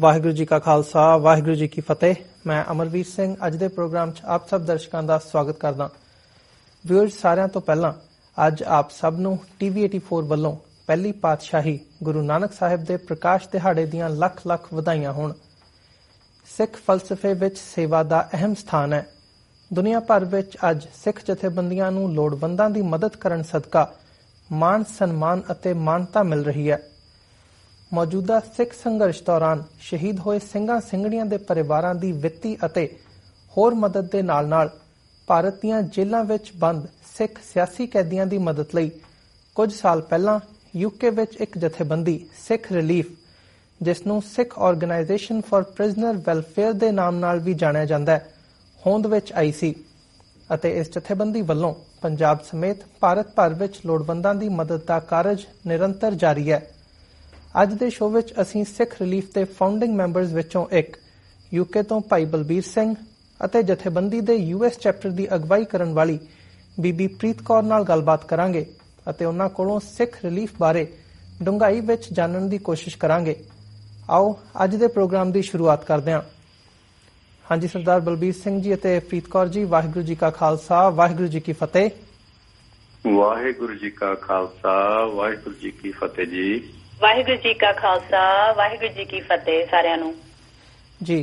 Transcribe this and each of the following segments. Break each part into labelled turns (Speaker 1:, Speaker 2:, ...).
Speaker 1: ਵਾਹਿਗੁਰੂ ਜੀ ਕਾ ਖਾਲਸਾ ਵਾਹਿਗੁਰੂ ਜੀ ਕੀ ਫਤਿਹ। ਮੈਂ ਅਮਰਵੀਰ ਸਿੰਘ ਅੱਜ ਦੇ ਪ੍ਰੋਗਰਾਮ 'ਚ ਆਪ ਸਭ ਦਰਸ਼ਕਾਂ ਦਾ ਸਵਾਗਤ ਕਰਦਾ। ਵਿਊਅਰਸ, ਸਾਰਿਆਂ ਤੋਂ ਪਹਿਲਾਂ ਅੱਜ ਆਪ ਸਭ ਨੂੰ TV84 ਵੱਲੋਂ ਪਹਿਲੀ ਪਾਤਸ਼ਾਹੀ ਗੁਰੂ ਨਾਨਕ ਸਾਹਿਬ ਦੇ ਪ੍ਰਕਾਸ਼ ਦਿਹਾੜੇ ਦੀਆਂ ਲੱਖ ਵਧਾਈਆਂ ਹੋਣ। ਸਿੱਖ ਫਲਸਫੇ ਵਿੱਚ ਸੇਵਾ ਦਾ ਅਹਿਮ ਸਥਾਨ ਹੈ। ਦੁਨੀਆ ਭਰ ਵਿੱਚ ਅੱਜ ਸਿੱਖ ਜਥੇਬੰਦੀਆਂ ਨੂੰ ਲੋੜਵੰਦਾਂ ਦੀ ਮਦਦ ਕਰਨ ਸਦਕਾ ਮਾਣ ਸਨਮਾਨ ਅਤੇ ਮਾਨਤਾ ਮਿਲ ਰਹੀ ਹੈ। ਮੌਜੂਦਾ ਸਿੱਖ ਸੰਘਰਸ਼ ਦੌਰਾਨ ਸ਼ਹੀਦ ਹੋਏ ਸਿੰਘਾਂ ਸਿੰਘਣੀਆਂ ਦੇ ਪਰਿਵਾਰਾਂ ਦੀ ਵਿੱਤੀ ਅਤੇ ਹੋਰ ਮਦਦ ਦੇ ਨਾਲ ਭਾਰਤ ਦੀਆਂ ਜੇਲ੍ਹਾਂ ਵਿੱਚ ਬੰਦ ਸਿੱਖ ਸਿਆਸੀ ਕੈਦੀਆਂ ਦੀ ਮਦਦ ਲਈ ਕੁਝ ਸਾਲ ਪਹਿਲਾਂ UK ਵਿੱਚ ਇੱਕ ਜਥੇਬੰਦੀ ਸਿੱਖ ਰਿਲੀਫ, ਜਿਸ ਨੂੰ ਸਿੱਖ ਆਰਗੇਨਾਈਜੇਸ਼ਨ ਫਾਰ ਪ੍ਰਿਜ਼ਨਰ ਵੈਲਫੇਅਰ ਦੇ ਨਾਮ ਨਾਲ ਵੀ ਜਾਣਿਆ ਜਾਂਦਾ ਹੈ, ਹੋਂਦ ਵਿੱਚ ਆਈ ਸੀ ਅਤੇ ਇਸ ਜਥੇਬੰਦੀ ਵੱਲੋਂ ਪੰਜਾਬ ਸਮੇਤ ਭਾਰਤ ਭਰ ਵਿੱਚ ਲੋੜਵੰਦਾਂ ਦੀ ਮਦਦ ਦਾ ਕਾਰਜ ਨਿਰੰਤਰ ਜਾਰੀ ਹੈ। ਅੱਜ ਦੇ ਸ਼ੋਅ ਵਿੱਚ ਅਸੀਂ ਸਿੱਖ ਰਿਲੀਫ ਦੇ ਫਾਊਂਡਿੰਗ ਮੈਂਬਰਸ ਵਿੱਚੋਂ ਇੱਕ UK ਤੋਂ ਭਾਈ ਬਲਬੀਰ ਸਿੰਘ ਅਤੇ ਜਥੇਬੰਦੀ ਦੇ US ਚੈਪਟਰ ਦੀ ਅਗਵਾਈ ਕਰਨ ਵਾਲੀ ਬੀਬੀ ਪ੍ਰੀਤ ਕੌਰ ਨਾਲ ਗੱਲਬਾਤ ਕਰਾਂਗੇ ਅਤੇ ਉਹਨਾਂ ਕੋਲੋਂ ਸਿੱਖ ਰਿਲੀਫ ਬਾਰੇ ਡੂੰਘਾਈ ਵਿੱਚ ਜਾਣਨ ਦੀ ਕੋਸ਼ਿਸ਼ ਕਰਾਂਗੇ। ਆਓ ਅੱਜ ਦੇ ਪ੍ਰੋਗਰਾਮ ਦੀ ਸ਼ੁਰੂਆਤ ਕਰਦੇ ਹਾਂ। ਹਾਂਜੀ ਸਰਦਾਰ ਬਲਬੀਰ ਸਿੰਘ ਜੀ ਅਤੇ ਪ੍ਰੀਤ ਕੌਰ ਜੀ, ਵਾਹਿਗੁਰੂ ਜੀ ਕਾ ਖਾਲਸਾ ਵਾਹਿਗੁਰੂ ਜੀ ਕੀ ਫਤਿਹ।
Speaker 2: ਵਾਹਿਗੁਰੂ ਜੀ ਕਾ ਖਾਲਸਾ ਵਾਹਿਗੁਰੂ ਜੀ ਕੀ ਫਤਿਹ ਜੀ।
Speaker 3: ਵਾਹਿਗੁਰੂ ਜੀ ਕਾ ਖਾਲਸਾ ਵਾਹਿਗੁਰੂ ਜੀ ਕੀ ਫਤਿਹ ਸਾਰਿਆਂ ਨੂੰ
Speaker 1: ਜੀ।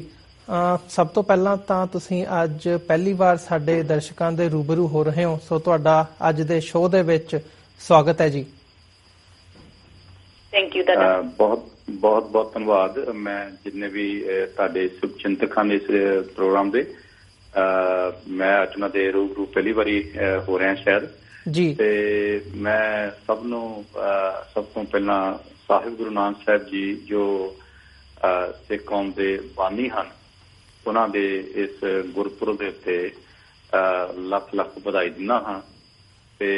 Speaker 1: ਸਭ ਤੋਂ ਪਹਿਲਾਂ ਤਾਂ ਤੁਸੀਂ ਅੱਜ ਪਹਿਲੀ ਵਾਰ ਸਾਡੇ ਦਰਸ਼ਕਾਂ ਦੇ ਰੂਬਰੂ ਹੋ ਰਹੇ ਹੋ, ਸੋ ਤੁਹਾਡਾ ਅੱਜ ਦੇ ਸ਼ੋਅ ਦੇ ਵਿੱਚ ਸਵਾਗਤ ਹੈ ਜੀ।
Speaker 3: Thank you.
Speaker 2: ਬਹੁਤ ਧੰਨਵਾਦ। ਮੈਂ ਜਿੰਨੇ ਵੀ ਤੁਹਾਡੇ ਸ਼ੁਭਚਿੰਤਕ ਹਨ ਇਸ ਪ੍ਰੋਗਰਾਮ ਦੇ, ਮੈਂ ਅੱਜ ਉਹਨਾਂ ਦੇ ਰੂਬਰੂ ਪਹਿਲੀ ਵਾਰੀ ਹੋ ਰਿਹਾ ਸ਼ਾਇਦ
Speaker 1: ਜੀ।
Speaker 2: ਤੇ ਮੈਂ ਸਭ ਤੋਂ ਪਹਿਲਾਂ ਸਾਹਿਬ ਗੁਰੂ ਨਾਨਕ ਸਾਹਿਬ ਜੀ ਜੋ ਸਿੱਖ ਕੌਮ ਦੇ ਬਾਨੀ ਹਨ, ਉਹਨਾਂ ਦੇ ਇਸ ਗੁਰਪੁਰਬ ਦੇ ਉੱਤੇ ਲੱਖ ਵਧਾਈ ਦਿੰਦਾ ਹਾਂ ਤੇ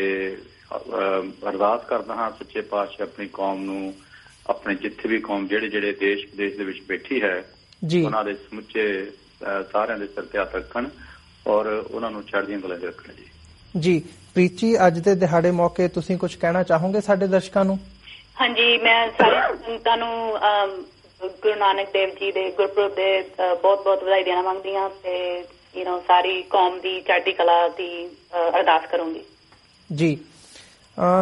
Speaker 2: ਅਰਦਾਸ ਕਰਦਾ ਹਾਂ ਸੱਚੇ ਪਾਤਸ਼ਾਹ ਆਪਣੀ ਕੌਮ ਨੂੰ, ਆਪਣੇ ਜਿੱਥੇ ਵੀ ਕੌਮ ਜਿਹੜੇ ਦੇਸ਼ ਵਿਦੇਸ਼ ਦੇ ਵਿੱਚ ਬੈਠੀ ਹੈ, ਉਹਨਾਂ ਦੇ ਸਮੁੱਚੇ ਸਾਰਿਆਂ ਦੇ ਸਿਰ ਤੇ ਹੱਥ ਰੱਖਣ ਔਰ ਉਹਨਾਂ ਨੂੰ ਚੜ੍ਹਦੀਆਂ ਕਲਾਂ 'ਚ ਰੱਖਣ ਜੀ।
Speaker 1: ਪ੍ਰੀਤ ਜੀ, ਅੱਜ ਦੇ ਦਿਹਾੜੇ ਮੌਕੇ ਤੁਸੀਂ ਕੁਝ ਕਹਿਣਾ ਚਾਹੋਗੇ ਸਾਡੇ ਦਰਸ਼ਕਾਂ ਨੂੰ?
Speaker 3: ਹਾਂਜੀ, ਮੈਂ ਸਾਰੇ ਸੰਗਤਾਂ ਨੂੰ ਗੁਰੂ ਨਾਨਕ ਦੇਵ ਜੀ ਦੇ ਗੁਰਪੁਰਬ ਦੇ ਬਹੁਤ ਵਧਾਈ ਦੇਣਾ ਮੰਗਦੀ ਹਾਂ ਤੇ ਸਾਰੀ ਕੌਮ ਦੀ ਚੜ੍ਹਦੀ ਕਲਾ ਦੀ ਅਰਦਾਸ ਕਰੂੰਗੀ ਜੀ।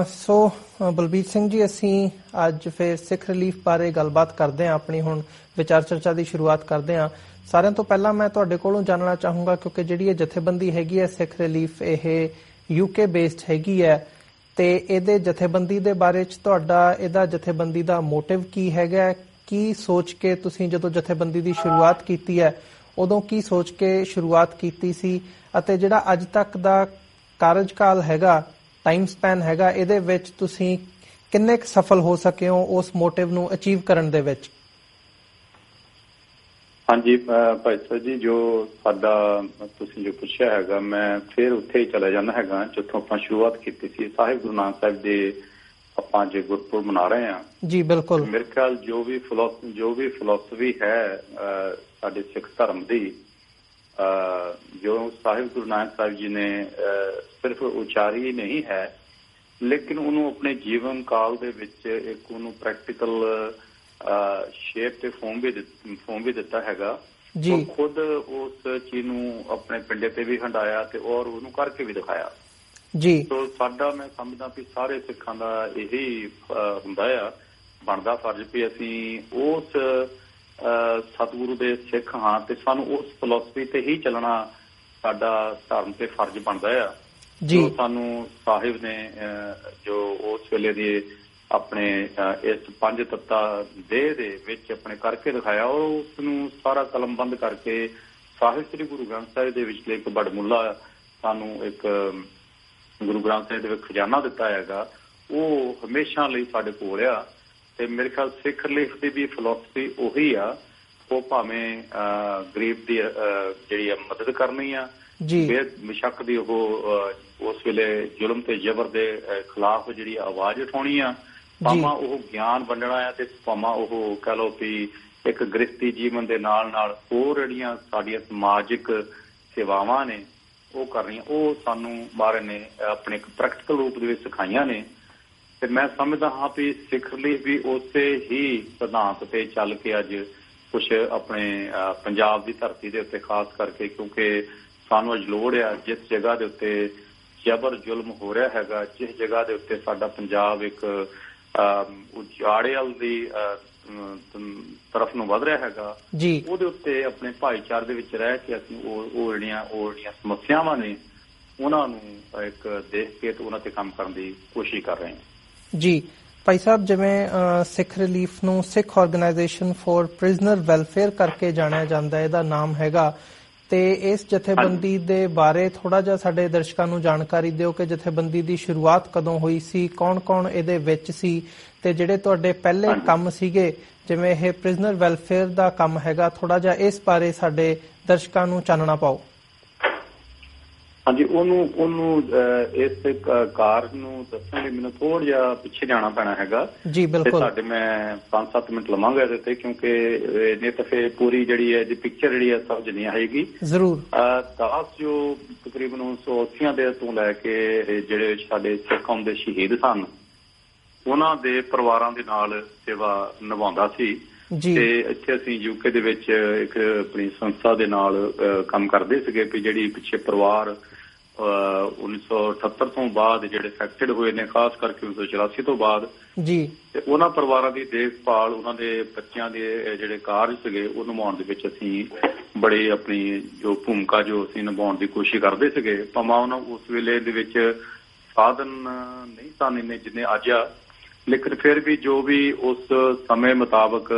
Speaker 1: ਸੋ ਬਲਬੀਰ ਸਿੰਘ ਜੀ, ਅਸੀਂ ਅੱਜ ਫਿਰ ਸਿੱਖ ਰਿਲੀਫ ਬਾਰੇ ਗੱਲਬਾਤ ਕਰਦੇ ਹਾਂ, ਆਪਣੀ ਹੁਣ ਵਿਚਾਰ ਚਰਚਾ ਦੀ ਸ਼ੁਰੂਆਤ ਕਰਦੇ ਹਾਂ। ਸਾਰਿਆਂ ਤੋਂ ਪਹਿਲਾਂ ਮੈਂ ਤੁਹਾਡੇ ਕੋਲੋਂ ਜਾਣਨਾ ਚਾਹੂੰਗਾ, ਕਿਉਂਕਿ ਜਿਹੜੀ ਇਹ ਜਥੇਬੰਦੀ ਹੈਗੀ ਹੈ ਸਿੱਖ ਰਿਲੀਫ, ਇਹ UK ਬੇਸਡ ਹੈਗੀ ਹੈ, ਤੇ ਇਹਦੇ ਜਥੇਬੰਦੀ ਦੇ ਬਾਰੇ 'ਚ ਇਹਦਾ ਜਥੇਬੰਦੀ ਦਾ ਮੋਟਿਵ ਕੀ ਹੈਗਾ? ਕੀ ਸੋਚ ਕੇ ਤੁਸੀਂ ਜਦੋਂ ਜਥੇਬੰਦੀ ਦੀ ਸ਼ੁਰੂਆਤ ਕੀਤੀ ਹੈ ਉਦੋਂ ਕੀ ਸੋਚ ਕੇ ਸ਼ੁਰੂਆਤ ਕੀਤੀ ਸੀ, ਅਤੇ ਜਿਹੜਾ ਅੱਜ ਤੱਕ ਦਾ ਕਾਰਜਕਾਲ ਹੈਗਾ, ਟਾਈਮ ਸਪੈਨ ਹੈਗਾ, ਇਹਦੇ ਵਿੱਚ ਤੁਸੀਂ ਕਿੰਨੇ ਕੁ ਸਫਲ ਹੋ ਸਕੇ ਹੋ ਉਸ ਮੋਟਿਵ ਨੂੰ ਅਚੀਵ ਕਰਨ ਦੇ ਵਿੱਚ?
Speaker 2: ਹਾਂਜੀ ਭਾਈ ਸਾਹਿਬ ਜੀ, ਜੋ ਸਾਡਾ ਤੁਸੀਂ ਜੋ ਪੁੱਛਿਆ ਹੈਗਾ, ਮੈਂ ਫਿਰ ਉੱਥੇ ਹੀ ਚਲਾ ਜਾਂਦਾ ਹੈਗਾ ਜਿੱਥੋਂ ਆਪਾਂ ਸ਼ੁਰੂਆਤ ਕੀਤੀ ਸੀ। ਸਾਹਿਬ ਗੁਰੂ ਨਾਨਕ ਸਾਹਿਬ ਦੇ ਆਪਾਂ ਜੇ ਗੁਰਪੁਰਬ ਮਨਾ ਰਹੇ ਹਾਂ
Speaker 1: ਜੀ, ਬਿਲਕੁਲ।
Speaker 2: ਮੇਰੇ ਖਿਆਲ ਜੋ ਵੀ ਫਿਲਾਸਫੀ ਹੈ ਸਾਡੇ ਸਿੱਖ ਧਰਮ ਦੀ, ਜੋ ਸਾਹਿਬ ਗੁਰੂ ਨਾਨਕ ਸਾਹਿਬ ਜੀ ਨੇ ਸਿਰਫ ਉਚਾਰੀ ਨਹੀਂ ਹੈ, ਲੇਕਿਨ ਉਹਨੂੰ ਆਪਣੇ ਜੀਵਨ ਕਾਲ ਦੇ ਵਿੱਚ ਇੱਕ ਉਹਨੂੰ ਪ੍ਰੈਕਟੀਕਲ ਸ਼ੇਪ ਤੇ ਫੋਰਮ ਵੀ ਦਿੱਤਾ ਹੈਗਾ। ਉਹ ਖੁਦ ਉਸ ਚੀਜ਼ ਨੂੰ ਆਪਣੇ ਪਿੰਡੇ ਤੇ ਵੀ ਹੰਡਾਇਆ ਤੇ ਔਰ ਉਹਨੂੰ ਕਰਕੇ ਵੀ ਦਿਖਾਇਆ ਜੀ। ਸੋ ਸਾਡਾ, ਮੈਂ ਸਮਝਦਾ ਵੀ ਸਾਰੇ ਸਿੱਖਾਂ ਦਾ ਇਹੀ ਹੁੰਦਾ ਆ, ਬਣਦਾ ਫਰਜ਼ ਵੀ ਅਸੀਂ ਉਸ ਸਤਿਗੁਰੂ ਦੇ ਸਿੱਖ ਹਾਂ ਤੇ ਸਾਨੂੰ ਉਸ ਫਿਲਾਸਫੀ ਤੇ ਹੀ ਚੱਲਣਾ ਸਾਡਾ ਧਰਮ ਤੇ ਫਰਜ਼ ਬਣਦਾ ਆ। ਜੋ ਸਾਨੂੰ ਸਾਹਿਬ ਨੇ ਜੋ ਉਸ ਵੇਲੇ ਦੀ ਆਪਣੇ ਇਸ 5 ਤੱਤਾਂ ਦੇਹ ਦੇ ਵਿੱਚ ਆਪਣੇ ਕਰਕੇ ਦਿਖਾਇਆ, ਉਹ ਉਸਨੂੰ ਸਾਰਾ ਕਲਮਬੰਦ ਕਰਕੇ ਸਾਹਿਬ ਸ੍ਰੀ ਗੁਰੂ ਗ੍ਰੰਥ ਸਾਹਿਬ ਦੇ ਵਿਚਲੇ ਇੱਕ ਬੜਮੁੱਲਾ ਸਾਨੂੰ ਇੱਕ ਗੁਰੂ ਗ੍ਰੰਥ ਸਾਹਿਬ ਦੇ ਵਿੱਚ ਖਜ਼ਾਨਾ ਦਿੱਤਾ ਹੈਗਾ, ਉਹ ਹਮੇਸ਼ਾ ਲਈ ਸਾਡੇ ਕੋਲ ਆ। ਤੇ ਮੇਰੇ ਖਿਆਲ ਸਿੱਖ ਰਿਲੀਫ ਦੀ ਵੀ ਫਿਲਾਸਫੀ ਉਹੀ ਆ। ਉਹ ਭਾਵੇਂ ਗਰੀਬ ਦੀ ਜਿਹੜੀ ਮਦਦ ਕਰਨੀ ਆ, ਬੇਸ਼ੱਕ ਦੀ ਉਹ ਉਸ ਵੇਲੇ ਜ਼ੁਲਮ ਤੇ ਜ਼ਬਰ ਦੇ ਖਿਲਾਫ ਜਿਹੜੀ ਆਵਾਜ਼ ਉਠਾਉਣੀ ਆ, ਭਾਵਾਂ ਉਹ ਗਿਆਨ ਵੰਡਣਾ ਆ, ਤੇ ਭਾਵਾਂ ਉਹ ਕਹਿ ਲਓ ਵੀ ਇੱਕ ਗ੍ਰਸਤੀ ਜੀਵਨ ਦੇ ਨਾਲ ਹੋਰ ਜਿਹੜੀਆਂ ਸਾਡੀਆਂ ਸਮਾਜਿਕ ਸੇਵਾਵਾਂ ਨੇ ਉਹ ਕਰਨੀਆਂ, ਉਹ ਸਾਨੂੰ ਮਹਾਰਾਜ ਨੇ ਆਪਣੇ ਇੱਕ ਪ੍ਰੈਕਟੀਕਲ ਰੂਪ ਦੇ ਵਿੱਚ ਸਿਖਾਈਆਂ ਨੇ। ਤੇ ਮੈਂ ਸਮਝਦਾ ਹਾਂ ਵੀ ਸਿੱਖ ਲਈ ਵੀ ਉਸੇ ਹੀ ਸਿਧਾਂਤ ਤੇ ਚੱਲ ਕੇ ਅੱਜ ਕੁਛ ਆਪਣੇ ਪੰਜਾਬ ਦੀ ਧਰਤੀ ਦੇ ਉੱਤੇ ਖਾਸ ਕਰਕੇ, ਕਿਉਂਕਿ ਸਾਨੂੰ ਅੱਜ ਲੋੜ ਆ ਜਿਸ ਜਗ੍ਹਾ ਦੇ ਉੱਤੇ ਜ਼ਬਰ ਜ਼ੁਲਮ ਹੋ ਰਿਹਾ ਹੈਗਾ, ਜਿਸ ਜਗ੍ਹਾ ਦੇ ਉੱਤੇ ਸਾਡਾ ਪੰਜਾਬ ਇੱਕ ਉਜਾੜੇਲ ਦੀ ਤਰਫ ਨੂੰ ਵਧ ਰਿਹਾ ਹੈਗਾ, ਉਹਦੇ ਉੱਤੇ ਆਪਣੇ ਭਾਈਚਾਰੇ ਦੇ ਵਿੱਚ ਰਹਿ ਕੇ ਅਸੀਂ ਉਹ ਜਿਹੜੀਆਂ ਸਮੱਸਿਆਵਾਂ ਨੇ ਉਹਨਾਂ ਨੂੰ ਇੱਕ ਦੇਖ ਕੇ ਤੇ ਉਹਨਾਂ ਤੇ ਕੰਮ ਕਰਨ ਦੀ ਕੋਸ਼ਿਸ਼ ਕਰ ਰਹੇ ਹਾਂ।
Speaker 1: ਜੀ ਭਾਈ ਸਾਹਿਬ, ਜਿਵੇਂ ਸਿੱਖ ਰਿਲੀਫ ਨੂੰ ਸਿੱਖ ਆਰਗੇਨਾਈਜੇਸ਼ਨ ਫॉर ਪ੍ਰਿਜ਼ਨਰ ਵੈਲਫੇਅਰ ਕਰਕੇ ਜਾਣਿਆ ਜਾਂਦਾ, ਇਹਦਾ ਨਾਮ ਹੈਗਾ, ਤੇ ਇਸ ਜਥੇਬੰਦੀ ਦੇ ਬਾਰੇ ਥੋੜਾ ਜਿਹਾ ਸਾਡੇ ਦਰਸ਼ਕਾਂ ਨੂੰ ਜਾਣਕਾਰੀ ਦਿਓ ਕਿ ਜਥੇਬੰਦੀ ਦੀ ਸ਼ੁਰੂਆਤ ਕਦੋਂ ਹੋਈ ਸੀ, ਕੌਣ-ਕੌਣ ਇਹਦੇ ਵਿੱਚ ਸੀ, ਤੇ ਜਿਹੜੇ ਤੁਹਾਡੇ ਪਹਿਲੇ ਕੰਮ ਸੀਗੇ ਜਿਵੇਂ ਇਹ ਪ੍ਰਿਜ਼ਨਰ ਵੈਲਫੇਅਰ ਦਾ ਕੰਮ ਹੈਗਾ, ਥੋੜਾ ਜਿਹਾ ਇਸ ਬਾਰੇ ਸਾਡੇ ਦਰਸ਼ਕਾਂ ਨੂੰ ਚਾਨਣਾ ਪਾਓ।
Speaker 2: ਹਾਂਜੀ, ਉਹਨੂੰ ਇਸ ਕਾਰਜ ਨੂੰ ਦੱਸਣ ਲਈ ਮੈਨੂੰ ਥੋੜਾ ਜਿਹਾ ਪਿੱਛੇ ਜਾਣਾ ਪੈਣਾ ਹੈਗਾ
Speaker 1: ਜੀ। ਬਿਲਕੁਲ,
Speaker 2: ਸਾਡੇ ਮੈਂ 5-7 ਮਿੰਟ ਲਵਾਂਗਾ ਇਹਦੇ ਤੇ, ਕਿਉਂਕਿ ਨਹੀਂ ਤਾਂ ਫਿਰ ਪੂਰੀ ਜਿਹੜੀ ਹੈ ਪਿਕਚਰ ਜਿਹੜੀ ਹੈ ਸਮਝ ਨਹੀਂ ਆਏਗੀ।
Speaker 1: ਜ਼ਰੂਰ।
Speaker 2: ਦਾਸ ਜੋ ਤਕਰੀਬਨ 1980 ਦੇ ਤੋਂ ਲੈ ਕੇ ਜਿਹੜੇ ਸਾਡੇ ਸਿੱਖ ਕੌਮ ਦੇ ਸ਼ਹੀਦ ਸਨ, ਉਹਨਾਂ ਦੇ ਪਰਿਵਾਰਾਂ ਦੇ ਨਾਲ ਸੇਵਾ ਨਿਭਾਉਂਦਾ ਸੀ ਤੇ ਇੱਥੇ ਅਸੀਂ ਯੂਕੇ ਦੇ ਵਿੱਚ ਇੱਕ ਆਪਣੀ ਸੰਸਥਾ ਦੇ ਨਾਲ ਕੰਮ ਕਰਦੇ ਸੀਗੇ ਵੀ ਜਿਹੜੀ ਪਿੱਛੇ ਪਰਿਵਾਰ 1978 ਤੋਂ ਬਾਅਦ ਜਿਹੜੇ ਅਫੈਕਟਡ ਹੋਏ ਨੇ, ਖਾਸ ਕਰਕੇ 1984 ਤੋਂ ਬਾਅਦ ਜੀ, ਤੇ ਉਹਨਾਂ ਪਰਿਵਾਰਾਂ ਦੀ ਦੇਖਭਾਲ, ਉਹਨਾਂ ਦੇ ਬੱਚਿਆਂ ਦੇ ਜਿਹੜੇ ਕਾਰਜ ਸੀਗੇ ਉਹ ਨਿਭਾਉਣ ਦੇ ਵਿੱਚ ਅਸੀਂ ਬੜੀ ਆਪਣੀ ਜੋ ਭੂਮਿਕਾ ਜੋ ਅਸੀਂ ਨਿਭਾਉਣ ਦੀ ਕੋਸ਼ਿਸ਼ ਕਰਦੇ ਸੀਗੇ। ਭਾਵੇਂ ਉਹਨਾਂ ਉਸ ਵੇਲੇ ਦੇ ਵਿੱਚ ਸਾਧਨ ਨਹੀਂ ਸਨ ਇੰਨੇ ਜਿੰਨੇ ਅੱਜ ਆ, ਲੇਕਿਨ ਫਿਰ ਵੀ ਜੋ ਵੀ ਉਸ ਸਮੇਂ ਮੁਤਾਬਕ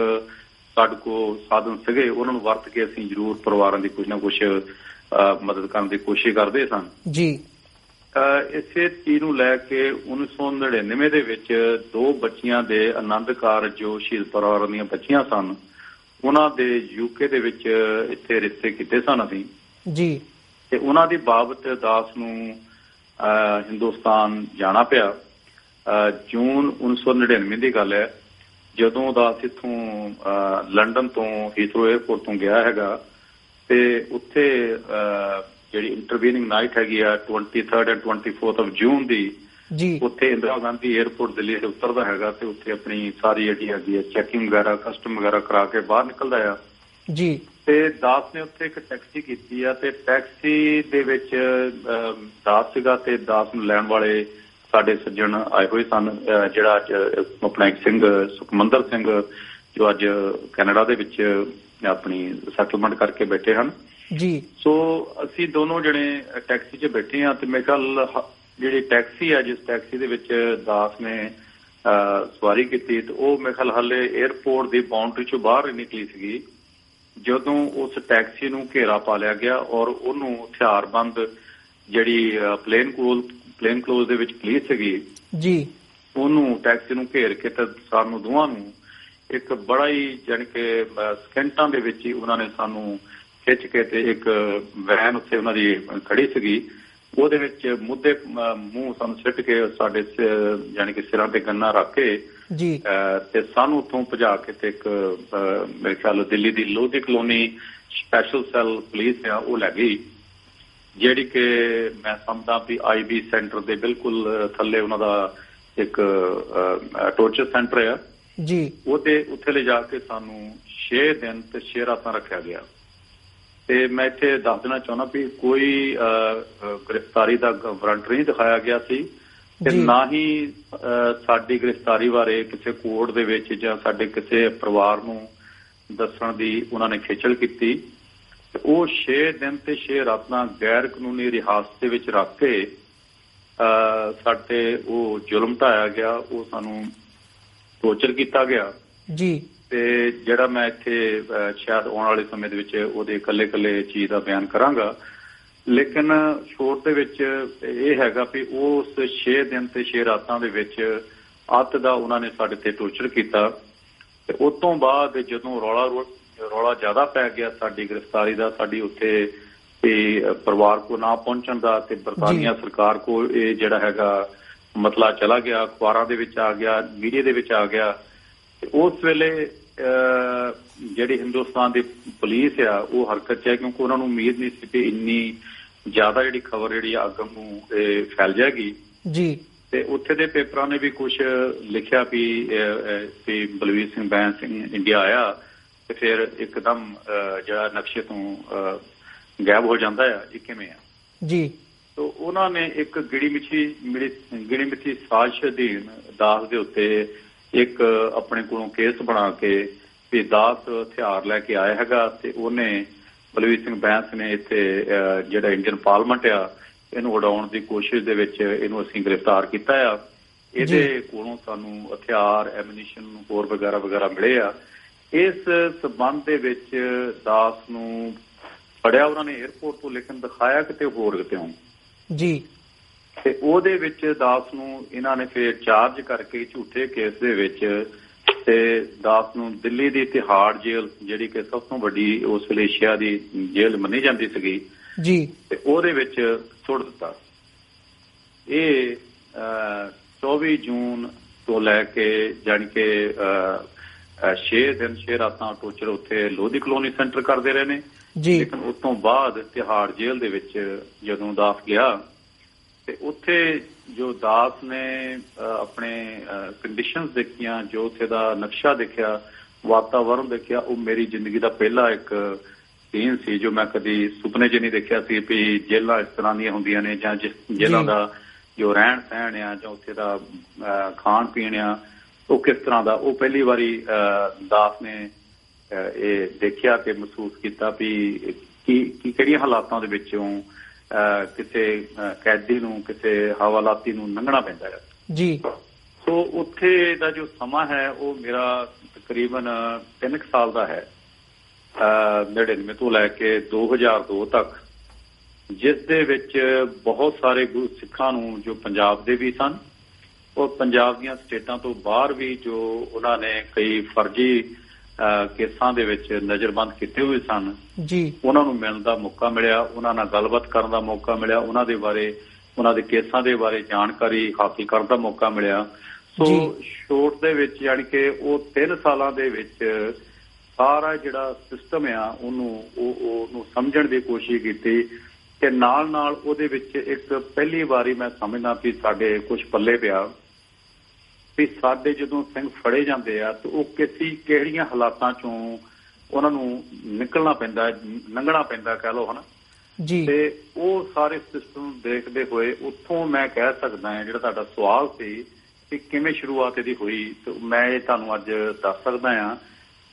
Speaker 2: ਸਾਡੇ ਕੋਲ ਸਾਧਨ ਸੀਗੇ ਉਹਨਾਂ ਨੂੰ ਵਰਤ ਕੇ ਅਸੀਂ ਜ਼ਰੂਰ ਪਰਿਵਾਰਾਂ ਦੀ ਕੁਝ ਨਾ ਕੁਝ ਮਦਦ ਕਰਨ ਦੀ ਕੋਸ਼ਿਸ਼ ਕਰਦੇ ਸਨ ਜੀ। ਇਸੇ ਚੀਜ਼ ਨੂੰ ਲੈ ਕੇ 1999 ਦੇ ਵਿੱਚ 2 ਬੱਚੀਆਂ ਦੇ ਆਨੰਦ ਕਾਰਜ ਜੋ ਸ਼ਹੀਦ ਪਰਿਵਾਰਾਂ ਦੀਆਂ ਬੱਚੀਆਂ ਸਨ, ਉਹਨਾਂ ਦੇ ਯੂਕੇ ਦੇ ਵਿੱਚ ਇੱਥੇ ਰਿਸ਼ਤੇ ਕੀਤੇ ਸਨ ਅਸੀਂ ਜੀ, ਤੇ ਉਹਨਾਂ ਦੀ ਬਾਬਤ ਦਾਸ ਨੂੰ ਹਿੰਦੁਸਤਾਨ ਜਾਣਾ ਪਿਆ। ਜੂਨ 1999 ਦੀ ਗੱਲ ਹੈ, ਜਦੋਂ ਦਾਸ ਇੱਥੋਂ ਲੰਡਨ ਤੋਂ ਹੀਥਰੋ 에ਅਰਪੋਰਟ ਤੋਂ ਗਿਆ ਹੈਗਾ, ਤੇ ਉੱਥੇ ਜਿਹੜੀ ਇੰਟਰਵੀਨਿੰਗ ਨਾਈਟ ਹੈਗੀ ਆ 23rd ਐਂਡ 24th ਜੂਨ ਦੀ ਜੀ, ਉੱਥੇ ਇੰਦਰਾ ਗਾਂਧੀ 에ਅਰਪੋਰਟ ਦਿੱਲੀ ਤੇ ਉਤਰਦਾ ਹੈਗਾ ਤੇ ਉੱਥੇ ਆਪਣੀ ਸਾਰੀ ਜਿਹੜੀ ਹੈਗੀ ਹੈ ਚੈਕਿੰਗ ਵਗੈਰਾ ਕਸਟਮ ਵਗੈਰਾ ਕਰਾ ਕੇ ਬਾਹਰ ਨਿਕਲਦਾ ਆ ਜੀ। ਤੇ ਦਾਸ ਨੇ ਉੱਥੇ ਇੱਕ ਟੈਕਸੀ ਕੀਤੀ ਆ ਤੇ ਟੈਕਸੀ ਦੇ ਵਿੱਚ ਦਾਸ ਸੀਗਾ ਤੇ ਦਾਸ ਨੂੰ ਲੈਣ ਵਾਲੇ ਸਾਡੇ ਸੱਜਣ ਆਏ ਹੋਏ ਸਨ, ਜਿਹੜਾ ਅੱਜ ਆਪਣਾ ਇੱਕ ਸਿੰਘ ਸੁਖਮੰਦਰ ਸਿੰਘ ਜੋ ਅੱਜ ਕੈਨੇਡਾ ਦੇ ਵਿੱਚ ਆਪਣੀ ਸੈਟਲਮੈਂਟ ਕਰਕੇ ਬੈਠੇ ਹਨ ਜੀ। ਸੋ ਅਸੀਂ ਦੋਨੋਂ ਜਣੇ ਟੈਕਸੀ 'ਚ ਬੈਠੇ ਹਾਂ ਤੇ ਮੇਰੇ ਖਿਆਲ ਜਿਹੜੀ ਟੈਕਸੀ ਹੈ, ਜਿਸ ਟੈਕਸੀ ਦੇ ਵਿੱਚ ਦਾਸ ਨੇ ਸਵਾਰੀ ਕੀਤੀ, ਤੇ ਉਹ ਮੇਰੇ ਖਿਆਲ ਹਾਲੇ 에ਅਰਪੋਰਟ ਦੀ ਬਾਉਂਡਰੀ 'ਚੋਂ ਬਾਹਰ ਹੀ ਨਿਕਲੀ ਸੀਗੀ ਜਦੋਂ ਉਸ ਟੈਕਸੀ ਨੂੰ ਘੇਰਾ ਪਾ ਲਿਆ ਗਿਆ ਔਰ ਉਹਨੂੰ ਹਥਿਆਰਬੰਦ ਜਿਹੜੀ ਪਲੇਨ ਕਲੋਜ਼ ਦੇ ਵਿੱਚ ਪੁਲਿਸ ਸੀਗੀ ਜੀ, ਉਹਨੂੰ ਟੈਕਸੀ ਨੂੰ ਘੇਰ ਕੇ ਤੇ ਸਾਨੂੰ ਦੋਵਾਂ ਨੂੰ ਇੱਕ ਬੜਾ ਹੀ ਜਾਣੀ ਕਿ ਸਕਿੰਟਾਂ ਦੇ ਵਿੱਚ ਹੀ ਉਹਨਾਂ ਨੇ ਸਾਨੂੰ ਖਿੱਚ ਕੇ ਤੇ ਇੱਕ ਵੈਨ ਉੱਥੇ ਉਹਨਾਂ ਦੀ ਖੜੀ ਸੀਗੀ, ਉਹਦੇ ਵਿੱਚ ਮੁੱਦੇ ਮੂੰਹ ਸਾਨੂੰ ਸਿੱਟ ਕੇ ਸਾਡੇ ਜਾਣੀ ਕਿ ਸਿਰਾਂ ਤੇ ਗੰਨਾ ਰੱਖ ਕੇ ਜੀ ਤੇ ਸਾਨੂੰ ਉੱਥੋਂ ਭਜਾ ਕੇ ਤੇ ਇੱਕ ਮੇਰੇ ਖਿਆਲ ਦਿੱਲੀ ਦੀ Lodhi colony special cell police ਆ ਉਹ ਲੈ ਗਈ, ਜਿਹੜੀ ਕਿ ਮੈਂ ਸਮਝਦਾ ਵੀ IB ਸੈਂਟਰ ਦੇ ਬਿਲਕੁਲ ਥੱਲੇ ਉਹਨਾਂ ਦਾ ਇੱਕ ਟੋਰਚਰ ਸੈਂਟਰ ਆ ਜੀ, ਉਹਦੇ ਉੱਥੇ ਲਿਜਾ ਕੇ ਸਾਨੂੰ 6 ਦਿਨ ਤੇ 6 ਰਾਤਾਂ ਰੱਖਿਆ ਗਿਆ। ਤੇ ਮੈਂ ਇੱਥੇ ਦੱਸ ਦੇਣਾ ਚਾਹੁੰਦਾ ਵੀ ਕੋਈ ਗ੍ਰਿਫਤਾਰੀ ਦਾ ਵਾਰੰਟ ਨਹੀਂ ਦਿਖਾਇਆ ਗਿਆ ਸੀ ਤੇ ਨਾ ਹੀ ਸਾਡੀ ਗ੍ਰਿਫਤਾਰੀ ਬਾਰੇ ਕਿਸੇ ਕੋਰਟ ਦੇ ਵਿੱਚ ਜਾਂ ਸਾਡੇ ਕਿਸੇ ਪਰਿਵਾਰ ਨੂੰ ਦੱਸਣ ਦੀ ਉਹਨਾਂ ਨੇ ਖੇਚਲ ਕੀਤੀ। ਉਹ 6 ਦਿਨ ਤੇ 6 ਰਾਤਾਂ ਗੈਰ ਕਾਨੂੰਨੀ ਰਿਹਾਸਤ ਦੇ ਵਿੱਚ ਰੱਖ ਕੇ ਸਾਡੇ ਉਹ ਜ਼ੁਲਮ ਢਾਇਆ ਗਿਆ, ਉਹ ਸਾਨੂੰ ਟੋਰਚਰ ਕੀਤਾ ਗਿਆ ਜੀ। ਤੇ ਜਿਹੜਾ ਮੈਂ ਇੱਥੇ ਸ਼ਾਇਦ ਆਉਣ ਵਾਲੇ ਸਮੇਂ ਦੇ ਵਿੱਚ ਉਹਦੇ ਇਕੱਲੇ ਚੀਜ਼ ਦਾ ਬਿਆਨ ਕਰਾਂਗਾ, ਲੇਕਿਨ ਸ਼ੋਰਟ ਦੇ ਵਿੱਚ ਇਹ ਹੈਗਾ ਵੀ ਉਸ 6 ਦਿਨ ਤੇ 6 ਰਾਤਾਂ ਦੇ ਵਿੱਚ ਅੱਤ ਦਾ ਉਹਨਾਂ ਨੇ ਸਾਡੇ ਤੇ ਟੋਰਚਰ ਕੀਤਾ। ਤੇ ਉਸ ਤੋਂ ਬਾਅਦ ਜਦੋਂ ਰੌਲਾ ਜ਼ਿਆਦਾ ਪੈ ਗਿਆ ਸਾਡੀ ਗ੍ਰਿਫਤਾਰੀ ਦਾ, ਸਾਡੀ ਉੱਥੇ ਪਰਿਵਾਰ ਕੋ ਨਾ ਪਹੁੰਚਣ ਦਾ, ਤੇ ਬਰਤਾਨੀਆ ਸਰਕਾਰ ਕੋ ਇਹ ਜਿਹੜਾ ਹੈਗਾ ਮਸਲਾ ਚਲਾ ਗਿਆ, ਅਖਬਾਰਾਂ ਦੇ ਵਿੱਚ ਆ ਗਿਆ, ਮੀਡੀਆ ਦੇ ਵਿੱਚ ਆ ਗਿਆ। ਤੇ ਉਸ ਵੇਲੇ ਜਿਹੜੀ ਹਿੰਦੁਸਤਾਨ ਦੀ ਪੁਲਿਸ ਆ ਉਹ ਹਰਕਤ 'ਚ ਹੈ, ਕਿਉਂਕਿ ਉਹਨਾਂ ਨੂੰ ਉਮੀਦ ਨਹੀਂ ਸੀ ਕਿ ਇੰਨੀ ਜ਼ਿਆਦਾ ਜਿਹੜੀ ਖਬਰ ਜਿਹੜੀ ਅੱਗ ਨੂੰ ਫੈਲ ਜਾਏਗੀ ਜੀ। ਤੇ ਉੱਥੇ ਦੇ ਪੇਪਰਾਂ ਨੇ ਵੀ ਕੁਝ ਲਿਖਿਆ ਵੀ ਬਲਵੀਰ ਸਿੰਘ ਬੈਂਸ ਸਿੰਘ ਇੰਡੀਆ ਆਇਆ ਤੇ ਫਿਰ ਇੱਕਦਮ ਜਿਹੜਾ ਨਕਸ਼ੇ ਤੋਂ ਗਾਇਬ ਹੋ ਜਾਂਦਾ ਆ, ਇਹ ਕਿਵੇਂ ਆ
Speaker 1: ਜੀ।
Speaker 2: ਤੋ ਉਹਨਾਂ ਨੇ ਇੱਕ ਗਿਣੀ ਮਿੱਥੀ ਸਾਜ਼ਿਸ਼ ਅਧੀਨ ਦਾਸ ਦੇ ਉੱਤੇ ਇੱਕ ਆਪਣੇ ਕੋਲੋਂ ਕੇਸ ਬਣਾ ਕੇ ਵੀ ਦਾਸ ਹਥਿਆਰ ਲੈ ਕੇ ਆਇਆ ਹੈਗਾ, ਤੇ ਉਹਨੇ ਬਲਵੀਰ ਸਿੰਘ ਬੈਂਸ ਨੇ ਇੱਥੇ ਜਿਹੜਾ ਇੰਡੀਅਨ ਪਾਰਲੀਮੈਂਟ ਆ ਇਹਨੂੰ ਉਡਾਉਣ ਦੀ ਕੋਸ਼ਿਸ਼ ਦੇ ਵਿੱਚ ਇਹਨੂੰ ਅਸੀਂ ਗ੍ਰਿਫਤਾਰ ਕੀਤਾ ਆ। ਇਹਦੇ ਕੋਲੋਂ ਸਾਨੂੰ ਹਥਿਆਰ, ਐਮੂਨੀਸ਼ਨ, ਹੋਰ ਵਗੈਰਾ ਵਗੈਰਾ ਮਿਲੇ ਆ। ਇਸ ਸਬੰਧ ਦੇ ਵਿੱਚ ਦਾਸ ਨੂੰ ਫੜਿਆ ਉਹਨਾਂ ਨੇ ਏਅਰਪੋਰਟ ਤੋਂ, ਲੇਕਿਨ ਦਿਖਾਇਆ ਕਿਤੇ ਹੋਰ ਕਿਤੇੋਂ
Speaker 1: ਜੀ,
Speaker 2: ਤੇ ਉਹਦੇ ਵਿੱਚ ਦਾਸ ਨੂੰ ਇਹਨਾਂ ਨੇ ਫਿਰ ਚਾਰਜ ਕਰਕੇ ਝੂਠੇ ਕੇਸ ਦੇ ਵਿੱਚ, ਤੇ ਦਾਸ ਨੂੰ ਦਿੱਲੀ ਦੀ ਤਿਹਾੜ ਜੇਲ੍ਹ, ਜਿਹੜੀ ਕਿ ਸਭ ਤੋਂ ਵੱਡੀ ਉਸ ਵੇਲੇ ਏਸ਼ੀਆ ਦੀ ਜੇਲ੍ਹ ਮੰਨੀ ਜਾਂਦੀ ਸੀਗੀ
Speaker 1: ਜੀ, ਤੇ
Speaker 2: ਉਹਦੇ ਵਿੱਚ ਸੁੱਟ ਦਿੱਤਾ। ਇਹ 24 ਜੂਨ ਤੋਂ ਲੈ ਕੇ ਜਾਣੀ ਕਿ 6 ਦਿਨ 6 ਰਾਤਾਂ ਟੋਰਚਰ ਉੱਥੇ ਲੋਧੀ ਕਲੋਨੀ ਸੈਂਟਰ ਕਰਦੇ ਰਹੇ ਨੇ। ਲੇਕਿਨ ਉਸ ਤੋਂ ਬਾਅਦ ਤਿਹਾੜ ਜੇਲ੍ਹ ਦੇ ਵਿੱਚ ਜਦੋਂ ਦਾਸ ਗਿਆ ਤੇ ਉੱਥੇ ਜੋ ਦਾਸ ਨੇ ਆਪਣੇ ਕੰਡੀਸ਼ਨਸ ਦੇਖੀਆਂ, ਜੋ ਉੱਥੇ ਦਾ ਨਕਸ਼ਾ ਦੇਖਿਆ, ਵਾਤਾਵਰਨ ਦੇਖਿਆ, ਉਹ ਮੇਰੀ ਜ਼ਿੰਦਗੀ ਦਾ ਪਹਿਲਾ ਇੱਕ ਸੀਨ ਸੀ ਜੋ ਮੈਂ ਕਦੀ ਸੁਪਨੇ 'ਚ ਨਹੀਂ ਦੇਖਿਆ ਸੀ ਵੀ ਜੇਲ੍ਹਾਂ ਇਸ ਤਰ੍ਹਾਂ ਦੀਆਂ ਹੁੰਦੀਆਂ ਨੇ, ਜਾਂ ਜਿਸ ਜੇਲ੍ਹਾਂ ਦਾ ਜੋ ਰਹਿਣ ਸਹਿਣ ਆ ਜਾਂ ਉੱਥੇ ਦਾ ਖਾਣ ਪੀਣ ਆ ਉਹ ਕਿਸ ਤਰ੍ਹਾਂ ਦਾ, ਉਹ ਪਹਿਲੀ ਵਾਰੀ ਦਾਸ ਨੇ ਇਹ ਦੇਖਿਆ ਤੇ ਮਹਿਸੂਸ ਕੀਤਾ ਵੀ ਕਿਹੜੀਆਂ ਹਾਲਾਤਾਂ ਦੇ ਵਿੱਚੋਂ ਕਿਸੇ ਕੈਦੀ ਨੂੰ, ਕਿਸੇ ਹਵਾਲਾਤੀ ਨੂੰ ਲੰਘਣਾ ਪੈਂਦਾ ਹੈ ਜੀ। ਸੋ ਉੱਥੇ ਦਾ ਜੋ ਸਮਾਂ ਹੈ ਉਹ ਮੇਰਾ ਤਕਰੀਬਨ 3 ਸਾਲ ਦਾ ਹੈ, 99 ਤੋਂ ਲੈ ਕੇ 2002 ਤੱਕ, ਜਿਸ ਦੇ ਵਿੱਚ ਬਹੁਤ ਸਾਰੇ ਗੁਰੂ ਸਿੱਖਾਂ ਨੂੰ ਜੋ ਪੰਜਾਬ ਦੇ ਵੀ ਸਨ, ਉਹ ਪੰਜਾਬ ਦੀਆਂ ਸਟੇਟਾਂ ਤੋਂ ਬਾਹਰ ਵੀ ਜੋ ਉਹਨਾਂ ਨੇ ਕਈ ਫਰਜ਼ੀ ਕੇਸਾਂ ਦੇ ਵਿੱਚ ਨਜ਼ਰਬੰਦ ਕੀਤੇ ਹੋਏ ਸਨ ਜੀ, ਉਹਨਾਂ ਨੂੰ ਮਿਲਣ ਦਾ ਮੌਕਾ ਮਿਲਿਆ, ਉਹਨਾਂ ਨਾਲ ਗੱਲਬਾਤ ਕਰਨ ਦਾ ਮੌਕਾ ਮਿਲਿਆ, ਉਹਨਾਂ ਦੇ ਬਾਰੇ, ਉਹਨਾਂ ਦੇ ਕੇਸਾਂ ਦੇ ਬਾਰੇ ਜਾਣਕਾਰੀ ਹਾਸਲ ਕਰਨ ਦਾ ਮੌਕਾ ਮਿਲਿਆ। ਸੋ ਸ਼ੋਰਟ ਦੇ ਵਿੱਚ ਯਾਨੀ ਕਿ ਉਹ 3 ਸਾਲਾਂ ਦੇ ਵਿੱਚ ਸਾਰਾ ਜਿਹੜਾ ਸਿਸਟਮ ਆ ਉਹਨੂੰ ਸਮਝਣ ਦੀ ਕੋਸ਼ਿਸ਼ ਕੀਤੀ, ਤੇ ਨਾਲ ਨਾਲ ਉਹਦੇ ਵਿੱਚ ਇੱਕ ਪਹਿਲੀ ਵਾਰੀ ਮੈਂ ਸਮਝਦਾ ਵੀ ਸਾਡੇ ਕੁਝ ਪੱਲੇ ਪਿਆ ਵੀ ਸਾਡੇ ਜਦੋਂ ਸਿੰਘ ਫੜੇ ਜਾਂਦੇ ਆ ਤੇ ਉਹ ਕਿਹੜੀਆਂ ਹਾਲਾਤਾਂ ਚੋਂ ਉਹਨਾਂ ਨੂੰ ਨਿਕਲਣਾ ਪੈਂਦਾ, ਲੰਘਣਾ ਪੈਂਦਾ ਕਹਿ ਲਓ, ਹਨਾ ਜੀ। ਤੇ ਉਹ ਸਾਰੇ ਸਿਸਟਮ ਦੇਖਦੇ ਹੋਏ ਉੱਥੋਂ ਮੈਂ ਕਹਿ ਸਕਦਾ ਹਾਂ, ਜਿਹੜਾ ਤੁਹਾਡਾ ਸਵਾਲ ਸੀ ਕਿ ਕਿਵੇਂ ਸ਼ੁਰੂਆਤ ਇਹਦੀ ਹੋਈ, ਤੇ ਮੈਂ ਇਹ ਤੁਹਾਨੂੰ ਅੱਜ ਦੱਸ ਸਕਦਾ ਹਾਂ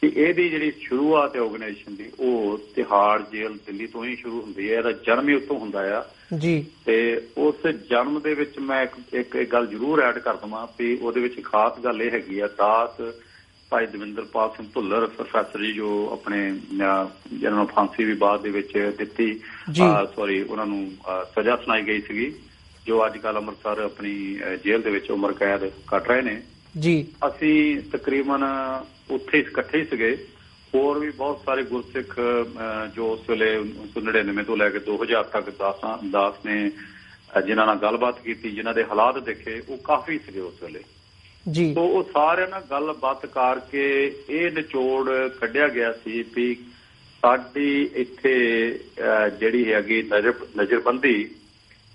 Speaker 2: ਕਿ ਇਹਦੀ ਜਿਹੜੀ ਸ਼ੁਰੂਆਤ ਹੈ ਆਰਗੇਨਾਈਜੇਸ਼ਨ ਦੀ, ਉਹ ਤਿਹਾੜ ਜੇਲ੍ਹ ਦਿੱਲੀ ਤੋਂ ਹੀ ਸ਼ੁਰੂ ਹੁੰਦੀ ਹੈ। ਇਹਦਾ ਜਨਮ ਹੀ ਉੱਥੋਂ ਹੁੰਦਾ ਆ ਜੀ। ਤੇ ਉਸ ਜਨਮ ਦੇ ਵਿੱਚ ਮੈਂ ਇੱਕ ਗੱਲ ਜ਼ਰੂਰ ਐਡ ਕਰ ਦਵਾਂ ਵੀ ਉਹਦੇ ਵਿੱਚ ਖਾਸ ਗੱਲ ਇਹ ਹੈਗੀ ਆ, ਦਾਸ ਭਾਈ ਦਵਿੰਦਰਪਾਲ ਸਿੰਘ ਭੁੱਲਰ ਪ੍ਰੋਫੈਸਰ ਜੀ, ਜੋ ਆਪਣੇ ਜਿਹਨਾਂ ਨੂੰ ਫਾਂਸੀ ਵੀ ਬਾਅਦ ਦੇ ਵਿੱਚ ਦਿੱਤੀ, ਉਹਨਾਂ ਨੂੰ ਸਜ਼ਾ ਸੁਣਾਈ ਗਈ ਸੀਗੀ, ਜੋ ਅੱਜ ਕੱਲ੍ਹ ਅੰਮ੍ਰਿਤਸਰ ਆਪਣੀ ਜੇਲ੍ਹ ਦੇ ਵਿੱਚ ਉਮਰ ਕੈਦ ਕੱਟ ਰਹੇ ਨੇ ਜੀ। ਅਸੀਂ ਤਕਰੀਬਨ ਉੱਥੇ ਇਕੱਠੇ ਸੀਗੇ, ਹੋਰ ਵੀ ਬਹੁਤ ਸਾਰੇ ਗੁਰਸਿੱਖ ਜੋ ਉਸ ਵੇਲੇ 1999 ਤੋਂ ਲੈ ਕੇ 2000 ਤੱਕ ਦਾਸ ਨੇ ਜਿਨ੍ਹਾਂ ਨਾਲ ਗੱਲਬਾਤ ਕੀਤੀ, ਜਿਨ੍ਹਾਂ ਦੇ ਹਾਲਾਤ ਦੇਖੇ, ਉਹ ਕਾਫੀ ਸੀਗੇ ਉਸ ਵੇਲੇ ਜੀ। ਸੋ ਉਹ ਸਾਰਿਆਂ ਨਾਲ ਗੱਲਬਾਤ ਕਰਕੇ ਇਹ ਨਿਚੋੜ ਕੱਢਿਆ ਗਿਆ ਸੀ ਵੀ ਸਾਡੀ ਇੱਥੇ ਜਿਹੜੀ ਹੈਗੀ ਨਜ਼ਰਬੰਦੀ,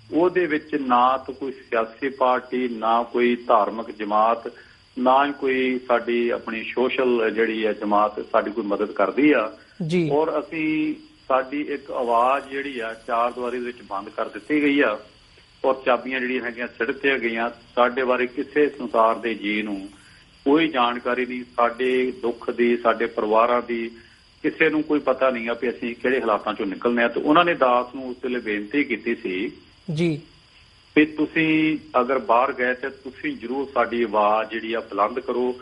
Speaker 2: ਉਹਦੇ ਵਿੱਚ ਨਾ ਤਾਂ ਕੋਈ ਸਿਆਸੀ ਪਾਰਟੀ, ਨਾ ਕੋਈ ਧਾਰਮਿਕ ਜਮਾਤ, ਨਾ ਹੀ ਕੋਈ ਸਾਡੀ ਆਪਣੀ ਸੋਸ਼ਲ ਜਿਹੜੀ ਹੈ ਜਮਾਤ ਸਾਡੀ ਕੋਈ ਮਦਦ ਕਰਦੀ ਆ ਜੀ। ਔਰ ਅਸੀਂ ਸਾਡੀ ਇੱਕ ਆਵਾਜ਼ ਜਿਹੜੀ ਆ ਚਾਰ ਦੀਵਾਰੀ ਦੇ ਵਿੱਚ ਬੰਦ ਕਰ ਦਿੱਤੀ ਗਈ ਆ, ਔਰ ਚਾਬੀਆਂ ਜਿਹੜੀਆਂ ਹੈਗੀਆਂ ਸਿੱਟ ਦਿੱਤੀਆਂ ਗਈਆਂ। ਸਾਡੇ ਬਾਰੇ ਕਿਸੇ ਸੰਸਾਰ ਦੇ ਜੀਅ ਨੂੰ ਕੋਈ ਜਾਣਕਾਰੀ ਨਹੀਂ, ਸਾਡੇ ਦੁੱਖ ਦੀ, ਸਾਡੇ ਪਰਿਵਾਰਾਂ ਦੀ ਕਿਸੇ ਨੂੰ ਕੋਈ ਪਤਾ ਨਹੀਂ ਆ ਵੀ ਅਸੀਂ ਕਿਹੜੇ ਹਾਲਾਤਾਂ ਚੋਂ ਨਿਕਲਣੇ ਆ। ਤੇ ਉਹਨਾਂ ਨੇ ਦਾਸ ਨੂੰ ਉਸ ਵੇਲੇ ਬੇਨਤੀ ਕੀਤੀ ਸੀ ਜੀ ਵੀ ਤੁਸੀਂ ਅਗਰ ਬਾਹਰ ਗਏ ਤੇ ਤੁਸੀਂ ਜ਼ਰੂਰ ਸਾਡੀ ਆਵਾਜ਼ ਜਿਹੜੀ ਆ ਬੁਲੰਦ ਕਰੋ,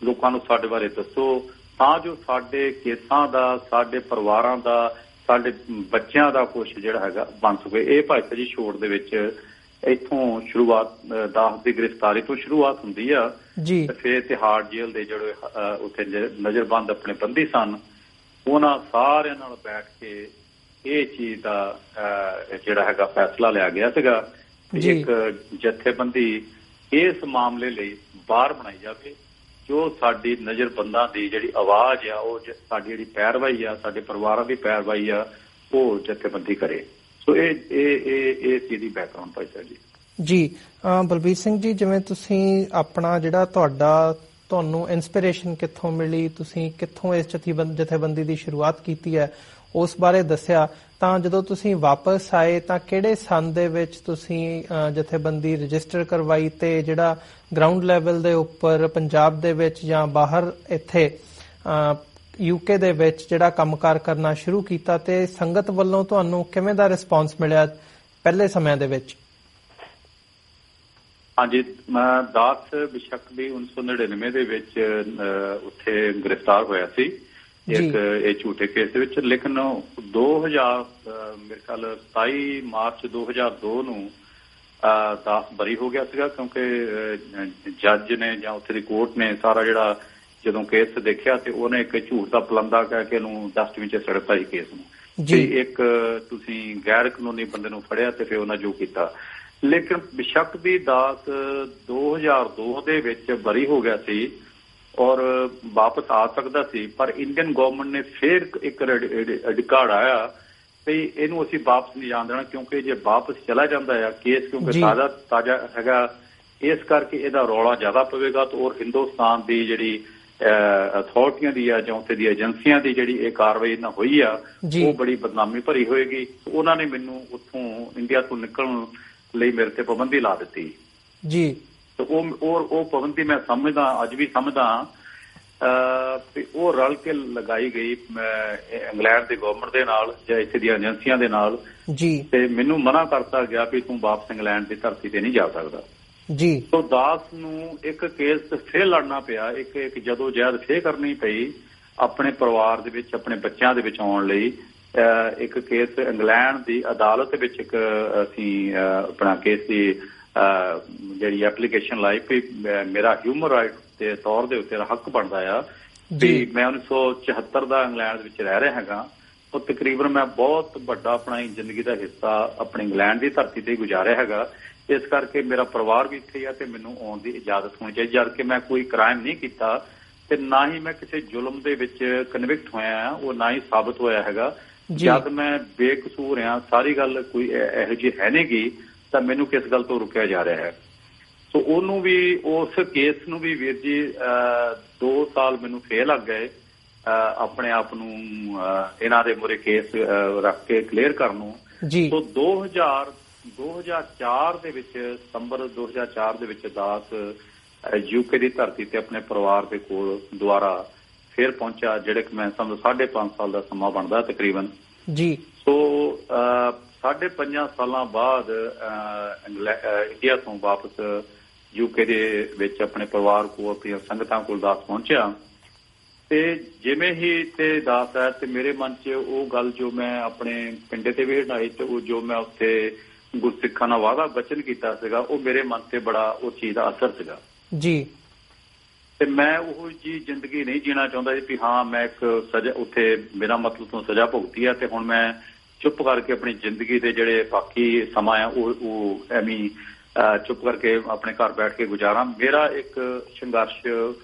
Speaker 2: ਲੋਕਾਂ ਨੂੰ ਸਾਡੇ ਬਾਰੇ ਦੱਸੋ, ਤਾਂ ਜੋ ਸਾਡੇ ਕੇਸਾਂ ਦਾ, ਸਾਡੇ ਪਰਿਵਾਰਾਂ ਦਾ, ਸਾਡੇ ਬੱਚਿਆਂ ਦਾ ਕੁਝ ਜਿਹੜਾ ਹੈਗਾ ਬਣ ਸਕੇ। ਇਹ ਭਾਈ ਜੀ ਛੋੜ ਦੇ ਵਿੱਚ ਇੱਥੋਂ ਸ਼ੁਰੂਆਤ, ਦਾਸ ਦੀ ਗ੍ਰਿਫਤਾਰੀ ਤੋਂ ਸ਼ੁਰੂਆਤ ਹੁੰਦੀ ਆ ਜੀ। ਫਿਰ ਤਿਹਾੜ ਜੇਲ੍ਹ ਦੇ ਜਿਹੜੇ ਉੱਥੇ ਨਜ਼ਰਬੰਦ ਆਪਣੇ ਬੰਦੀ ਸਨ, ਉਹਨਾਂ ਸਾਰਿਆਂ ਨਾਲ ਬੈਠ ਕੇ ਇਹ ਚੀਜ਼ ਦਾ ਜਿਹੜਾ ਹੈਗਾ ਫੈਸਲਾ ਲਿਆ ਗਿਆ ਸੀਗਾ, ਇੱਕ ਜਥੇਬੰਦੀ ਇਸ ਮਾਮਲੇ ਲਈ ਬਾਹਰ ਬਣਾਈ ਜਾਵੇ, ਜੋ ਸਾਡੀ ਨਜ਼ਰਬੰਦਾਂ ਦੀ ਜਿਹੜੀ ਆਵਾਜ਼ ਆ, ਉਹ ਸਾਡੀ ਜਿਹੜੀ ਪੈਰਵਾਈ ਆ, ਸਾਡੇ ਪਰਿਵਾਰਾਂ ਦੀ ਪੈਰਵਾਈ ਆ, ਉਹ ਜਥੇਬੰਦੀ ਕਰੇ। ਸੋ ਇਹ ਚੀਜ਼ ਦੀ ਬੈਕਗ੍ਰਾਉਂਡ ਭਾਈ ਸਾਹਿਬ ਜੀ।
Speaker 1: ਜੀ ਬਲਬੀਰ ਸਿੰਘ ਜੀ, ਜਿਵੇਂ ਤੁਸੀਂ ਆਪਣਾ ਜਿਹੜਾ ਤੁਹਾਡਾ ਤੁਹਾਨੂੰ ਇਨਸਪੀਰੇਸ਼ਨ ਕਿੱਥੋਂ ਮਿਲੀ, ਤੁਸੀਂ ਕਿੱਥੋਂ ਇਸ ਜਥੇਬੰਦੀ ਦੀ ਸ਼ੁਰੂਆਤ ਕੀਤੀ ਹੈ, ਉਸ ਬਾਰੇ ਦੱਸਿਆ। ਤਾਂ ਜਦੋਂ ਤੁਸੀਂ ਵਾਪਸ ਆਏ ਤਾਂ ਕਿਹੜੇ ਸੰਨ ਦੇ ਵਿੱਚ ਤੁਸੀਂ ਜਥੇਬੰਦੀ ਰਜਿਸਟਰ ਕਰਵਾਈ ਤੇ ਜਿਹੜਾ ਗਰਾਊਂਡ ਲੈਵਲ ਦੇ ਉੱਪਰ ਪੰਜਾਬ ਦੇ ਵਿੱਚ ਜਾਂ ਬਾਹਰ ਇੱਥੇ UK ਦੇ ਵਿੱਚ ਜਿਹੜਾ ਕੰਮਕਾਰ ਕਰਨਾ ਸ਼ੁਰੂ ਕੀਤਾ, ਤੇ ਸੰਗਤ ਵੱਲੋਂ ਤੁਹਾਨੂੰ ਕਿਵੇਂ ਦਾ ਰਿਸਪੌਂਸ ਮਿਲਿਆ ਪਹਿਲੇ ਸਮਿਆਂ ਦੇ ਵਿੱਚ?
Speaker 2: ਹਾਂਜੀ, ਮੈਂ ਦਾਸ ਬਿਸ਼ਕ ਵੀ 1999 ਦੇ ਵਿੱਚ ਉੱਥੇ ਗ੍ਰਿਫਤਾਰ ਹੋਇਆ ਸੀ ਇੱਕ ਇਹ ਝੂਠੇ ਕੇਸ ਦੇ ਵਿੱਚ। ਲੇਕਿਨ 2000 ਮੇਰੇ ਖਿਆਲ 27 ਮਾਰਚ 2002 ਨੂੰ ਦਾਸ ਬਰੀ ਹੋ ਗਿਆ ਸੀਗਾ, ਕਿਉਂਕਿ ਜੱਜ ਨੇ ਜਾਂ ਉੱਥੇ ਦੀ ਕੋਰਟ ਨੇ ਸਾਰਾ ਜਿਹੜਾ ਜਦੋਂ ਕੇਸ ਦੇਖਿਆ ਤੇ ਉਹਨੇ ਇੱਕ ਝੂਠ ਦਾ ਪਲੰਦਾ ਕਹਿ ਕੇ ਇਹਨੂੰ ਡਸਟਬਿਨ 'ਚ ਸੜਤਾ ਸੀ ਕੇਸ ਨੂੰ। ਤੇ ਇੱਕ ਤੁਸੀਂ ਗੈਰ ਕਾਨੂੰਨੀ ਬੰਦੇ ਨੂੰ ਫੜਿਆ ਤੇ ਫਿਰ ਉਹਨਾਂ ਜੋ ਕੀਤਾ। ਲੇਕਿਨ ਬਿਸ਼ਕ ਵੀ ਦਾਸ 2002 ਦੇ ਵਿੱਚ ਬਰੀ ਹੋ ਗਿਆ ਸੀ ਔਰ ਵਾਪਸ ਆ ਸਕਦਾ ਸੀ, ਪਰ ਇੰਡੀਅਨ ਗਵਰਨਮੈਂਟ ਨੇ ਫਿਰ ਇੱਕ ਰਿਕਾਰਡ ਆਇਆ ਤੇ ਇਹਨੂੰ ਅਸੀਂ ਵਾਪਸ ਨਹੀਂ ਜਾਣ ਦੇਣਾ, ਕਿਉਂਕਿ ਜੇ ਵਾਪਸ ਚਲਾ ਜਾਂਦਾ ਹੈ ਕੇਸ, ਕਿਉਂਕਿ ਤਾਜ਼ਾ ਹੈਗਾ, ਇਸ ਕਰਕੇ ਇਹਦਾ ਰੌਲਾ ਜ਼ਿਆਦਾ ਪਵੇਗਾ ਤੇ ਔਰ ਹਿੰਦੁਸਤਾਨ ਦੀ ਜਿਹੜੀ ਅਥਾਰਟੀਆਂ ਦੀ ਆ ਜਾਂ ਉੱਥੇ ਦੀ ਏਜੰਸੀਆਂ ਦੀ ਜਿਹੜੀ ਇਹ ਕਾਰਵਾਈ ਨਾ ਹੋਈ ਆ ਉਹ ਬੜੀ ਬਦਨਾਮੀ ਭਰੀ ਹੋਏਗੀ। ਉਹਨਾਂ ਨੇ ਮੈਨੂੰ ਉੱਥੋਂ ਇੰਡੀਆ ਤੋਂ ਨਿਕਲਣ ਲਈ ਮੇਰੇ ਤੇ ਪਾਬੰਦੀ ਲਾ ਦਿੱਤੀ
Speaker 1: ਜੀ।
Speaker 2: ਤੇ ਉਹ ਪਾਬੰਦੀ ਮੈਂ ਸਮਝਦਾ, ਅੱਜ ਵੀ ਸਮਝਦਾ, ਤੇ ਉਹ ਰਲ ਕੇ ਲਗਾਈ ਗਈ ਇੰਗਲੈਂਡ ਦੀ ਗਵਰਨਮੈਂਟ ਦੇ ਨਾਲ ਜਾਂ ਇੱਥੇ ਦੀਆਂ ਏਜੰਸੀਆਂ ਦੇ ਨਾਲ ਜੀ। ਤੇ ਮੈਨੂੰ ਮਨਾ ਕਰਤਾ ਗਿਆ ਵੀ ਤੂੰ ਵਾਪਸ ਇੰਗਲੈਂਡ ਦੀ ਧਰਤੀ ਤੇ ਨਹੀਂ ਜਾ ਸਕਦਾ ਜੀ। ਸੋ ਦਾਸ ਨੂੰ ਇੱਕ ਕੇਸ ਫੇਰ ਲੜਨਾ ਪਿਆ, ਇੱਕ ਜਦੋਂ ਜਹਿਦ ਫੇਰ ਕਰਨੀ ਪਈ ਆਪਣੇ ਪਰਿਵਾਰ ਦੇ ਵਿੱਚ, ਆਪਣੇ ਬੱਚਿਆਂ ਦੇ ਵਿੱਚ ਆਉਣ ਲਈ। ਇੱਕ ਕੇਸ ਇੰਗਲੈਂਡ ਦੀ ਅਦਾਲਤ ਵਿੱਚ ਇੱਕ ਅਸੀਂ ਆਪਣਾ ਕੇਸ ਦੀ ਜਿਹੜੀ ਐਪਲੀਕੇਸ਼ਨ ਲਾਈ ਵੀ ਮੇਰਾ ਹਿਊਮਨ ਰਾਈਟ ਦੇ ਤੌਰ ਦੇ ਉੱਤੇ ਹੱਕ ਬਣਦਾ ਆ ਵੀ ਮੈਂ 1974 ਦਾ ਇੰਗਲੈਂਡ ਵਿੱਚ ਰਹਿ ਰਿਹਾ ਹੈਗਾ। ਉਹ ਤਕਰੀਬਨ ਮੈਂ ਬਹੁਤ ਵੱਡਾ ਆਪਣਾ ਜ਼ਿੰਦਗੀ ਦਾ ਹਿੱਸਾ ਆਪਣੀ ਇੰਗਲੈਂਡ ਦੀ ਧਰਤੀ ਤੇ ਗੁਜ਼ਾਰਿਆ ਹੈਗਾ, ਇਸ ਕਰਕੇ ਮੇਰਾ ਪਰਿਵਾਰ ਵੀ ਇੱਥੇ ਆ ਤੇ ਮੈਨੂੰ ਆਉਣ ਦੀ ਇਜਾਜ਼ਤ ਹੋਣੀ ਚਾਹੀਦੀ। ਜਦ ਕਿ ਮੈਂ ਕੋਈ ਕ੍ਰਾਈਮ ਨਹੀਂ ਕੀਤਾ ਤੇ ਨਾ ਹੀ ਮੈਂ ਕਿਸੇ ਜ਼ੁਲਮ ਦੇ ਵਿੱਚ ਕਨਵਿਕਟ ਹੋਇਆ, ਉਹ ਨਾ ਹੀ ਸਾਬਤ ਹੋਇਆ ਹੈਗਾ। ਜਦ ਮੈਂ ਬੇਕਸੂਰ ਹਾਂ, ਸਾਰੀ ਗੱਲ ਕੋਈ ਇਹੋ ਜਿਹੀ ਹੈ ਨਹੀਂ ਗੀ, ਤਾਂ ਮੈਨੂੰ ਕਿਸ ਗੱਲ ਤੋਂ ਰੁਕਿਆ ਜਾ ਰਿਹਾ ਹੈ। ਸੋ ਉਹਨੂੰ ਵੀ, ਉਸ ਕੇਸ ਨੂੰ ਵੀ ਵੀਰ ਜੀ 2 ਸਾਲ ਮੈਨੂੰ ਫੇਰ ਲੱਗ ਗਏ ਆਪਣੇ ਆਪ ਨੂੰ ਇਹਨਾਂ ਦੇ ਮੂਹਰੇ ਕੇਸ ਰੱਖ ਕੇ ਕਲੀਅਰ ਕਰਨ ਨੂੰ। ਸੋ 2004 ਦੇ ਵਿੱਚ, ਸਤੰਬਰ 2004 ਦੇ ਵਿੱਚ ਦਾਸ UK ਦੀ ਧਰਤੀ ਤੇ ਆਪਣੇ ਪਰਿਵਾਰ ਦੇ ਕੋਲ ਦੁਆਰਾ ਫੇਰ ਪਹੁੰਚਿਆ, ਜਿਹੜੇ ਕਿ ਮੈਂ ਸਮਝ 5.5 ਸਾਲ ਦਾ ਸਮਾਂ ਬਣਦਾ ਤਕਰੀਬਨ ਜੀ। ਸੋ 5.5 ਸਾਲਾਂ ਬਾਅਦ ਇੰਡੀਆ ਤੋਂ ਵਾਪਸ UK ਦੇ ਵਿੱਚ ਆਪਣੇ ਪਰਿਵਾਰ ਕੋਲ, ਆਪਣੀਆਂ ਸੰਗਤਾਂ ਕੋਲ ਦਾਸ ਪਹੁੰਚਿਆ। ਤੇ ਜਿਵੇਂ ਹੀ ਤੇ ਦਾਸ ਆਇਆ ਤੇ ਮੇਰੇ ਮਨ 'ਚ ਉਹ ਗੱਲ ਜੋ ਮੈਂ ਆਪਣੇ ਪਿੰਡੇ ਤੇ ਵੀ ਹਟਾਈ ਤੇ ਉਹ ਜੋ ਮੈਂ ਉੱਥੇ ਗੁਰਸਿੱਖਾਂ ਨਾਲ ਵਾਅਦਾ ਬਚਨ ਕੀਤਾ ਸੀਗਾ, ਉਹ ਮੇਰੇ ਮਨ ਤੇ ਬੜਾ ਉਸ ਚੀਜ਼ ਦਾ ਅਸਰ ਸੀਗਾ ਜੀ। ਤੇ ਮੈਂ ਉਹ ਜੀ ਜ਼ਿੰਦਗੀ ਨਹੀਂ ਜੀਣਾ ਚਾਹੁੰਦਾ ਸੀ ਵੀ ਹਾਂ ਮੈਂ ਇੱਕ ਸਜ਼ਾ ਉੱਥੇ ਬਿਨਾਂ ਮਤਲਬ ਤੋਂ ਸਜ਼ਾ ਭੁਗਤੀ ਆ ਤੇ ਹੁਣ ਮੈਂ ਚੁੱਪ ਕਰਕੇ ਆਪਣੀ ਜ਼ਿੰਦਗੀ ਦੇ ਜਿਹੜੇ ਬਾਕੀ ਸਮਾਂ ਆ ਉਹ ਐਵੇਂ ਚੁੱਪ ਕਰਕੇ ਆਪਣੇ ਘਰ ਬੈਠ ਕੇ ਗੁਜ਼ਾਰਾਂ। ਮੇਰਾ ਇੱਕ ਸੰਘਰਸ਼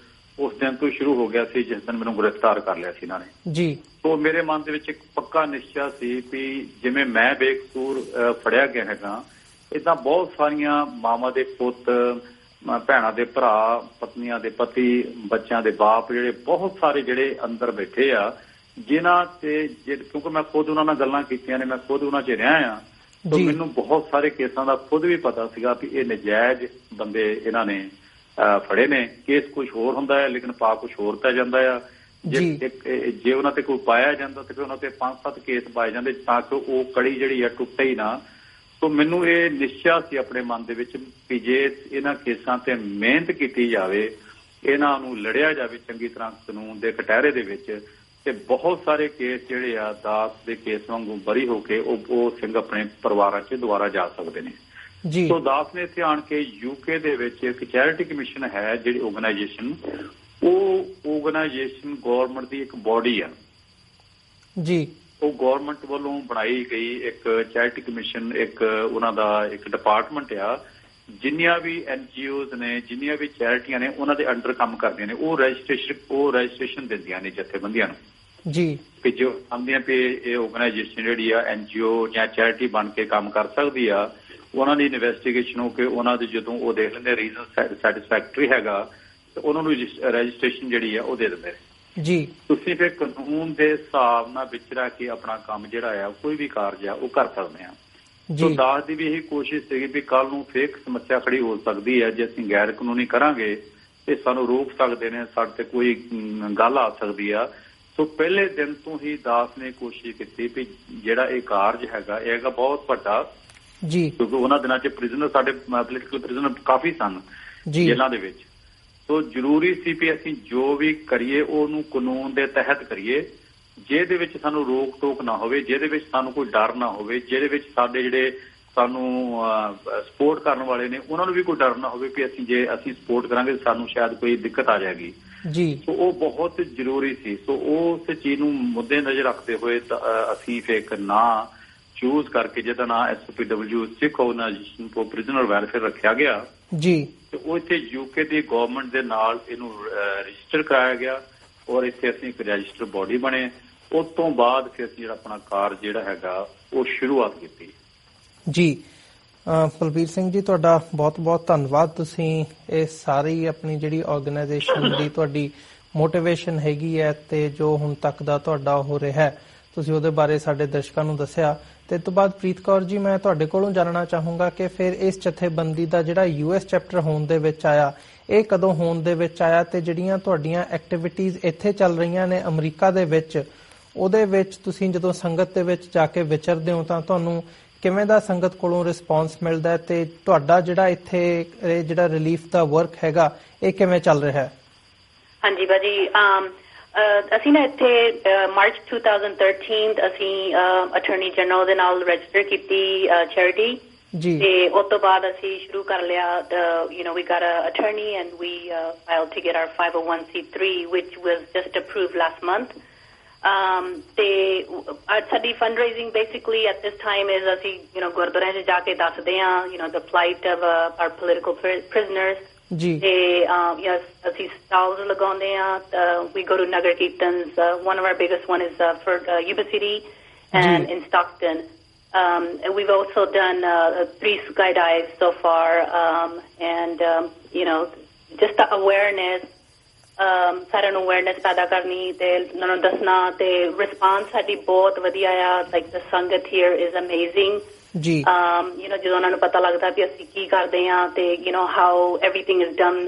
Speaker 2: ਉਸ ਦਿਨ ਤੋਂ ਸ਼ੁਰੂ ਹੋ ਗਿਆ ਸੀ ਜਿਸ ਦਿਨ ਮੈਨੂੰ ਗ੍ਰਿਫਤਾਰ ਕਰ ਲਿਆ ਸੀ ਇਹਨਾਂ ਨੇ ਜੀ। ਤੋਂ ਮੇਰੇ ਮਨ ਦੇ ਵਿੱਚ ਇੱਕ ਪੱਕਾ ਨਿਸ਼ਚਾ ਸੀ ਵੀ ਜਿਵੇਂ ਮੈਂ ਬੇਕਸੂਰ ਫੜਿਆ ਗਿਆ ਹੈਗਾ, ਏਦਾਂ ਬਹੁਤ ਸਾਰੀਆਂ ਮਾਵਾਂ ਦੇ ਪੁੱਤ, ਭੈਣਾਂ ਦੇ ਭਰਾ, ਪਤਨੀਆਂ ਦੇ ਪਤੀ, ਬੱਚਿਆਂ ਦੇ ਬਾਪ, ਜਿਹੜੇ ਬਹੁਤ ਸਾਰੇ ਜਿਹੜੇ ਅੰਦਰ ਬੈਠੇ ਆ, ਜਿਨ੍ਹਾਂ ਤੇ ਕਿਉਂਕਿ ਮੈਂ ਖੁਦ ਉਹਨਾਂ ਨਾਲ ਗੱਲਾਂ ਕੀਤੀਆਂ ਨੇ, ਮੈਂ ਖੁਦ ਉਹਨਾਂ 'ਚ ਰਿਹਾ ਆ, ਤਾਂ ਮੈਨੂੰ ਬਹੁਤ ਸਾਰੇ ਕੇਸਾਂ ਦਾ ਖੁਦ ਵੀ ਪਤਾ ਸੀਗਾ ਵੀ ਇਹ ਨਜਾਇਜ਼ ਬੰਦੇ ਇਹਨਾਂ ਨੇ ਫੜੇ ਨੇ। ਕੇਸ ਕੁਝ ਹੋਰ ਹੁੰਦਾ ਹੈ ਲੇਕਿਨ ਪਾ ਕੁਝ ਹੋਰ ਪੈ ਜਾਂਦਾ ਆ। ਜੇ ਉਹਨਾਂ ਤੇ ਕੋਈ ਪਾਇਆ ਜਾਂਦਾ ਤੇ ਫਿਰ ਉਹਨਾਂ ਤੇ 5-7 ਕੇਸ ਪਾਏ ਜਾਂਦੇ ਤਾਂ ਕਿ ਉਹ ਕੜੀ ਜਿਹੜੀ ਆ ਟੁੱਟੇ ਹੀ ਨਾ। ਸੋ ਮੈਨੂੰ ਇਹ ਨਿਸ਼ਚਾ ਸੀ ਆਪਣੇ ਮਨ ਦੇ ਵਿੱਚ ਕਿ ਜੇ ਇਹਨਾਂ ਕੇਸਾਂ ਤੇ ਮਿਹਨਤ ਕੀਤੀ ਜਾਵੇ, ਇਹਨਾਂ ਨੂੰ ਲੜਿਆ ਜਾਵੇ ਚੰਗੀ ਤਰ੍ਹਾਂ ਕਾਨੂੰਨ ਦੇ ਕਟਹਿਰੇ ਦੇ ਵਿੱਚ, ਤੇ ਬਹੁਤ ਸਾਰੇ ਕੇਸ ਜਿਹੜੇ ਆ ਦਾਸ ਦੇ ਕੇਸ ਵਾਂਗੂ ਬਰੀ ਹੋ ਕੇ ਉਹ ਸਿੰਘ ਆਪਣੇ ਪਰਿਵਾਰਾਂ 'ਚ ਦੁਬਾਰਾ ਜਾ ਸਕਦੇ ਨੇ। ਸੋ ਦਾਸ ਨੇ ਇੱਥੇ ਆਣ ਕੇ UK ਦੇ ਵਿੱਚ ਇੱਕ ਚੈਰਿਟੀ ਕਮਿਸ਼ਨ ਹੈ ਜਿਹੜੀ ਆਰਗੇਨਾਈਜੇਸ਼ਨ, ਉਹ ਆਰਗੇਨਾਈਜੇਸ਼ਨ ਗੌਰਮੈਂਟ ਦੀ ਇੱਕ ਬੋਡੀ ਆ ਜੀ। ਉਹ ਗੌਰਮੈਂਟ ਵੱਲੋਂ ਬਣਾਈ ਗਈ ਇੱਕ ਚੈਰਿਟੀ ਕਮਿਸ਼ਨ, ਇੱਕ ਉਹਨਾਂ ਦਾ ਇੱਕ ਡਿਪਾਰਟਮੈਂਟ ਆ। ਜਿੰਨੀਆਂ ਵੀ NGOs ਨੇ, ਜਿੰਨੀਆਂ ਵੀ ਚੈਰਿਟੀਆਂ ਨੇ, ਉਹਨਾਂ ਦੇ ਅੰਡਰ ਕੰਮ ਕਰਦੀਆਂ ਨੇ। ਉਹ ਰਜਿਸਟ੍ਰੇਸ਼ਨ ਦਿੰਦੀਆਂ ਨੇ ਜਥੇਬੰਦੀਆਂ ਨੂੰ ਜੀ ਕਿ ਜੋ ਆਉਂਦੀਆਂ ਵੀ ਇਹ ਆਰਗੇਨਾਈਜੇਸ਼ਨ ਜਿਹੜੀ ਆ NGO ਜਾਂ ਚੈਰਿਟੀ ਬਣ ਕੇ ਕੰਮ ਕਰ ਸਕਦੀ ਆ। ਉਹਨਾਂ ਦੀ ਇਨਵੈਸਟੀਗੇਸ਼ਨ ਹੋ ਕੇ ਉਹਨਾਂ ਦੇ ਜਦੋਂ ਉਹ ਦੇਖ ਲੈਂਦੇ ਰੀਜ਼ਨ ਸੈਟਿਸਫੈਕਟਰੀ ਹੈਗਾ ਤੇ ਉਹਨਾਂ ਨੂੰ ਰਜਿਸਟ੍ਰੇਸ਼ਨ ਜਿਹੜੀ ਆ ਉਹ ਦੇ ਦਿੰਦੇ ਨੇ
Speaker 1: ਜੀ।
Speaker 2: ਤੁਸੀਂ ਫਿਰ ਕਾਨੂੰਨ ਦੇ ਹਿਸਾਬ ਨਾਲ ਵਿਚਰਾ ਕੇ ਆਪਣਾ ਕੰਮ ਜਿਹੜਾ ਆ ਕੋਈ ਵੀ ਕਾਰਜ ਆ ਉਹ ਕਰ ਸਕਦੇ ਆ। ਸੋ ਦਾਸ ਦੀ ਵੀ ਇਹੀ ਕੋਸ਼ਿਸ਼ ਸੀਗੀ ਵੀ ਕੱਲ ਨੂੰ ਫੇਕ ਸਮੱਸਿਆ ਖੜੀ ਹੋ ਸਕਦੀ ਹੈ, ਜੇ ਅਸੀਂ ਗੈਰ ਕਾਨੂੰਨੀ ਕਰਾਂਗੇ ਤੇ ਸਾਨੂੰ ਰੋਕ ਸਕਦੇ ਨੇ, ਸਾਡੇ ਤੇ ਕੋਈ ਗੱਲ ਆ ਸਕਦੀ ਆ। ਸੋ ਪਹਿਲੇ ਦਿਨ ਤੋਂ ਹੀ ਦਾਸ ਨੇ ਕੋਸ਼ਿਸ਼ ਕੀਤੀ ਵੀ ਜਿਹੜਾ ਇਹ ਕਾਰਜ ਹੈਗਾ ਇਹ ਹੈਗਾ ਬਹੁਤ ਵੱਡਾ ਜੀ, ਕਿਉਂਕਿ ਉਹਨਾਂ ਦਿਨਾਂ 'ਚ ਪ੍ਰਿਜ਼ਨਰ ਸਾਡੇ ਪੋਲੀਟੀਕਲ ਪ੍ਰਿਜ਼ਨਰ ਕਾਫੀ ਸਨ ਜੇਲ੍ਹਾਂ ਦੇ ਵਿੱਚ। ਸੋ ਜ਼ਰੂਰੀ ਸੀ ਵੀ ਅਸੀਂ ਜੋ ਵੀ ਕਰੀਏ ਉਹਨੂੰ ਕਾਨੂੰਨ ਦੇ ਤਹਿਤ ਕਰੀਏ, ਜਿਹਦੇ ਵਿੱਚ ਸਾਨੂੰ ਰੋਕ ਟੋਕ ਨਾ ਹੋਵੇ, ਜਿਹਦੇ ਵਿੱਚ ਸਾਨੂੰ ਕੋਈ ਡਰ ਨਾ ਹੋਵੇ, ਜਿਹਦੇ ਵਿੱਚ ਸਾਡੇ ਜਿਹੜੇ ਸਾਨੂੰ ਸਪੋਰਟ ਕਰਨ ਵਾਲੇ ਨੇ ਉਹਨਾਂ ਨੂੰ ਵੀ ਕੋਈ ਡਰ ਨਾ ਹੋਵੇ ਕਿ ਜੇ ਅਸੀਂ ਸਪੋਰਟ ਕਰਾਂਗੇ ਸਾਨੂੰ ਸ਼ਾਇਦ ਕੋਈ ਦਿੱਕਤ ਆ ਜਾਏਗੀ ਜੀ। ਸੋ ਉਹ ਬਹੁਤ ਜ਼ਰੂਰੀ ਸੀ। ਸੋ ਉਸ ਚੀਜ਼ ਨੂੰ ਮੁੱਦੇ ਨਜ਼ਰ ਰੱਖਦੇ ਹੋਏ ਅਸੀਂ ਫਿਰ ਇੱਕ ਨਾਂ ਚੂਜ਼ ਕਰਕੇ ਜਿਹਦਾ ਨਾਂ SOPW Sikh organisation for prisoner welfare ਰੱਖਿਆ ਗਿਆ ਜੀ। ਤੇ ਉਹ ਇੱਥੇ UK ਦੀ ਗਵਰਨਮੈਂਟ ਦੇ ਨਾਲ ਇਹਨੂੰ ਰਜਿਸਟਰ ਕਰਾਇਆ ਗਿਆ ਔਰ ਇੱਥੇ ਅਸੀਂ ਇੱਕ ਰਜਿਸਟਰ ਬੋਡੀ ਬਣੇ। ਉਸ ਤੋਂ ਬਾਅਦ ਫਿਰ ਅਸੀਂ ਜਿਹੜਾ ਆਪਣਾ ਕਾਰਜ ਜਿਹੜਾ ਹੈਗਾ ਉਹ ਸ਼ੁਰੂਆਤ ਕੀਤੀ ਜੀ।
Speaker 1: ਬਲਬੀਰ ਸਿੰਘ ਜੀ, ਤੁਹਾਡਾ ਬਹੁਤ-ਬਹੁਤ ਧੰਨਵਾਦ। ਤੁਸੀਂ ਇਹ ਸਾਰੀ ਆਪਣੀ ਜਿਹੜੀ ਆਰਗੇਨਾਈਜੇਸ਼ਨ ਦੀ ਤੁਹਾਡੀ ਮੋਟੀਵੇਸ਼ਨ ਹੈਗੀ ਹੈ ਤੇ ਜੋ ਹੁਣ ਤੱਕ ਦਾ ਤੁਹਾਡਾ ਹੋ ਰਿਹਾ ਤੁਸੀਂ ਉਹਦੇ ਬਾਰੇ ਸਾਡੇ ਦਰਸ਼ਕਾਂ ਨੂੰ ਦੱਸਿਆ। ਤੇ ਤੋਂ ਬਾਅਦ ਪ੍ਰੀਤ ਕੌਰ ਜੀ, ਮੈਂ ਤੁਹਾਡੇ ਕੋਲੋਂ ਜਾਣਨਾ ਚਾਹੂੰਗਾ ਕਿ ਫਿਰ ਇਸ ਜਥੇਬੰਦੀ ਦਾ ਜਿਹੜਾ US ਚੈਪਟਰ ਹੋਣ ਦੇ ਵਿੱਚ ਆਇਆ, ਇਹ ਕਦੋਂ ਹੋਣ ਦੇ ਵਿੱਚ ਆਇਆ ਤੇ ਜਿਹੜੀਆਂ ਤੁਹਾਡੀਆਂ ਐਕਟੀਵਿਟੀਜ਼ ਇੱਥੇ ਚੱਲ ਰਹੀਆਂ ਨੇ ਅਮਰੀਕਾ ਦੇ ਵਿੱਚ, ਉਹਦੇ ਵਿੱਚ ਤੁਸੀਂ ਜਦੋਂ ਸੰਗਤ ਦੇ ਵਿੱਚ ਜਾ ਕੇ ਵਿਚਰਦੇ ਹੋ ਤਾਂ ਤੁਹਾਨੂੰ ਕਿਵੇਂ ਦਾ ਸੰਗਤ ਕੋਲੋਂ ਰਿਸਪੌਂਸ ਮਿਲਦਾ ਤੇ ਤੁਹਾਡਾ ਜਿਹੜਾ ਇੱਥੇ ਜਿਹੜਾ ਰਿਲੀਫ ਦਾ ਵਰਕ ਹੈਗਾ ਇਹ ਕਿਵੇਂ ਚੱਲ ਰਿਹਾ ਹੈ?
Speaker 3: ਹਾਂਜੀ ਬਾਜੀ, ਅਸੀਂ ਨਾ ਇੱਥੇ ਮਾਰਚ 2013 ਅਸੀਂ ਅਟਾਰਨੀ ਜਨਰਲ ਦੇ ਨਾਲ ਰਜਿਸਟਰ ਕੀਤੀ ਚੈਰਿਟੀ ਜੀ, ਤੇ ਉਸ ਤੋਂ ਬਾਅਦ ਅਸੀਂ ਸ਼ੁਰੂ ਕਰ ਲਿਆ we got an attorney and we filed to get our 501c3 which was just approved last month. ਤੇ ਸਾਡੀ fundraising basically at this time is ਅਸੀਂ ਗੁਰਦੁਆਰਿਆਂ 'ਚ ਜਾ ਕੇ ਦੱਸਦੇ ਹਾਂ the plight of our political prisoners ਜੀ। ਤੇ ਅਸੀਂ stalls ਲਗਾਉਂਦੇ ਹਾਂ। we go to Nagar Kirtans. One of our biggest one is for Yuba City and in Stockton. And we've also done 3 skydives so far, and just the awareness, ਸਾਰਿਆਂ ਨੂੰ awareness ਪੈਦਾ ਕਰਨੀ ਤੇ ਉਹਨਾਂ ਨੂੰ ਦੱਸਣਾ ਤੇ response ਸਾਡੀ ਬਹੁਤ ਵਧੀਆ ਆ। like the sangat here is amazing ਜੀ। ਜਦੋਂ ਉਹਨਾਂ ਨੂੰ ਪਤਾ ਲੱਗਦਾ ਵੀ ਅਸੀਂ ਕੀ ਕਰਦੇ ਹਾਂ ਤੇ how everything is done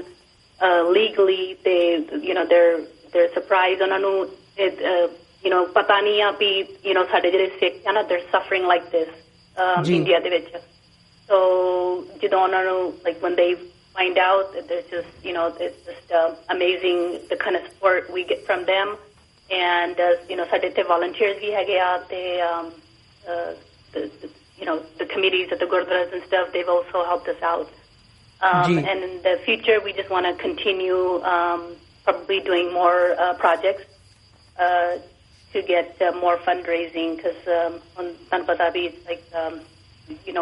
Speaker 3: legally ਤੇ they're surprised। ਉਹਨਾਂ ਨੂੰ ਪਤਾ ਨਹੀਂ ਆ ਵੀ ਸਾਡੇ ਜਿਹੜੇ ਸਿੱਖ ਆ ਨਾ they're suffering like this India ਦੇ ਵਿੱਚ। so ਜਦੋਂ ਉਹਨਾਂ ਨੂੰ like when they find out that there's just it's just amazing the kind of support we get from them, and ਸਾਡੇ ਇੱਥੇ volunteers ਵੀ ਹੈਗੇ ਆ ਤੇ the committees at the gurdwaras and stuff, they've also helped us out. And in the future we just want to continue probably doing more projects to get more fundraising, because on Tanpatabi it's like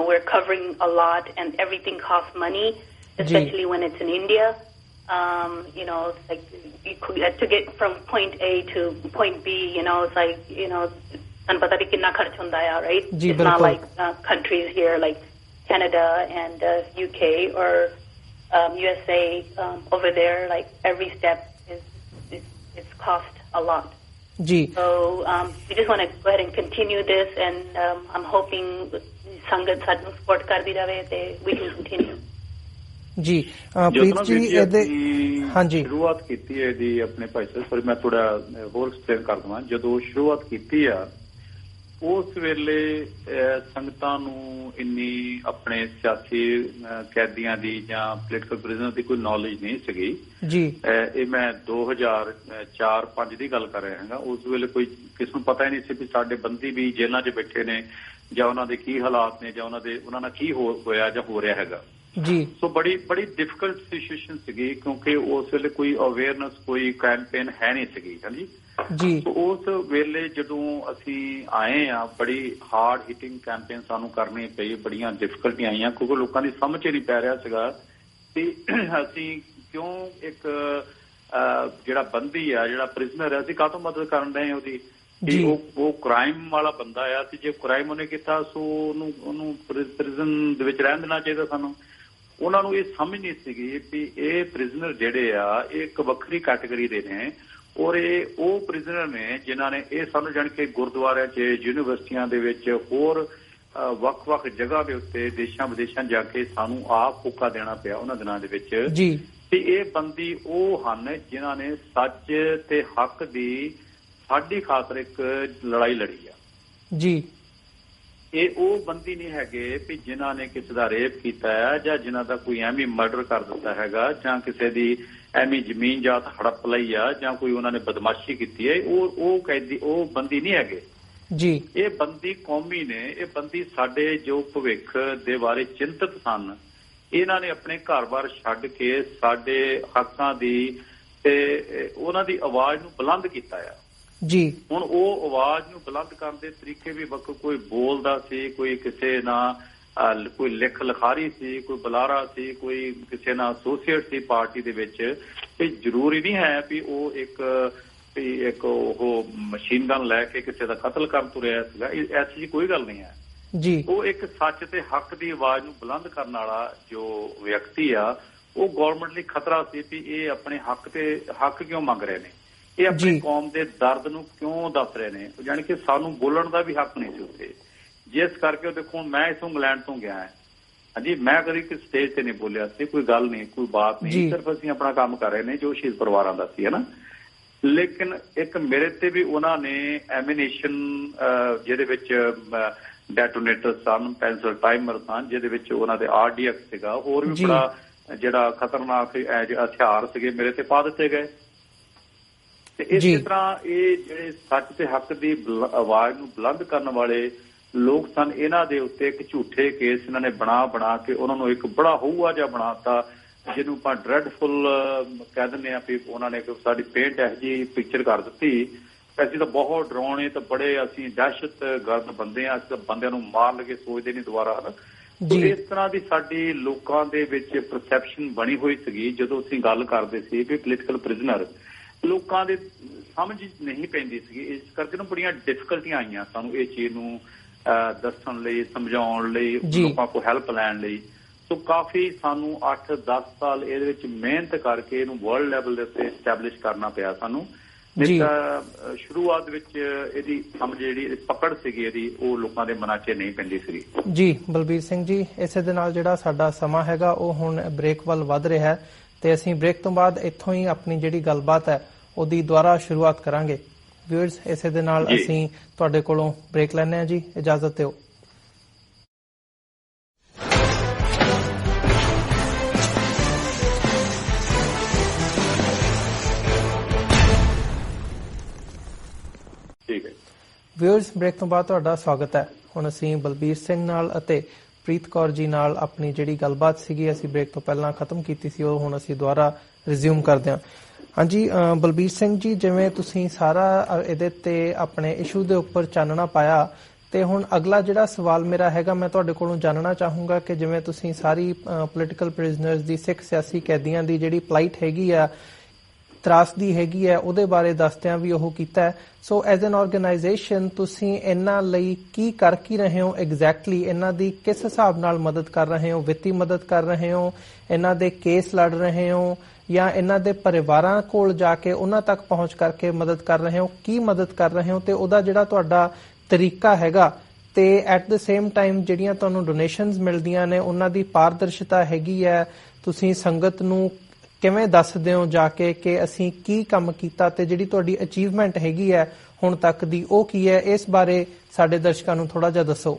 Speaker 3: we're covering a lot and everything costs money, especially when it's in India. It's like to get from point A to point B, it's like ਪਤਾ ਵੀ ਕਿੰਨਾ ਖਰਚ ਹੁੰਦਾ ਆ, right? It's not like countries here like Canada and UK or USA. Over there, like every step is cost a lot. Ji. So we just want to go ahead and continue this, and I'm hoping Sangat ਸਾਨੂੰ support ਕਰਦੀ ਰਹੇ ਤੇ we can continue.
Speaker 1: ਜੀ ਪ੍ਰੀਤ ਜੀ, ਇਹਦੇ ਹਾਂਜੀ
Speaker 2: ਸ਼ੁਰੂਆਤ ਕੀਤੀ ਹੈ ਇਹਦੀ ਆਪਣੇ ਭਾਈ ਸਾਹਿਬ, ਪਰ ਮੈਂ ਥੋੜਾ ਹੋਰ ਐਕਸਪਲੇਨ ਕਰ ਦਵਾਂ। ਜਦੋਂ ਸ਼ੁਰੂਆਤ ਕੀਤੀ ਆ ਉਸ ਵੇਲੇ ਸੰਗਤਾਂ ਨੂੰ ਇੰਨੀ ਆਪਣੇ ਸਿਆਸੀ ਕੈਦੀਆਂ ਦੀ ਜਾਂ ਪੋਲੀਟੀਕਲ ਪ੍ਰਿਜ਼ਨਰ ਦੀ ਕੋਈ ਨੌਲੇਜ ਨਹੀਂ ਸੀਗੀ ਜੀ। ਇਹ ਮੈਂ 2004-05 ਦੀ ਗੱਲ ਕਰ ਰਿਹਾ ਹਾਂ। ਉਸ ਵੇਲੇ ਕੋਈ ਕਿਸੇ ਨੂੰ ਪਤਾ ਹੀ ਨਹੀਂ ਸੀ ਵੀ ਸਾਡੇ ਬੰਦੀ ਵੀ ਜੇਲ੍ਹਾਂ 'ਚ ਬੈਠੇ ਨੇ ਜਾਂ ਉਹਨਾਂ ਦੇ ਕੀ ਹਾਲਾਤ ਨੇ ਜਾਂ ਉਹਨਾਂ ਨਾਲ ਕੀ ਹੋਇਆ ਜਾਂ ਹੋ ਰਿਹਾ ਹੈਗਾ ਜੀ। ਸੋ ਬੜੀ ਡਿਫਿਕਲਟ ਸਿਚੁਏਸ਼ਨ ਸੀਗੀ, ਕਿਉਂਕਿ ਉਸ ਵੇਲੇ ਕੋਈ ਅਵੇਅਰਨੈਸ ਕੋਈ ਕੈਂਪੇਨ ਹੈ ਨਹੀਂ ਸੀਗੀ। ਹਾਂਜੀ ਜੀ। ਉਸ ਵੇਲੇ ਜਦੋਂ ਅਸੀਂ ਆਏ ਆ ਬੜੀ ਹਾਰਡ ਹਿਟਿੰਗ ਕੈਂਪੇਨ ਸਾਨੂੰ ਕਰਨੀ ਪਈ, ਬੜੀਆਂ ਡਿਫਿਕਲਟੀਆਂ ਆਈਆਂ ਕਿਉਂਕਿ ਲੋਕਾਂ ਦੀ ਸਮਝ ਹੀ ਨਹੀਂ ਪੈ ਰਿਹਾ ਸੀਗਾ ਕਿ ਅਸੀਂ ਕਿਉਂ ਇੱਕ ਜਿਹੜਾ ਬੰਦੀ ਆ ਜਿਹੜਾ ਪ੍ਰਿਜ਼ਨਰ ਆ ਅਸੀਂ ਕਾਹਤੋਂ ਮਦਦ ਕਰਨ ਰਹੇ ਉਹਦੀ। ਉਹ ਕ੍ਰਾਈਮ ਵਾਲਾ ਬੰਦਾ ਆ ਤੇ ਜੇ ਕ੍ਰਾਈਮ ਉਹਨੇ ਕੀਤਾ ਸੋ ਉਹਨੂੰ ਪ੍ਰਿਜ਼ਨ ਦੇ ਵਿੱਚ ਰਹਿਣ ਦੇਣਾ ਚਾਹੀਦਾ ਸਾਨੂੰ। ਉਹਨਾਂ ਨੂੰ ਇਹ ਸਮਝ ਨਹੀਂ ਸੀਗੀ ਵੀ ਇਹ ਪ੍ਰਿਜ਼ਨਰ ਜਿਹੜੇ ਆ ਇਹ ਇੱਕ ਵੱਖਰੀ ਕੈਟਾਗਰੀ ਦੇ ਨੇ ਔਰ ਇਹ ਉਹ ਪ੍ਰਿਜ਼ਨਰ ਨੇ ਜਿਨ੍ਹਾਂ ਨੇ ਇਹ ਸਾਨੂੰ ਜਾਣ ਕੇ ਗੁਰਦੁਆਰਿਆਂ 'ਚ ਯੂਨੀਵਰਸਿਟੀਆਂ ਦੇ ਵਿੱਚ ਹੋਰ ਵੱਖ-ਵੱਖ ਜਗ੍ਹਾ ਦੇ ਉੱਤੇ ਦੇਸ਼ਾਂ ਵਿਦੇਸ਼ਾਂ ਜਾ ਕੇ ਸਾਨੂੰ ਆਪ ਹੋਕਾ ਦੇਣਾ ਪਿਆ ਉਹਨਾਂ ਦਿਨਾਂ ਦੇ ਵਿੱਚ
Speaker 1: ਜੀ
Speaker 2: ਤੇ ਇਹ ਬੰਦੀ ਉਹ ਹਨ ਜਿਨ੍ਹਾਂ ਨੇ ਸੱਚ ਤੇ ਹੱਕ ਦੀ ਸਾਡੀ ਖਾਤਰ ਇੱਕ ਲੜਾਈ ਲੜੀ ਆ
Speaker 1: ਜੀ।
Speaker 2: ਇਹ ਉਹ ਬੰਦੀ ਨਹੀਂ ਹੈਗੇ ਵੀ ਜਿਨ੍ਹਾਂ ਨੇ ਕਿਸੇ ਦਾ ਰੇਪ ਕੀਤਾ ਹੈ ਜਾਂ ਜਿਨ੍ਹਾਂ ਦਾ ਕੋਈ ਐਵੇਂ ਮਰਡਰ ਕਰ ਦਿੱਤਾ ਹੈਗਾ ਜਾਂ ਕਿਸੇ ਦੀ ਐਵੇਂ ਜ਼ਮੀਨ ਜਾਤ ਹੜਪ ਲਈ ਆ ਜਾਂ ਕੋਈ ਉਹਨਾਂ ਨੇ ਬਦਮਾਸ਼ੀ ਕੀਤੀ ਹੈ। ਉਹ ਕੈਦੀ ਉਹ ਬੰਦੀ ਨਹੀਂ ਹੈਗੇ
Speaker 1: ਜੀ।
Speaker 2: ਇਹ ਬੰਦੀ ਕੌਮੀ ਨੇ। ਇਹ ਬੰਦੀ ਸਾਡੇ ਜੋ ਭਵਿੱਖ ਦੇ ਬਾਰੇ ਚਿੰਤਤ ਸਨ। ਇਹਨਾਂ ਨੇ ਆਪਣੇ ਘਰ-ਬਾਰ ਛੱਡ ਕੇ ਸਾਡੇ ਹੱਕਾਂ ਦੀ ਤੇ ਉਹਨਾਂ ਦੀ ਆਵਾਜ਼ ਨੂੰ ਬੁਲੰਦ ਕੀਤਾ ਆ
Speaker 1: ਜੀ। ਹੁਣ
Speaker 2: ਉਹ ਆਵਾਜ਼ ਨੂੰ ਬੁਲੰਦ ਕਰਨ ਦੇ ਤਰੀਕੇ ਵੀ ਵੱਖ, ਕੋਈ ਬੋਲਦਾ ਸੀ, ਕੋਈ ਕਿਸੇ ਨਾਲ ਕੋਈ ਲਿਖਾਰੀ ਸੀ, ਕੋਈ ਬੁਲਾਰਾ ਸੀ, ਕੋਈ ਕਿਸੇ ਨਾਲ ਐਸੋਸੀਏਟ ਸੀ ਪਾਰਟੀ ਦੇ ਵਿੱਚ। ਇਹ ਜ਼ਰੂਰੀ ਨਹੀਂ ਹੈ ਵੀ ਉਹ ਇੱਕ ਉਹ ਮਸ਼ੀਨ ਗਨ ਲੈ ਕੇ ਕਿਸੇ ਦਾ ਕਤਲ ਕਰਨ ਤੁਰਿਆ ਸੀਗਾ। ਐਸੀ ਕੋਈ ਗੱਲ ਨਹੀਂ ਹੈ
Speaker 1: ਜੀ। ਉਹ
Speaker 2: ਇੱਕ ਸੱਚ ਤੇ ਹੱਕ ਦੀ ਆਵਾਜ਼ ਨੂੰ ਬੁਲੰਦ ਕਰਨ ਵਾਲਾ ਜੋ ਵਿਅਕਤੀ ਆ ਉਹ ਗੌਰਮੈਂਟ ਲਈ ਖਤਰਾ ਸੀ ਵੀ ਇਹ ਆਪਣੇ ਹੱਕ ਕਿਉਂ ਮੰਗ ਰਹੇ ਨੇ, ਇਹ ਆਪਣੀ ਕੌਮ ਦੇ ਦਰਦ ਨੂੰ ਕਿਉਂ ਦੱਸ ਰਹੇ ਨੇ। ਜਾਣੀ ਕਿ ਸਾਨੂੰ ਬੋਲਣ ਦਾ ਵੀ ਹੱਕ ਨਹੀਂ ਸੀ ਉੱਥੇ। ਜਿਸ ਕਰਕੇ ਉਹ ਦੇਖੋ ਮੈਂ ਇੱਥੋਂ ਇੰਗਲੈਂਡ ਤੋਂ ਗਿਆ ਹਾਂਜੀ, ਮੈਂ ਕਦੀ ਕਿਸੇ ਸਟੇਜ ਤੇ ਨਹੀਂ ਬੋਲਿਆ ਸੀ, ਕੋਈ ਗੱਲ ਨਹੀਂ, ਕੋਈ ਬਾਤ ਨਹੀਂ, ਸਿਰਫ ਅਸੀਂ ਆਪਣਾ ਕੰਮ ਕਰ ਰਹੇ ਨੇ ਜੋ ਸ਼ਹੀਦ ਪਰਿਵਾਰਾਂ ਦਾ ਸੀ, ਹੈ ਨਾ। ਲੇਕਿਨ ਇੱਕ ਮੇਰੇ ਤੇ ਵੀ ਉਹਨਾਂ ਨੇ ਐਮੀਨੇਸ਼ਨ ਜਿਹਦੇ ਵਿੱਚ ਡੈਟੋਨੇਟਰ ਸਨ, ਪੈਨਸਲ ਟਾਈਮਰ ਸਨ, ਜਿਹਦੇ ਵਿੱਚ ਉਹਨਾਂ ਦੇ RDX ਸੀਗਾ, ਹੋਰ ਵੀ ਬੜਾ ਜਿਹੜਾ ਖਤਰਨਾਕ ਹਥਿਆਰ ਸੀਗੇ ਮੇਰੇ ਤੇ ਪਾ ਦਿੱਤੇ ਗਏ। ਤੇ ਇਸੇ ਤਰ੍ਹਾਂ ਇਹ ਜਿਹੜੇ ਸੱਚ ਤੇ ਹੱਕ ਦੀ ਆਵਾਜ਼ ਨੂੰ ਬੁਲੰਦ ਕਰਨ ਵਾਲੇ ਲੋਕ ਸਨ, ਇਹਨਾਂ ਦੇ ਉੱਤੇ ਇੱਕ ਝੂਠੇ ਕੇਸ ਇਹਨਾਂ ਨੇ ਬਣਾ ਕੇ ਉਹਨਾਂ ਨੂੰ ਇੱਕ ਬੜਾ ਹਊਆ ਜਿਹਾ ਬਣਾਤਾ, ਜਿਹਨੂੰ ਆਪਾਂ ਡਰੈਡਫੁਲ ਕਹਿ ਦਿੰਦੇ ਆ ਵੀ ਉਹਨਾਂ ਨੇ ਸਾਡੀ ਪੇਂਟ ਇਹੋ ਜਿਹੀ ਪਿਕਚਰ ਕਰ ਦਿੱਤੀ। ਅਸੀਂ ਤਾਂ ਬਹੁਤ ਡਰਾਉਣੇ ਤੇ ਬੜੇ ਅਸੀਂ ਦਹਿਸ਼ਤਗਰਦ ਬੰਦੇ ਆ, ਅਸੀਂ ਤਾਂ ਬੰਦਿਆਂ ਨੂੰ ਮਾਰ ਲਗੇ ਸੋਚਦੇ ਨਹੀਂ ਦੁਬਾਰਾ। ਇਸ ਤਰ੍ਹਾਂ ਦੀ ਸਾਡੀ ਲੋਕਾਂ ਦੇ ਵਿੱਚ ਪਰਸੈਪਸ਼ਨ ਬਣੀ ਹੋਈ ਸੀਗੀ ਜਦੋਂ ਅਸੀਂ ਗੱਲ ਕਰਦੇ ਸੀ ਵੀ ਪੋਲੀਟੀਕਲ ਪ੍ਰਿਜ਼ਨਰ। ਲੋਕਾਂ ਦੇ ਸਮਝ ਨਹੀਂ ਪੈਂਦੀ ਸੀਗੀ, ਇਸ ਕਰਕੇ ਨਾ ਬੜੀਆਂ ਡਿਫਿਕਲਟੀਆਂ ਆਈਆਂ ਸਾਨੂੰ ਇਹ ਚੀਜ਼ ਨੂੰ ਦੱਸਣ ਲਈ, ਸਮਝਾਉਣ ਲਈ, ਲੋਕਾਂ ਕੋਲ ਹੈਲਪ ਲੈਣ ਲਈ। ਸੋ ਕਾਫੀ ਸਾਨੂੰ 8-10 ਸਾਲ ਇਹਦੇ ਵਿੱਚ ਮਿਹਨਤ ਕਰਕੇ ਇਹਨੂੰ ਵਰਲਡ ਲੈਵਲ ਦੇ ਉੱਤੇ ਐਸਟੈਬਲਿਸ਼ ਕਰਨਾ ਪਿਆ ਸਾਨੂੰ। ਨਹੀਂ ਤਾਂ ਸ਼ੁਰੂਆਤ ਵਿੱਚ ਇਹਦੀ ਸਮਝ ਜਿਹੜੀ ਪਕੜ ਸੀਗੀ ਇਹਦੀ ਉਹ ਲੋਕਾਂ ਦੇ ਮਨਾਂ 'ਚ ਨਹੀਂ ਪੈਂਦੀ ਸੀਗੀ। ਜੀ
Speaker 1: ਬਲਬੀਰ ਸਿੰਘ ਜੀ, ਇਸੇ ਦੇ ਨਾਲ ਜਿਹੜਾ ਸਾਡਾ ਸਮਾਂ ਹੈਗਾ ਉਹ ਹੁਣ ਬ੍ਰੇਕ ਵੱਲ ਵੱਧ ਰਿਹਾ ਹੈ ਤੇ ਅਸੀਂ ਬ੍ਰੇਕ ਤੋਂ ਬਾਅਦ ਇੱਥੋਂ ਹੀ ਆਪਣੀ ਜਿਹੜੀ ਗੱਲਬਾਤ ਹੈ ਉਹਦੀ ਦੁਬਾਰਾ ਸ਼ੁਰੂਆਤ ਕਰਾਂਗੇ। ਵਿਊਅਰਸ, ਇਸੇ ਦੇ ਨਾਲ ਅਸੀਂ ਤੁਹਾਡੇ ਕੋਲੋਂ ਬ੍ਰੇਕ ਲੈਂਦੇ ਹਾਂ ਜੀ, ਇਜਾਜ਼ਤ ਦਿਓ। ਵਿਊਅਰਸ, ਬ੍ਰੇਕ ਤੋਂ ਬਾਅਦ ਤੁਹਾਡਾ ਸਵਾਗਤ ਹੈ। ਹੁਣ ਅਸੀਂ ਬਲਬੀਰ ਸਿੰਘ ਨਾਲ ਅਤੇ ਪ੍ਰੀਤ ਕੌਰ ਜੀ ਨਾਲ ਆਪਣੀ ਜਿਹੜੀ ਗੱਲਬਾਤ ਸੀਗੀ ਅਸੀਂ ਬ੍ਰੇਕ ਤੋਂ ਪਹਿਲਾਂ ਖਤਮ ਕੀਤੀ ਸੀ ਉਹ ਹੁਣ ਅਸੀਂ ਦੁਬਾਰਾ ਰਿਜ਼ਿਊਮ ਕਰਦੇ ਹਾਂ। ਹਾਂਜੀ ਬਲਬੀਰ ਸਿੰਘ ਜੀ, ਜਿਵੇਂ ਤੁਸੀਂ ਸਾਰਾ ਇਹਦੇ ਤੇ ਆਪਣੇ ਇਸ਼ੂ ਦੇ ਉੱਪਰ ਚਾਨਣਾ ਪਾਇਆ ਤੇ ਹੁਣ ਅਗਲਾ ਜਿਹੜਾ ਸਵਾਲ ਮੇਰਾ ਹੈਗਾ ਮੈਂ ਤੁਹਾਡੇ ਕੋਲੋਂ ਜਾਣਨਾ ਚਾਹੂੰਗਾ ਕਿ ਜਿਵੇਂ ਤੁਸੀਂ ਸਾਰੀ ਪੋਲੀਟੀਕਲ ਪ੍ਰਿਜ਼ਨਰਸ ਦੀ, ਸਿੱਖ ਸਿਆਸੀ ਕੈਦੀਆਂ ਦੀ ਜਿਹੜੀ ਪਲਾਈਟ ਹੈਗੀ ਆ, ਤਰਾਸਦੀ ਹੈਗੀ ਹੈ, ਉਹਦੇ ਬਾਰੇ ਦੱਸਦਿਆਂ ਵੀ ਉਹ ਕੀਤਾ ਹੈ। ਸੋ ਐਜ਼ ਐਨ ਆਰਗੇਨਾਈਜੇਸ਼ਨ ਤੁਸੀਂ ਇਹਨਾਂ ਲਈ ਕੀ ਕਰ ਕੀ ਰਹੇ ਹੋ ਐਗਜ਼ੈਕਟਲੀ? ਇਹਨਾਂ ਦੀ ਕਿਸ ਹਿਸਾਬ ਨਾਲ ਮਦਦ ਕਰ ਰਹੇ ਹੋ? ਵਿੱਤੀ ਮਦਦ ਕਰ ਰਹੇ ਹੋ, ਇਹਨਾਂ ਦੇ ਕੇਸ ਲੜ ਰਹੇ ਹੋ, ਜਾਂ ਇਹਨਾਂ ਦੇ ਪਰਿਵਾਰਾਂ ਕੋਲ ਜਾ ਕੇ ਉਹਨਾਂ ਤੱਕ ਪਹੁੰਚ ਕਰਕੇ ਮਦਦ ਕਰ ਰਹੇ ਹੋ? ਕੀ ਮਦਦ ਕਰ ਰਹੇ ਹੋ ਤੇ ਉਹਦਾ ਜਿਹੜਾ ਤੁਹਾਡਾ ਤਰੀਕਾ ਹੈਗਾ ਤੇ ਐਟ ਦ ਸੇਮ ਟਾਈਮ ਜਿਹੜੀਆਂ ਤੁਹਾਨੂੰ ਡੋਨੇਸ਼ਨਸ ਮਿਲਦੀਆਂ ਨੇ ਉਹਨਾਂ ਦੀ ਪਾਰਦਰਸ਼ਤਾ ਹੈਗੀ ਹੈ? ਤੁਸੀਂ ਸੰਗਤ ਨੂੰ ਕਿਵੇਂ ਦੱਸਦੇ ਹੋ ਜਾ ਕੇ ਕਿ ਅਸੀਂ ਕੀ ਕੰਮ ਕੀਤਾ ਤੇ ਜਿਹੜੀ ਤੁਹਾਡੀ ਅਚੀਵਮੈਂਟ ਹੈਗੀ ਹੈ ਹੁਣ ਤੱਕ ਦੀ ਉਹ ਕੀ ਹੈ? ਇਸ ਬਾਰੇ ਸਾਡੇ ਦਰਸ਼ਕਾਂ ਨੂੰ ਥੋੜਾ ਜਿਹਾ ਦੱਸੋ।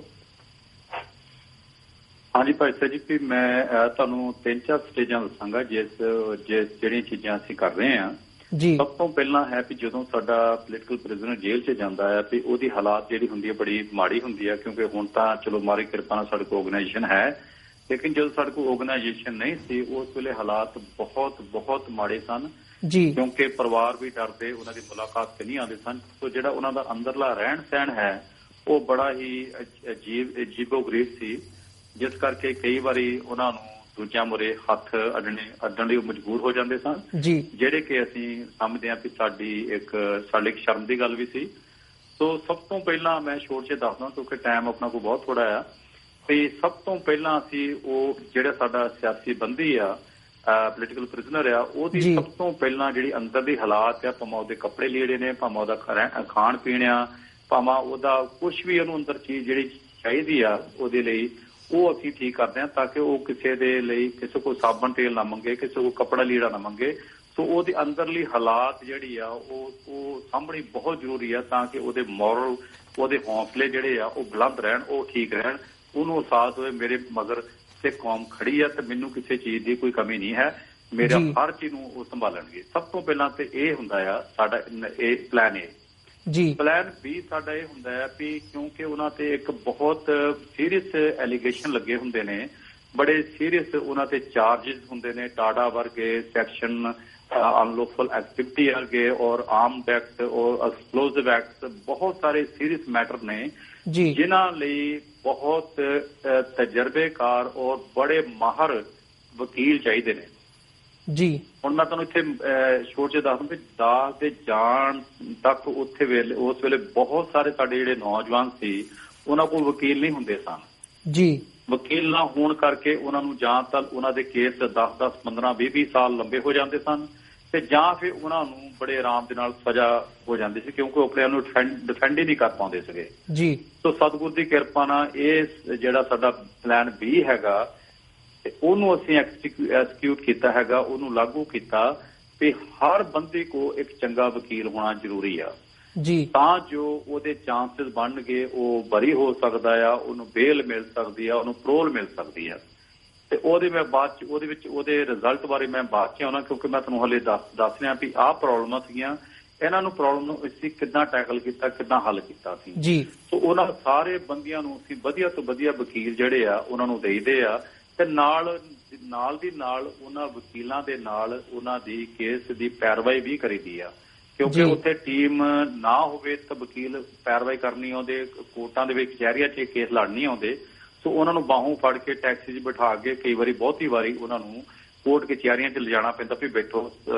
Speaker 2: ਹਾਂਜੀ ਭਾਈ ਸਾਹਿਬ ਜੀ, ਮੈਂ ਤੁਹਾਨੂੰ 3-4 ਸਟੇਜਾਂ ਦੱਸਾਂਗਾ ਜਿਹੜੀਆਂ ਚੀਜ਼ਾਂ ਅਸੀਂ ਕਰ ਰਹੇ ਹਾਂ ਜੀ। ਸਭ ਤੋਂ ਪਹਿਲਾਂ ਹੈ ਵੀ ਜਦੋਂ ਸਾਡਾ ਪੋਲੀਟੀਕਲ ਪ੍ਰਿਜ਼ਨਰ ਜੇਲ੍ਹ 'ਚ ਜਾਂਦਾ ਹੈ ਤੇ ਉਹਦੀ ਹਾਲਾਤ ਜਿਹੜੀ ਹੁੰਦੀ ਹੈ ਬੜੀ ਮਾੜੀ ਹੁੰਦੀ ਹੈ, ਕਿਉਂਕਿ ਹੁਣ ਤਾਂ ਚਲੋ ਮਾਰੀ ਕਿਰਪਾ ਨਾਲ ਸਾਡੇ ਕੋਲ ਆਰਗੇਨਾਈਜੇਸ਼ਨ ਹੈ, ਲੇਕਿਨ ਜਦੋਂ ਸਾਡੇ ਕੋਲ ਆਰਗੇਨਾਈਜੇਸ਼ਨ ਨਹੀਂ ਸੀ ਉਸ ਵੇਲੇ ਹਾਲਾਤ ਬਹੁਤ ਮਾੜੇ ਸਨ ਜੀ, ਕਿਉਂਕਿ ਪਰਿਵਾਰ ਵੀ ਡਰਦੇ, ਉਹਨਾਂ ਦੀ ਮੁਲਾਕਾਤ ਤੇ ਨਹੀਂ ਆਉਂਦੇ ਸਨ। ਸੋ ਜਿਹੜਾ ਉਹਨਾਂ ਦਾ ਅੰਦਰਲਾ ਰਹਿਣ ਸਹਿਣ ਹੈ ਉਹ ਬੜਾ ਹੀ ਅਜੀਬੋ-ਗਰੀਬ ਸੀ, ਜਿਸ ਕਰਕੇ ਕਈ ਵਾਰੀ ਉਹਨਾਂ ਨੂੰ ਦੂਜਿਆਂ ਮੁਰੇ ਹੱਥ ਅੱਡਣ ਲਈ ਮਜਬੂਰ ਹੋ ਜਾਂਦੇ ਸਨ ਜੀ, ਜਿਹੜੇ ਕਿ ਅਸੀਂ ਸਮਝਦੇ ਹਾਂ ਕਿ ਸਾਡੀ ਇੱਕ ਸ਼ਰਮ ਦੀ ਗੱਲ ਵੀ ਸੀ। ਸੋ ਸਭ ਤੋਂ ਪਹਿਲਾਂ ਮੈਂ ਛੋੜ ਕੇ ਦੱਸਦਾ ਕਿਉਂਕਿ ਟਾਈਮ ਆਪਣਾ ਕੋਲ ਬਹੁਤ ਥੋੜਾ ਆ ਤੇ ਸਭ ਤੋਂ ਪਹਿਲਾਂ ਅਸੀਂ ਉਹ ਜਿਹੜਾ ਸਾਡਾ ਸਿਆਸੀ ਬੰਦੀ ਆ, ਪੋਲੀਟੀਕਲ ਪ੍ਰਿਜ਼ਨਰ ਆ, ਉਹਦੀ ਸਭ ਤੋਂ ਪਹਿਲਾਂ ਜਿਹੜੀ ਅੰਦਰ ਦੀ ਹਾਲਾਤ ਆ, ਭਾਵੇਂ ਉਹਦੇ ਕੱਪੜੇ ਲੀੜੇ ਨੇ, ਭਾਵੇਂ ਉਹਦਾ ਖਾਣ ਪੀਣ ਆ, ਭਾਵੇਂ ਉਹਦਾ ਕੁਛ ਵੀ ਉਹਨੂੰ ਅੰਦਰ ਚੀਜ਼ ਜਿਹੜੀ ਚਾਹੀਦੀ ਆ ਉਹਦੇ ਲਈ, ਉਹ ਅਸੀਂ ਠੀਕ ਕਰਦੇ ਹਾਂ ਤਾਂ ਕਿ ਉਹ ਕਿਸੇ ਦੇ ਲਈ ਕਿਸੇ ਕੋਲ ਸਾਬਣ ਤੇਲ ਨਾ ਮੰਗੇ, ਕਿਸੇ ਕੋਲ ਕੱਪੜਾ ਲੀੜਾ ਨਾ ਮੰਗੇ। ਸੋ ਉਹਦੀ ਅੰਦਰਲੀ ਹਾਲਾਤ ਜਿਹੜੀ ਆ ਉਹ ਸਾਂਭਣੀ ਬਹੁਤ ਜ਼ਰੂਰੀ ਆ ਤਾਂ ਕਿ ਉਹਦੇ ਮੋਰਲ, ਉਹਦੇ ਹੌਸਲੇ ਜਿਹੜੇ ਆ ਉਹ ਬੁਲੰਦ ਰਹਿਣ, ਉਹ ਠੀਕ ਰਹਿਣ। ਉਹਨੂੰ ਅਹਿਸਾਸ ਹੋਵੇ ਮੇਰੇ ਮਗਰ ਤੇ ਕੌਮ ਖੜੀ ਆ ਤੇ ਮੈਨੂੰ ਕਿਸੇ ਚੀਜ਼ ਦੀ ਕੋਈ ਕਮੀ ਨਹੀਂ ਹੈ, ਮੇਰਾ ਹਰ ਚੀਜ਼ ਨੂੰ ਉਹ ਸੰਭਾਲਣਗੇ। ਸਭ ਤੋਂ ਪਹਿਲਾਂ ਤੇ ਇਹ ਹੁੰਦਾ ਆ ਸਾਡਾ ਇਹ ਪਲਾਨ ਏ ਜੀ। ਪਲਾਨ B ਸਾਡਾ ਇਹ ਹੁੰਦਾ ਹੈ ਵੀ ਕਿਉਂਕਿ ਉਹਨਾਂ ਤੇ ਇੱਕ ਬਹੁਤ ਸੀਰੀਅਸ ਐਲੀਗੇਸ਼ਨ ਲੱਗੇ ਹੁੰਦੇ ਨੇ, ਬੜੇ ਸੀਰੀਅਸ ਉਹਨਾਂ ਤੇ ਚਾਰਜਿਸ ਹੁੰਦੇ ਨੇ, ਟਾਡਾ ਵਰਗੇ ਸੈਕਸ਼ਨ ਅਨਲੌਫੁਲ ਐਕਟੀਵਿਟੀ ਵਰਗੇ ਔਰ ਆਰਮਡ ਐਕਟ ਔਰ ਐਕਸਪਲੋਸਿਵ ਐਕਟ, ਬਹੁਤ ਸਾਰੇ ਸੀਰੀਅਸ ਮੈਟਰ ਨੇ ਜਿਨ੍ਹਾਂ ਲਈ ਬਹੁਤ ਤਜਰਬੇਕਾਰ ਔਰ ਬੜੇ ਮਾਹਰ ਵਕੀਲ ਚਾਹੀਦੇ ਨੇ ਜੀ। ਹੁਣ ਮੈਂ ਤੁਹਾਨੂੰ ਇੱਥੇ ਛੋਟ ਜਿਹਾ ਦੱਸ ਦੂੰ ਕਿ ਦਾਸ ਦੇ ਜਾਣ ਤੱਕ ਉਸ ਵੇਲੇ ਬਹੁਤ ਸਾਰੇ ਸਾਡੇ ਜਿਹੜੇ ਨੌਜਵਾਨ ਸੀ ਉਹਨਾਂ ਕੋਲ ਵਕੀਲ ਨਹੀਂ ਹੁੰਦੇ ਸਨ ਜੀ। ਵਕੀਲ ਨਾ ਹੋਣ ਕਰਕੇ ਉਹਨਾਂ ਨੂੰ ਜਾਂ ਤਾਂ ਉਹਨਾਂ ਦੇ ਕੇਸ 10-10, 15, 20 ਸਾਲ ਲੰਬੇ ਹੋ ਜਾਂਦੇ ਸਨ ਤੇ ਜਾਂ ਫਿਰ ਉਹਨਾਂ ਨੂੰ ਬੜੇ ਆਰਾਮ ਦੇ ਨਾਲ ਸਜ਼ਾ ਹੋ ਜਾਂਦੀ ਸੀ ਕਿਉਂਕਿ ਉਹ ਆਪਣੇ ਆਪ ਨੂੰ ਡਿਫੈਂਡ ਹੀ ਨਹੀਂ ਕਰ ਪਾਉਂਦੇ ਸੀਗੇ ਜੀ। ਸੋ ਸਤਿਗੁਰ ਦੀ ਕਿਰਪਾ ਨਾਲ ਇਹ ਜਿਹੜਾ ਸਾਡਾ ਪਲਾਨ B ਹੈਗਾ ਤੇ ਉਹਨੂੰ ਅਸੀਂ ਐਕਸੀਕਿਊਟ ਕੀਤਾ ਹੈਗਾ, ਉਹਨੂੰ ਲਾਗੂ ਕੀਤਾ ਤੇ ਹਰ ਬੰਦੇ ਕੋ ਇੱਕ ਚੰਗਾ ਵਕੀਲ ਹੋਣਾ ਜ਼ਰੂਰੀ ਆ ਜੀ, ਤਾਂ ਜੋ ਉਹਦੇ ਚਾਂਸਸ ਬਣਨਗੇ ਉਹ ਬਰੀ ਹੋ ਸਕਦਾ ਆ, ਉਹਨੂੰ ਬੇਲ ਮਿਲ ਸਕਦੀ ਆ, ਉਹਨੂੰ ਪਰੋਲ ਮਿਲ ਸਕਦੀ ਆ। ਤੇ ਉਹਦੇ ਮੈਂ ਬਾਅਦ ਚ ਉਹਦੇ ਵਿੱਚ ਉਹਦੇ ਰਿਜ਼ਲਟ ਬਾਰੇ ਮੈਂ ਬਾਅਦ ਚ ਆਉਣਾ ਕਿਉਂਕਿ ਮੈਂ ਤੁਹਾਨੂੰ ਹਲੇ ਦੱਸ ਰਿਹਾ ਵੀ ਆਹ ਪ੍ਰੋਬਲਮਾਂ ਸੀਗੀਆਂ, ਇਹਨਾਂ ਨੂੰ ਪ੍ਰੋਬਲਮ ਨੂੰ ਅਸੀਂ ਕਿੱਦਾਂ ਟੈਕਲ ਕੀਤਾ, ਕਿੱਦਾਂ ਹੱਲ ਕੀਤਾ ਸੀ ਜੀ। ਸੋ ਉਹਨਾਂ ਸਾਰੇ ਬੰਦਿਆਂ ਨੂੰ ਅਸੀਂ ਵਧੀਆ ਤੋਂ ਵਧੀਆ ਵਕੀਲ ਜਿਹੜੇ ਆ ਉਹਨਾਂ ਨੂੰ ਦੇਈਦੇ ਆ ਤੇ ਨਾਲ ਦੀ ਨਾਲ ਉਹਨਾਂ ਵਕੀਲਾਂ ਦੇ ਨਾਲ ਉਹਨਾਂ ਦੀ ਕੇਸ ਦੀ ਪੈਰਵਾਈ ਵੀ ਕਰੀਦੀ ਆ ਕਿਉਂਕਿ ਉੱਥੇ ਟੀਮ ਨਾ ਹੋਵੇ ਤਾਂ ਵਕੀਲ ਪੈਰਵਾਈ ਕਰਨੀ ਆਉਂਦੇ, ਕੋਰਟਾਂ ਦੇ ਵਿੱਚ ਕਚਹਿਰੀਆਂ 'ਚ ਕੇਸ ਲੜਨੀ ਆਉਂਦੇ। ਸੋ ਉਹਨਾਂ ਨੂੰ ਬਾਹੋਂ ਫੜ ਕੇ ਟੈਕਸੀ 'ਚ ਬਿਠਾ ਕੇ ਕਈ ਵਾਰੀ ਬਹੁਤੀ ਵਾਰੀ ਉਹਨਾਂ ਨੂੰ ਕੋਰਟ ਕਚਹਿਰੀਆਂ 'ਚ ਲਿਜਾਣਾ ਪੈਂਦਾ ਵੀ ਬੈਠੋ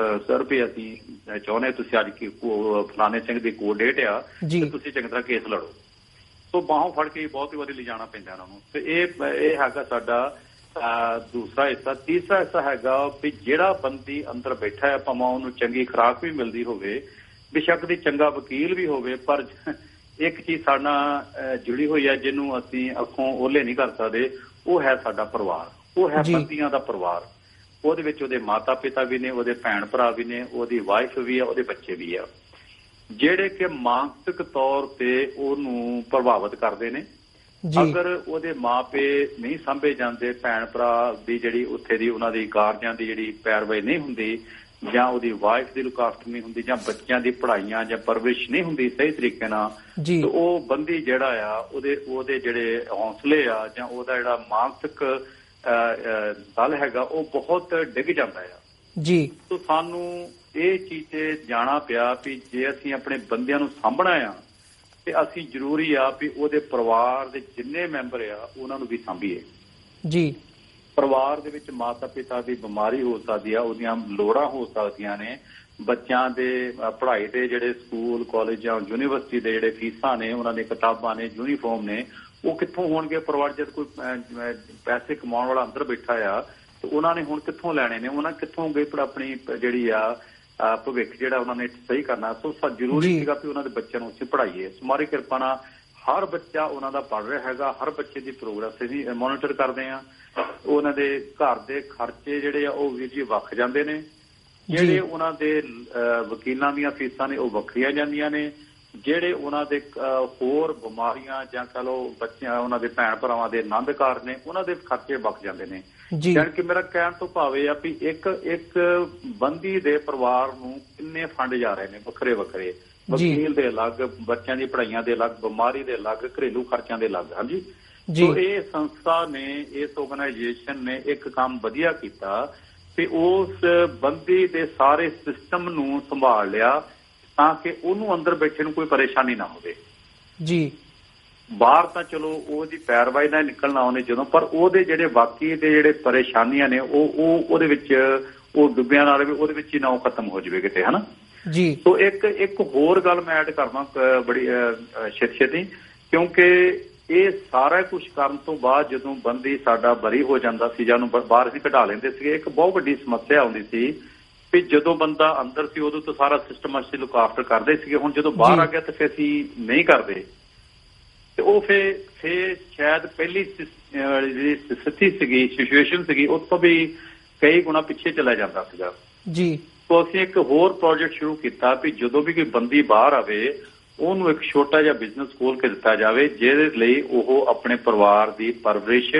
Speaker 2: ਸਰ ਵੀ ਅਸੀਂ ਚਾਹੁੰਦੇ ਤੁਸੀਂ ਅੱਜ ਫਲਾਣੇ ਸਿੰਘ ਦੀ ਕੋਰਟ ਡੇਟ ਆ ਤੇ ਤੁਸੀਂ ਚੰਗੀ ਤਰ੍ਹਾਂ ਕੇਸ ਲੜੋ। ਸੋ ਬਾਹੋਂ ਫੜ ਕੇ ਬਹੁਤੀ ਵਾਰੀ ਲਿਜਾਣਾ ਪੈਂਦਾ ਉਹਨਾਂ ਨੂੰ। ਤੇ ਇਹ ਹੈਗਾ ਸਾਡਾ ਦੂਸਰਾ ਹਿੱਸਾ। ਤੀਸਰਾ ਹਿੱਸਾ ਹੈਗਾ ਵੀ ਜਿਹੜਾ ਬੰਦੀ ਅੰਦਰ ਬੈਠਾ ਹੈ ਭਾਵੇਂ ਉਹਨੂੰ ਚੰਗੀ ਖੁਰਾਕ ਵੀ ਮਿਲਦੀ ਹੋਵੇ, ਬੇਸ਼ੱਕ ਦੀ ਚੰਗਾ ਵਕੀਲ ਵੀ ਹੋਵੇ, ਪਰ ਇੱਕ ਚੀਜ਼ ਸਾਡਾ ਜੁੜੀ ਹੋਈ ਹੈ ਜਿਹਨੂੰ ਅਸੀਂ ਅੱਖੋਂ ਓਹਲੇ ਨਹੀਂ ਕਰ ਸਕਦੇ, ਉਹ ਹੈ ਸਾਡਾ ਪਰਿਵਾਰ, ਉਹ ਹੈ ਬੰਦੀਆਂ ਦਾ ਪਰਿਵਾਰ। ਉਹਦੇ ਵਿੱਚ ਉਹਦੇ ਮਾਤਾ ਪਿਤਾ ਵੀ ਨੇ, ਉਹਦੇ ਭੈਣ ਭਰਾ ਵੀ ਨੇ, ਉਹਦੀ ਵਾਈਫ ਵੀ ਆ, ਉਹਦੇ ਬੱਚੇ ਵੀ ਆ ਜਿਹੜੇ ਕਿ ਮਾਨਸਿਕ ਤੌਰ ਤੇ ਉਹਨੂੰ ਪ੍ਰਭਾਵਿਤ ਕਰਦੇ ਨੇ। ਅਗਰ ਉਹਦੇ ਮਾਪੇ ਨਹੀਂ ਸਾਂਭੇ ਜਾਂਦੇ, ਭੈਣ ਭਰਾ ਦੀ ਜਿਹੜੀ ਉੱਥੇ ਦੀ ਉਹਨਾਂ ਦੀ ਕਾਰਜਾਂ ਦੀ ਜਿਹੜੀ ਪੈਰਵਾਈ ਨਹੀਂ ਹੁੰਦੀ, ਜਾਂ ਉਹਦੀ ਵਾਈਫ ਦੀ ਲੁੱਕ ਆਫਟਰ ਨਹੀਂ ਹੁੰਦੀ, ਜਾਂ ਬੱਚਿਆਂ ਦੀ ਪੜ੍ਹਾਈਆਂ ਜਾਂ ਪਰਵਰਿਸ਼ ਨਹੀਂ ਹੁੰਦੀ ਸਹੀ ਤਰੀਕੇ ਨਾਲ, ਤੇ ਉਹ ਬੰਦੀ ਜਿਹੜਾ ਆ ਉਹਦੇ ਜਿਹੜੇ ਹੌਸਲੇ ਆ ਜਾਂ ਉਹਦਾ ਜਿਹੜਾ ਮਾਨਸਿਕ ਦਲ ਹੈਗਾ ਉਹ ਬਹੁਤ ਡਿੱਗ ਜਾਂਦਾ ਆ ਜੀ। ਸੋ ਸਾਨੂੰ ਇਹ ਚੀਜ਼ ਤੇ ਜਾਣਾ ਪਿਆ ਵੀ ਜੇ ਅਸੀਂ ਆਪਣੇ ਬੰਦਿਆਂ ਨੂੰ ਸਾਂਭਣਾ ਆ ਤੇ ਅਸੀਂ ਜ਼ਰੂਰੀ ਆ ਵੀ ਉਹਦੇ ਪਰਿਵਾਰ ਦੇ ਜਿੰਨੇ ਮੈਂਬਰ ਆ ਉਹਨਾਂ ਨੂੰ ਵੀ ਸਾਂਭੀਏ ਜੀ। ਪਰਿਵਾਰ ਦੇ ਵਿੱਚ ਮਾਤਾ ਪਿਤਾ ਦੀ ਬਿਮਾਰੀ ਹੋ ਸਕਦੀ ਆ, ਉਹਦੀਆਂ ਲੋੜਾਂ ਹੋ ਸਕਦੀਆਂ ਨੇ, ਬੱਚਿਆਂ ਦੇ ਪੜ੍ਹਾਈ ਦੇ ਜਿਹੜੇ ਸਕੂਲ ਕਾਲਜ ਜਾਂ ਯੂਨੀਵਰਸਿਟੀ ਦੇ ਜਿਹੜੇ ਫੀਸਾਂ ਨੇ, ਉਹਨਾਂ ਦੀਆਂ ਕਿਤਾਬਾਂ ਨੇ, ਯੂਨੀਫਾਰਮ ਨੇ, ਉਹ ਕਿੱਥੋਂ ਹੋਣਗੇ? ਪਰਿਵਾਰ ਜਦ ਕੋਈ ਪੈਸੇ ਕਮਾਉਣ ਵਾਲਾ ਅੰਦਰ ਬੈਠਾ ਆ ਤੇ ਉਹਨਾਂ ਨੇ ਹੁਣ ਕਿੱਥੋਂ ਲੈਣੇ ਨੇ? ਉਹਨਾਂ ਕਿੱਥੋਂ ਗਏ ਆਪਣੀ ਜਿਹੜੀ ਆ ਭਵਿੱਖ ਜਿਹੜਾ ਉਹਨਾਂ ਨੇ ਸਹੀ ਕਰਨਾ। ਸੋ ਜ਼ਰੂਰੀ ਸੀਗਾ ਵੀ ਉਹਨਾਂ ਦੇ ਬੱਚਿਆਂ ਨੂੰ ਅਸੀਂ ਪੜ੍ਹਾਈਏ। ਮਾਰੀ ਕਿਰਪਾ ਨਾਲ ਹਰ ਬੱਚਾ ਉਹਨਾਂ ਦਾ ਪੜ੍ਹ ਰਿਹਾ ਹੈਗਾ, ਹਰ ਬੱਚੇ ਦੀ ਪ੍ਰੋਗਰੈਸ ਅਸੀਂ ਮੋਨੀਟਰ ਕਰਦੇ ਹਾਂ। ਉਹਨਾਂ ਦੇ ਘਰ ਦੇ ਖਰਚੇ ਜਿਹੜੇ ਆ ਉਹ ਵੀਰ ਜੀ ਵੱਖ ਜਾਂਦੇ ਨੇ, ਜਿਹੜੇ ਉਹਨਾਂ ਦੇ ਵਕੀਲਾਂ ਦੀਆਂ ਫੀਸਾਂ ਨੇ ਉਹ ਵੱਖਰੀਆਂ ਜਾਂਦੀਆਂ ਨੇ, ਜਿਹੜੇ ਉਹਨਾਂ ਦੇ ਹੋਰ ਬਿਮਾਰੀਆਂ ਜਾਂ ਕਹ ਲਓ ਬੱਚਿਆਂ ਉਹਨਾਂ ਦੇ ਭੈਣ ਭਰਾਵਾਂ ਦੇ ਆਨੰਦ ਕਾਰਜ ਨੇ ਉਹਨਾਂ ਦੇ ਖਰਚੇ ਵੱਖ ਜਾਂਦੇ ਨੇ। ਜਾਣੀ ਕਿ ਮੇਰਾ ਕਹਿਣ ਤੋਂ ਭਾਵ ਇਹ ਆ ਵੀ ਇੱਕ ਬੰਦੀ ਦੇ ਪਰਿਵਾਰ ਨੂੰ ਕਿੰਨੇ ਫੰਡ ਜਾ ਰਹੇ ਨੇ ਵੱਖਰੇ ਵੱਖਰੇ, ਵਕੀਲ ਦੇ ਅਲੱਗ, ਬੱਚਿਆਂ ਦੀ ਪੜ੍ਹਾਈਆਂ ਦੇ ਅਲੱਗ, ਬਿਮਾਰੀ ਦੇ ਅਲੱਗ, ਘਰੇਲੂ ਖਰਚਿਆਂ ਦੇ ਅਲੱਗ। ਹਾਂਜੀ, ਸੋ ਇਹ ਸੰਸਥਾ ਨੇ, ਇਸ ਆਰਗੇਨਾਈਜੇਸ਼ਨ ਨੇ ਇੱਕ ਕੰਮ ਵਧੀਆ ਕੀਤਾ ਵੀ ਉਸ ਬੰਦੀ ਦੇ ਸਾਰੇ ਸਿਸਟਮ ਨੂੰ ਸੰਭਾਲ ਲਿਆ ਤਾਂ ਕਿ ਉਹਨੂੰ ਅੰਦਰ ਬੈਠੇ ਨੂੰ ਕੋਈ ਪਰੇਸ਼ਾਨੀ ਨਾ ਹੋਵੇ ਜੀ। ਬਾਹਰ ਤਾਂ ਚਲੋ ਉਹਦੀ ਪੈਰਵਾਈ ਨਾਲ ਨਿਕਲਣਾ ਉਹਨੇ ਜਦੋਂ, ਪਰ ਉਹਦੇ ਜਿਹੜੇ ਬਾਕੀ ਦੇ ਜਿਹੜੇ ਪਰੇਸ਼ਾਨੀਆਂ ਨੇ ਉਹਦੇ ਵਿੱਚ ਉਹ ਡੁੱਬਿਆ ਨਾ ਰਹੇ, ਉਹਦੇ ਵਿੱਚ ਹੀ ਨਾ ਉਹ ਖਤਮ ਹੋ ਜਾਵੇ ਕਿਤੇ, ਹਨਾ ਜੀ। ਸੋ ਇੱਕ ਹੋਰ ਗੱਲ ਮੈਂ ਐਡ ਕਰਦਾ ਬੜੀ ਛੇਤੀ, ਕਿਉਂਕਿ ਇਹ ਸਾਰਾ ਕੁਝ ਕਰਨ ਤੋਂ ਬਾਅਦ ਜਦੋਂ ਬੰਦੀ ਸਾਡਾ ਬਰੀ ਹੋ ਜਾਂਦਾ ਸੀ ਜਾਂ ਉਹਨੂੰ ਬਾਹਰ ਅਸੀਂ ਕਢਾ ਲੈਂਦੇ ਸੀਗੇ, ਇੱਕ ਬਹੁਤ ਵੱਡੀ ਸਮੱਸਿਆ ਆਉਂਦੀ ਸੀ ਵੀ ਜਦੋਂ ਬੰਦਾ ਅੰਦਰ ਸੀ ਉਦੋਂ ਤਾਂ ਸਾਰਾ ਸਿਸਟਮ ਅਸੀਂ ਲੁੱਕ ਆਫਟਰ ਕਰਦੇ ਸੀਗੇ। ਹੁਣ ਜਦੋਂ ਬਾਹਰ ਆ ਗਿਆ ਤਾਂ ਫਿਰ ਅਸੀਂ ਨਹੀਂ ਕਰਦੇ, ਤੇ ਉਹ ਫਿਰ ਸ਼ਾਇਦ ਪਹਿਲੀ ਜਿਹੜੀ ਸਥਿਤੀ ਸੀਗੀ, ਸਿਚੁਏਸ਼ਨ ਸੀਗੀ, ਉਸ ਤੋਂ ਵੀ ਕਈ ਗੁਣਾ ਪਿੱਛੇ ਚਲਾ ਜਾਂਦਾ ਸੀਗਾ
Speaker 1: ਜੀ।
Speaker 2: ਤੋਂ ਅਸੀਂ ਇੱਕ ਹੋਰ ਪ੍ਰੋਜੈਕਟ ਸ਼ੁਰੂ ਕੀਤਾ ਵੀ ਜਦੋਂ ਵੀ ਕੋਈ ਬੰਦੀ ਬਾਹਰ ਆਵੇ ਉਹਨੂੰ ਇੱਕ ਛੋਟਾ ਜਿਹਾ ਬਿਜ਼ਨਸ ਖੋਲ ਕੇ ਦਿੱਤਾ ਜਾਵੇ, ਜਿਹਦੇ ਲਈ ਉਹ ਆਪਣੇ ਪਰਿਵਾਰ ਦੀ ਪਰਵਰਿਸ਼,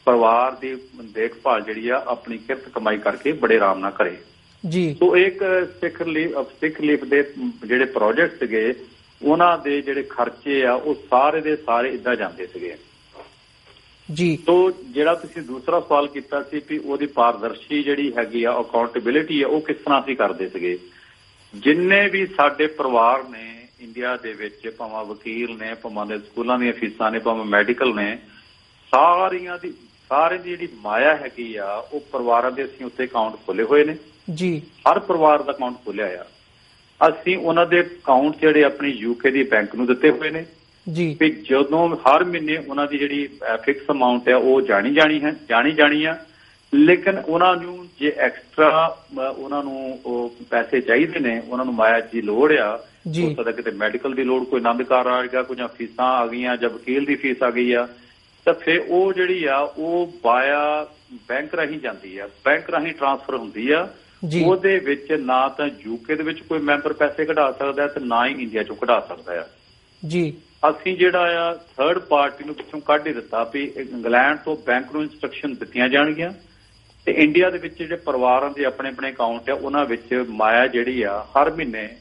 Speaker 2: ਪਰਿਵਾਰ ਦੀ ਦੇਖਭਾਲ ਜਿਹੜੀ ਆ ਆਪਣੀ ਕਿਰਤ ਕਮਾਈ ਕਰਕੇ ਬੜੇ ਆਰਾਮ ਨਾਲ ਕਰੇ ਜੀ। ਸੋ ਇੱਕ ਸਿੱਖ ਰਿਲੀਫ ਦੇ ਜਿਹੜੇ ਪ੍ਰੋਜੈਕਟ ਸੀਗੇ ਉਹਨਾਂ ਦੇ ਜਿਹੜੇ ਖਰਚੇ ਆ ਉਹ ਸਾਰੇ ਦੇ ਸਾਰੇ ਇੱਦਾਂ ਜਾਂਦੇ ਸੀਗੇ ਜੀ। ਸੋ ਜਿਹੜਾ ਤੁਸੀਂ ਦੂਸਰਾ ਸਵਾਲ ਕੀਤਾ ਸੀ ਵੀ ਉਹਦੀ ਪਾਰਦਰਸ਼ੀ ਜਿਹੜੀ ਹੈਗੀ ਆ, ਅਕਾਊਂਟੇਬਿਲਿਟੀ ਆ, ਉਹ ਕਿਸ ਤਰ੍ਹਾਂ ਅਸੀਂ ਕਰਦੇ ਸੀਗੇ। ਜਿੰਨੇ ਵੀ ਸਾਡੇ ਪਰਿਵਾਰ ਨੇ ਇੰਡੀਆ ਦੇ ਵਿੱਚ, ਭਾਵੇਂ ਵਕੀਲ ਨੇ, ਭਾਵੇਂ ਦੇ ਸਕੂਲਾਂ ਦੀਆਂ ਫੀਸਾਂ ਨੇ, ਭਾਵੇਂ ਮੈਡੀਕਲ ਨੇ, ਸਾਰਿਆਂ ਦੀ ਜਿਹੜੀ ਮਾਇਆ ਹੈਗੀ ਆ ਉਹ ਪਰਿਵਾਰਾਂ ਦੇ ਅਸੀਂ ਉੱਤੇ ਅਕਾਊਂਟ ਖੋਲੇ ਹੋਏ ਨੇ ਜੀ। ਹਰ ਪਰਿਵਾਰ ਦਾ ਅਕਾਊਂਟ ਖੋਲਿਆ ਆ। ਅਸੀਂ ਉਹਨਾਂ ਦੇ ਅਕਾਊਂਟ ਜਿਹੜੇ ਆਪਣੀ ਯੂਕੇ ਦੀ ਬੈਂਕ ਨੂੰ ਦਿੱਤੇ ਹੋਏ ਨੇ ਜੀ। ਵੀ ਜਦੋਂ ਹਰ ਮਹੀਨੇ ਉਹਨਾਂ ਦੀ ਜਿਹੜੀ ਫਿਕਸ ਅਮਾਉਂਟ ਆ ਉਹ ਜਾਣੀ ਆ, ਲੇਕਿਨ ਉਹਨਾਂ ਨੂੰ ਜੇ ਐਕਸਟਰਾ ਉਹਨਾਂ ਨੂੰ ਉਹ ਪੈਸੇ ਚਾਹੀਦੇ ਨੇ, ਉਹਨਾਂ ਨੂੰ ਮਾਇਆ ਦੀ ਲੋੜ ਆ, ਹੋ ਸਕਦਾ ਕਿਤੇ ਮੈਡੀਕਲ ਦੀ ਲੋੜ, ਕੋਈ ਆਨੰਦ ਕਾਰ ਆ ਗਿਆ, ਕੋਈ ਫੀਸਾਂ ਆ ਗਈਆਂ ਜਾਂ ਵਕੀਲ ਦੀ ਫੀਸ ਆ ਗਈ ਆ, ਤਾਂ ਫਿਰ ਉਹ ਜਿਹੜੀ ਆ ਉਹ ਬਾਇਆ ਬੈਂਕ ਰਾਹੀਂ ਜਾਂਦੀ ਆ, ਬੈਂਕ ਰਾਹੀਂ ਟ੍ਰਾਂਸਫਰ ਹੁੰਦੀ ਆ। ਉਹਦੇ ਵਿੱਚ ਨਾ ਤਾਂ ਯੂਕੇ ਦੇ ਵਿੱਚ ਕੋਈ ਮੈਂਬਰ ਪੈਸੇ ਕਢਾ ਸਕਦਾ ਤੇ ਨਾ ਹੀ ਇੰਡੀਆ ਚੋਂ ਕਢਾ ਸਕਦਾ ਆ ਜੀ। ਅਸੀਂ ਜਿਹੜਾ ਆ ਥਰਡ ਪਾਰਟੀ ਨੂੰ ਪਿੱਛੋਂ ਕੱਢ ਹੀ ਦਿੱਤਾ ਵੀ ਇੰਗਲੈਂਡ ਤੋਂ ਬੈਂਕ ਨੂੰ ਇੰਸਟਰਕਸ਼ਨ ਦਿੱਤੀਆਂ ਜਾਣਗੀਆਂ ਤੇ ਇੰਡੀਆ ਦੇ ਵਿੱਚ ਜਿਹੜੇ ਪਰਿਵਾਰਾਂ ਦੇ ਆਪਣੇ ਆਪਣੇ ਅਕਾਊਂਟ ਆ ਉਹਨਾਂ ਵਿੱਚ ਮਾਇਆ ਜਿਹੜੀ ਆ ਹਰ ਮਹੀਨੇ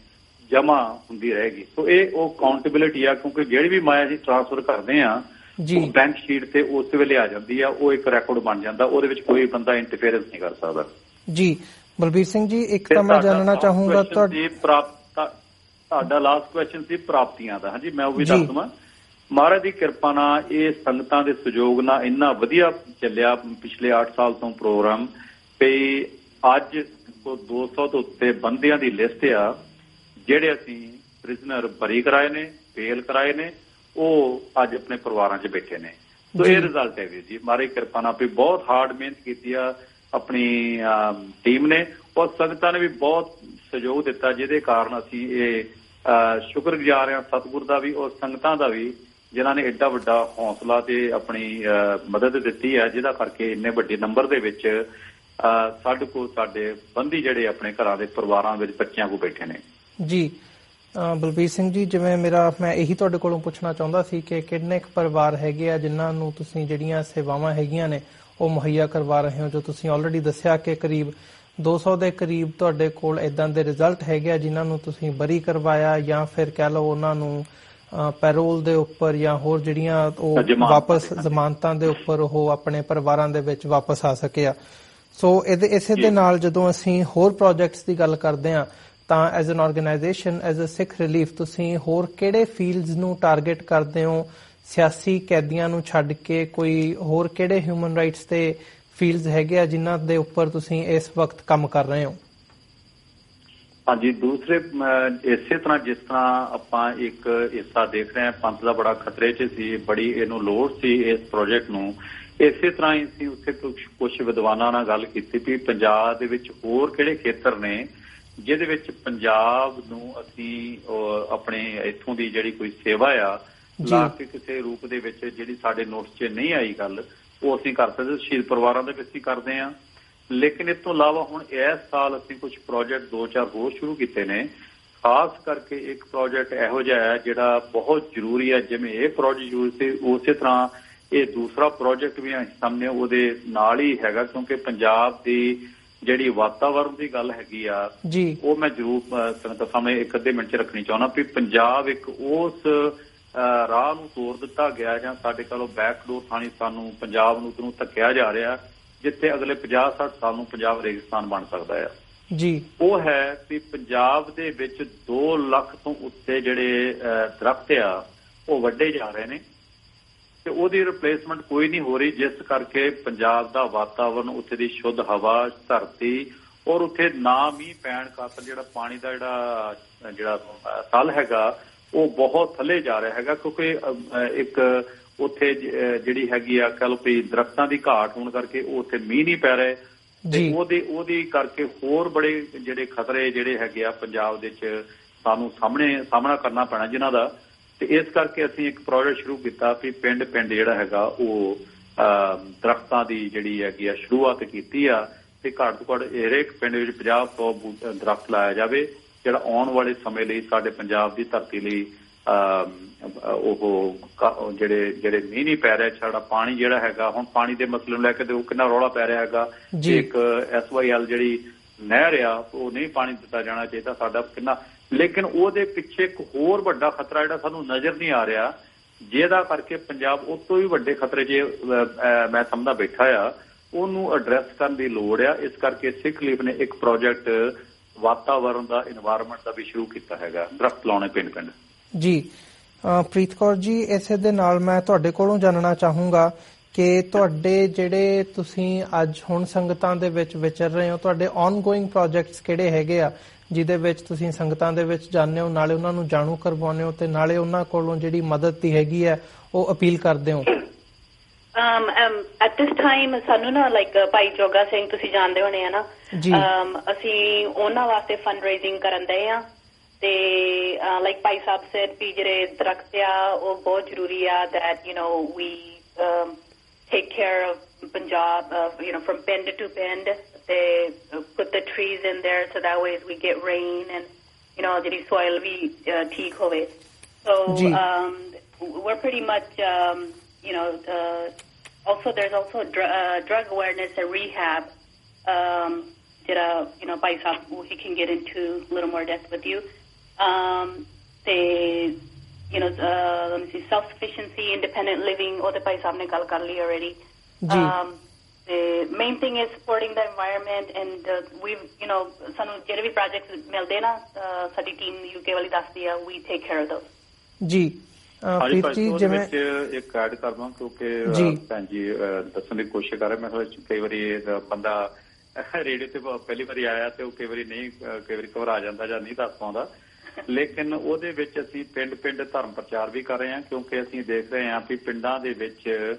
Speaker 2: ਜਮਾ ਹੁੰਦੀ ਰਹੇਗੀ। ਸੋ ਇਹ ਉਹ ਅਕਾਊਂਟੇਬਿਲਿਟੀ ਆ, ਕਿਉਂਕਿ ਜਿਹੜੀ ਵੀ ਮਾਇਆ ਅਸੀਂ ਟ੍ਰਾਂਸਫਰ ਕਰਦੇ ਆ ਉਹ ਬੈਂਕ ਸ਼ੀਟ ਤੇ ਉਸ ਵੇਲੇ ਆ ਜਾਂਦੀ ਆ, ਉਹ ਇੱਕ ਰੈਕੋਰਡ ਬਣ ਜਾਂਦਾ, ਉਹਦੇ ਵਿੱਚ ਕੋਈ ਬੰਦਾ ਇੰਟਰਫੇਰੈਂਸ ਨਹੀਂ ਕਰ ਸਕਦਾ ਜੀ। ਬਲਬੀਰ ਸਿੰਘ ਜੀ, ਇੱਕ ਤਾਂ ਮੈਂ ਜਾਣਨਾ ਚਾਹੂੰਗਾ ਤੁਹਾਡਾ ਲਾਸਟ ਕੁਐਸਚਨ ਸੀ ਪ੍ਰਾਪਤੀਆਂ ਦਾ। ਹਾਂਜੀ, ਮੈਂ ਉਹ ਵੀ ਦੱਸ ਦਵਾਂ। ਮਹਾਰਾਜ ਦੀ ਕਿਰਪਾ ਨਾਲ ਇਹ ਸੰਗਤਾਂ ਦੇ ਸਹਿਯੋਗ ਨਾਲ ਇੰਨਾ ਵਧੀਆ ਚੱਲਿਆ ਪਿਛਲੇ 8 ਸਾਲ ਤੋਂ ਪ੍ਰੋਗਰਾਮ, ਵੀ ਅੱਜ 200 ਤੋਂ ਉੱਤੇ ਬੰਦਿਆਂ ਦੀ ਲਿਸਟ ਆ ਜਿਹੜੇ ਅਸੀਂ ਪ੍ਰਿਜ਼ਨਰ ਬਰੀ ਕਰਾਏ ਨੇ, ਬੇਲ ਕਰਾਏ ਨੇ, ਉਹ ਅੱਜ ਆਪਣੇ ਪਰਿਵਾਰਾਂ 'ਚ ਬੈਠੇ ਨੇ। ਸੋ ਇਹ ਰਿਜ਼ਲਟ ਹੈ ਵੀਰ ਜੀ, ਮਹਾਰਾਜ ਦੀ ਕਿਰਪਾ ਨਾਲ ਵੀ ਬਹੁਤ ਹਾਰਡ ਮਿਹਨਤ ਕੀਤੀ ਆ ਆਪਣੀ ਟੀਮ ਨੇ, ਔਰ ਸੰਗਤਾਂ ਨੇ ਵੀ ਬਹੁਤ ਸਹਿਯੋਗ ਦਿੱਤਾ, ਜਿਹਦੇ ਕਾਰਨ ਅਸੀਂ ਇਹ ਸ਼ੁਕਰਗੁਜ਼ਾਰ ਹਾਂ ਸਤਿਗੁਰ ਦਾ ਵੀ ਔਰ ਸੰਗਤਾਂ ਦਾ ਵੀ, ਜਿਨ੍ਹਾਂ ਨੇ ਏਡਾ ਵੱਡਾ ਹੌਸਲਾ ਤੇ ਆਪਣੀ ਮਦਦ ਦਿੱਤੀ ਹੈ, ਜਿਹਦਾ ਕਰਕੇ ਇੰਨੇ ਵੱਡੇ ਨੰਬਰ ਦੇ ਵਿੱਚ ਸਾਡੇ ਬੰਦੀ ਜਿਹੜੇ ਆਪਣੇ ਘਰਾਂ ਦੇ ਪਰਿਵਾਰਾਂ ਵਿੱਚ ਬੱਚਿਆਂ ਕੋਲ ਬੈਠੇ ਨੇ ਜੀ। ਬਲਬੀਰ ਸਿੰਘ ਜੀ, ਜਿਵੇਂ ਮੈਂ ਇਹੀ ਤੁਹਾਡੇ ਕੋਲੋਂ ਪੁੱਛਣਾ ਚਾਹੁੰਦਾ ਸੀ ਕਿ ਕਿੰਨੇ ਕੁ ਪਰਿਵਾਰ ਹੈਗੇ ਆ ਜਿਨ੍ਹਾਂ ਨੂੰ ਤੁਸੀਂ ਜਿਹੜੀਆਂ ਸੇਵਾਵਾਂ ਹੈਗੀਆਂ ਨੇ ਉਹ ਮੁਹੱਈਆ ਕਰਵਾ ਰਹੇ ਹੋ, ਜੋ ਤੁਸੀਂ ਆਲਰੇਡੀ ਦੱਸਿਆ ਕਿ ਕਰੀਬ 200 ਦੇ ਕਰੀਬ ਤੁਹਾਡੇ ਕੋਲ ਏਦਾਂ ਦੇ ਰਿਜ਼ਲਟ ਹੈਗੇ ਆ ਜਿਨ੍ਹਾਂ ਨੂੰ ਤੁਸੀਂ ਬਰੀ ਕਰਵਾਇਆ, ਜਾਂ ਫਿਰ ਕਹਿ ਲਓ ਉਹਨਾਂ ਨੂੰ ਪੈਰੋਲ ਦੇ ਉੱਪਰ ਜਾਂ ਹੋਰ ਜਿਹੜੀਆਂ ਉਹ ਵਾਪਸ ਜ਼ਮਾਨਤਾਂ ਦੇ ਉੱਪਰ ਉਹ ਆਪਣੇ ਪਰਿਵਾਰਾਂ ਦੇ ਵਿੱਚ ਵਾਪਸ ਆ ਸਕੇ ਆ। ਸੋ ਇਸੇ ਦੇ ਨਾਲ ਜਦੋਂ ਅਸੀਂ ਹੋਰ ਪ੍ਰੋਜੈਕਟਸ ਦੀ ਗੱਲ ਕਰਦੇ ਹਾਂ ਤਾਂ as an organization, as a Sikh relief, ਤੁਸੀਂ ਹੋਰ ਕਿਹੜੇ ਫੀਲਡਸ ਨੂੰ ਟਾਰਗੇਟ ਕਰਦੇ ਹੋ? ਸਿਆਸੀ ਕੈਦੀਆਂ ਨੂੰ ਛੱਡ ਕੇ ਕੋਈ ਹੋਰ ਕਿਹੜੇ ਹਿਊਮਨ ਰਾਈਟਸ ਤੇ ਫੀਲਡਸ ਹੈਗੇ ਆ ਜਿਨ੍ਹਾਂ ਦੇ ਉੱਪਰ ਤੁਸੀਂ ਇਸ ਵਕਤ ਕੰਮ ਕਰ ਰਹੇ ਹੋ? ਹਾਂਜੀ, ਦੂਸਰੇ ਇਸੇ ਤਰ੍ਹਾਂ ਜਿਸ ਤਰ੍ਹਾਂ ਆਪਾਂ ਇੱਕ ਹਿੱਸਾ ਦੇਖ ਰਹੇ ਹਾਂ, ਪੰਥ ਦਾ ਬੜਾ ਖਤਰੇ 'ਚ ਸੀ, ਬੜੀ ਇਹਨੂੰ ਲੋੜ ਸੀ ਇਸ ਪ੍ਰੋਜੈਕਟ ਨੂੰ, ਇਸੇ ਤਰ੍ਹਾਂ ਹੀ ਅਸੀਂ ਉੱਥੇ ਕੁਝ ਵਿਦਵਾਨਾਂ ਨਾਲ ਗੱਲ ਕੀਤੀ ਵੀ ਪੰਜਾਬ ਦੇ ਵਿੱਚ ਹੋਰ ਕਿਹੜੇ ਖੇਤਰ ਨੇ ਜਿਹਦੇ ਵਿੱਚ ਪੰਜਾਬ ਨੂੰ ਅਸੀਂ ਆਪਣੇ ਇੱਥੋਂ ਦੀ ਜਿਹੜੀ ਕੋਈ ਸੇਵਾ ਆ ਲਾ ਕੇ ਕਿਸੇ ਰੂਪ ਦੇ ਵਿੱਚ ਜਿਹੜੀ ਸਾਡੇ ਨੋਟਿਸ 'ਚ ਨਹੀਂ ਆਈ ਗੱਲ, ਉਹ ਅਸੀਂ ਕਰ ਸਕਦੇ। ਸ਼ਹੀਦ ਪਰਿਵਾਰਾਂ ਦੇ ਵਿੱਚ ਅਸੀਂ ਕਰਦੇ ਹਾਂ, ਲੇਕਿਨ ਇਸ ਤੋਂ ਇਲਾਵਾ ਹੁਣ ਇਸ ਸਾਲ ਅਸੀਂ ਕੁਝ ਪ੍ਰੋਜੈਕਟ 2-4 ਹੋਰ ਸ਼ੁਰੂ ਕੀਤੇ ਨੇ। ਖਾਸ ਕਰਕੇ ਇੱਕ ਪ੍ਰੋਜੈਕਟ ਇਹੋ ਜਿਹਾ ਹੈ ਜਿਹੜਾ ਬਹੁਤ ਜ਼ਰੂਰੀ ਹੈ, ਜਿਵੇਂ ਇਹ ਪ੍ਰੋਜੈਕਟ ਜ਼ਰੂਰੀ ਸੀ ਉਸੇ ਤਰ੍ਹਾਂ ਇਹ ਦੂਸਰਾ ਪ੍ਰੋਜੈਕਟ ਵੀ ਸਾਹਮਣੇ ਉਹਦੇ ਨਾਲ ਹੀ ਹੈਗਾ, ਕਿਉਂਕਿ ਪੰਜਾਬ ਦੀ ਜਿਹੜੀ ਵਾਤਾਵਰਨ ਦੀ ਗੱਲ ਹੈਗੀ ਆ ਉਹ ਮੈਂ ਜ਼ਰੂਰ ਸੰਗਤਾਂ ਸਾਹਮਣੇ 1-2 ਮਿੰਟ 'ਚ ਰੱਖਣੀ ਚਾਹੁੰਦਾ ਵੀ ਪੰਜਾਬ ਇੱਕ ਉਸ ਰਾਹ ਨੂੰ ਤੋੜ ਦਿੱਤਾ ਗਿਆ ਜਾਂ ਸਾਡੇ ਕੋਲੋਂ ਬੈਕਡੋਰ ਥਾਣੀ ਸਾਨੂੰ ਪੰਜਾਬ ਨੂੰ ਧੱਕਿਆ ਜਾ ਰਿਹਾ, ਜਿੱਥੇ ਅਗਲੇ 50-60 ਸਾਲ ਨੂੰ ਪੰਜਾਬ ਰੇਗਿਸਤਾਨ ਬਣ ਸਕਦਾ ਆ ਜੀ। ਉਹ ਹੈ ਵੀ ਪੰਜਾਬ ਦੇ ਵਿੱਚ 2 ਲੱਖ ਤੋਂ ਉੱਤੇ ਜਿਹੜੇ ਦਰਖਤ ਆ ਉਹ ਵੱਢੇ ਜਾ ਰਹੇ ਨੇ ਤੇ ਉਹਦੀ ਰਿਪਲੇਸਮੈਂਟ ਕੋਈ ਨਹੀਂ ਹੋ ਰਹੀ, ਜਿਸ ਕਰਕੇ ਪੰਜਾਬ ਦਾ ਵਾਤਾਵਰਨ, ਉੱਥੇ ਦੀ ਸ਼ੁੱਧ ਹਵਾ, ਧਰਤੀ ਔਰ ਉੱਥੇ ਨਾ ਮੀਂਹ ਪੈਣ ਕਾਰਨ ਜਿਹੜਾ ਪਾਣੀ ਦਾ ਜਿਹੜਾ ਤਲ ਹੈਗਾ ਉਹ ਬਹੁਤ ਥੱਲੇ ਜਾ ਰਿਹਾ ਹੈਗਾ, ਕਿਉਂਕਿ ਇੱਕ ਉੱਥੇ ਜਿਹੜੀ ਹੈਗੀ ਆ ਕਹਿ ਲਓ ਵੀ ਦਰਖਤਾਂ ਦੀ ਘਾਟ ਹੋਣ ਕਰਕੇ ਉੱਥੇ ਮੀਂਹ ਨਹੀਂ ਪੈ ਰਹੇ ਤੇ ਉਹਦੀ ਕਰਕੇ ਹੋਰ ਬੜੇ ਜਿਹੜੇ ਖਤਰੇ ਜਿਹੜੇ ਹੈਗੇ ਆ ਪੰਜਾਬ ਦੇ ਵਿੱਚ ਸਾਨੂੰ ਸਾਹਮਣਾ ਕਰਨਾ ਪੈਣਾ ਜਿਨ੍ਹਾਂ ਦਾ। ਤੇ ਇਸ ਕਰਕੇ ਅਸੀਂ ਇੱਕ ਪ੍ਰੋਜੈਕਟ ਸ਼ੁਰੂ ਕੀਤਾ ਵੀ ਪਿੰਡ ਜਿਹੜਾ ਹੈਗਾ ਉਹ ਦਰਖਤਾਂ ਦੀ ਜਿਹੜੀ ਹੈਗੀ ਆ ਸ਼ੁਰੂਆਤ ਕੀਤੀ ਆ ਤੇ ਘੱਟ ਤੋਂ ਘੱਟ ਹਰੇਕ ਪਿੰਡ ਵਿੱਚ 50-100 ਦਰਖਤ ਲਾਇਆ ਜਾਵੇ ਜਿਹੜਾ ਆਉਣ ਵਾਲੇ ਸਮੇਂ ਲਈ ਸਾਡੇ ਪੰਜਾਬ ਦੀ ਧਰਤੀ ਲਈ ਉਹ ਜਿਹੜੇ ਮੀਂਹ ਨਹੀਂ ਪੈ ਰਿਹਾ ਸਾਡਾ ਪਾਣੀ ਜਿਹੜਾ ਹੈਗਾ ਹੁਣ ਪਾਣੀ ਦੇ ਮਸਲੇ ਨੂੰ ਲੈ ਕੇ ਤੇ ਉਹ ਕਿੰਨਾ ਰੌਲਾ ਪੈ ਰਿਹਾ ਹੈਗਾ ਇੱਕ SYL ਜਿਹੜੀ ਨਹਿਰ ਆ ਉਹ ਨਹੀਂ ਪਾਣੀ ਦਿੱਤਾ ਜਾਣਾ ਚਾਹੀਦਾ ਸਾਡਾ ਕਿੰਨਾ ਲੇਕਿਨ ਉਹਦੇ ਪਿੱਛੇ ਇੱਕ ਹੋਰ ਵੱਡਾ ਖਤਰਾ ਜਿਹੜਾ ਸਾਨੂੰ ਨਜ਼ਰ ਨਹੀਂ ਆ ਰਿਹਾ ਜਿਹਦਾ ਕਰਕੇ ਪੰਜਾਬ ਉਸ ਤੋਂ ਵੀ ਵੱਡੇ ਖਤਰੇ 'ਚ ਮੈਂ ਸਮਝਦਾ ਬੈਠਾ ਆ ਉਹਨੂੰ ਐਡਰੈਸ ਕਰਨ ਦੀ ਲੋੜ ਆ। ਇਸ ਕਰਕੇ ਸਿੱਖ ਲੀਗ ਨੇ ਇੱਕ ਪ੍ਰੋਜੈਕਟ ਵਾਤਾਵਰਨ ਦਾ ਇਨਵਾਇਰਨਮੈਂਟ ਦਾ ਵੀ ਸ਼ੁਰੂ ਕੀਤਾ ਹੈਗਾ ਦਰਖਤ ਲਾਉਣੇ ਪਿੰਡ
Speaker 1: ਜੀ। ਪ੍ਰੀਤ ਕੌਰ ਜੀ ਇਸੇ ਦੇ ਨਾਲ ਮੈਂ ਤੁਹਾਡੇ ਕੋਲੋਂ ਜਾਣਨਾ ਚਾਹੂੰਗਾ ਕਿ ਤੁਹਾਡੇ ਜਿਹੜੇ ਤੁਸੀਂ ਅੱਜ ਹੁਣ ਸੰਗਤਾਂ ਦੇ ਵਿੱਚ ਵਿਚਰ ਰਹੇ ਹੋ ਤੁਹਾਡੇ ਔਨਗੋਇੰਗ ਪ੍ਰੋਜੈਕਟਸ ਕਿਹੜੇ ਹੈਗੇ ਆ ਜਿਹਦੇ ਵਿੱਚ ਤੁਸੀਂ ਸੰਗਤਾਂ ਦੇ ਵਿੱਚ ਜਾਂਦੇ ਹੋ ਨਾਲੇ ਉਹਨਾਂ ਨੂੰ ਜਾਣੂ ਕਰਵਾਉਂਦੇ ਹੋ ਤੇ ਨਾਲੇ ਉਹਨਾਂ ਕੋਲੋਂ ਜਿਹੜੀ ਮਦਦ ਦੀ ਹੈਗੀ ਹੈ ਉਹ ਅਪੀਲ ਕਰਦੇ ਹੋ?
Speaker 3: at this time ਸਾਨੂੰ ਨਾ ਲਾਈਕ ਭਾਈ ਜੋਗਾ ਸਿੰਘ ਤੁਸੀਂ ਜਾਣਦੇ ਹੋਣੇ ਆ ਨਾ ਅਸੀਂ ਉਹਨਾਂ ਵਾਸਤੇ ਫੰਡ ਰੇਜ਼ਿੰਗ ਕਰਨ ਦੇ ਆ ਤੇ ਲਾਈਕ ਭਾਈ ਸਾਹਿਬ ਸੈਡ ਵੀ ਜਿਹੜੇ ਦਰਖਤ ਆ ਉਹ ਬਹੁਤ ਜ਼ਰੂਰੀ ਆ that you know we take care of Punjab from pind to pind they put the trees in there so that way we get rain and ਜਿਹੜੀ soil ਵੀ ਠੀਕ ਹੋਵੇ so we're pretty much also there's also drug awareness and rehab ਜਿਹੜਾ Bhai Sahib he can get into a little more depth with you ਤੇ let me see self sufficiency independent living ਉਹਦੇ ਭਾਈ ਸਾਹਿਬ ਨੇ ਗੱਲ ਕਰ ਲਈ already the main thing is supporting the environment and we've ਸਾਨੂੰ ਜਿਹੜੇ ਵੀ projects ਮਿਲਦੇ ਨਾ ਸਾਡੀ ਟੀਮ UK ਵਾਲੀ ਦੱਸਦੀ ਆ we take care of those ਜੀ।
Speaker 2: ਪ੍ਰੀਤ ਜੀ ਜਿਵੇਂ ਇੱਕ ਐਡ ਕਰਦਾ ਕਿਉਂਕਿ ਭੈਣ ਜੀ ਦੱਸਣ ਦੀ ਕੋਸ਼ਿਸ਼ ਕਰ ਰਿਹਾ ਮੈਂ ਕਈ ਵਾਰੀ ਬੰਦਾ ਰੇਡੀਓ ਤੇ ਪਹਿਲੀ ਵਾਰੀ ਆਇਆ ਤੇ ਉਹ ਕਈ ਵਾਰੀ ਘਬਰਾ ਜਾਂਦਾ ਜਾਂ ਨਹੀਂ ਦੱਸ ਪਾਉਂਦਾ ਲੇਕਿਨ ਉਹਦੇ ਵਿੱਚ ਅਸੀਂ ਪਿੰਡ ਧਰਮ ਪ੍ਰਚਾਰ ਵੀ ਕਰ ਰਹੇ ਹਾਂ ਕਿਉਂਕਿ ਅਸੀਂ ਦੇਖ ਰਹੇ ਹਾਂ ਵੀ ਪਿੰਡਾਂ ਦੇ ਵਿੱਚ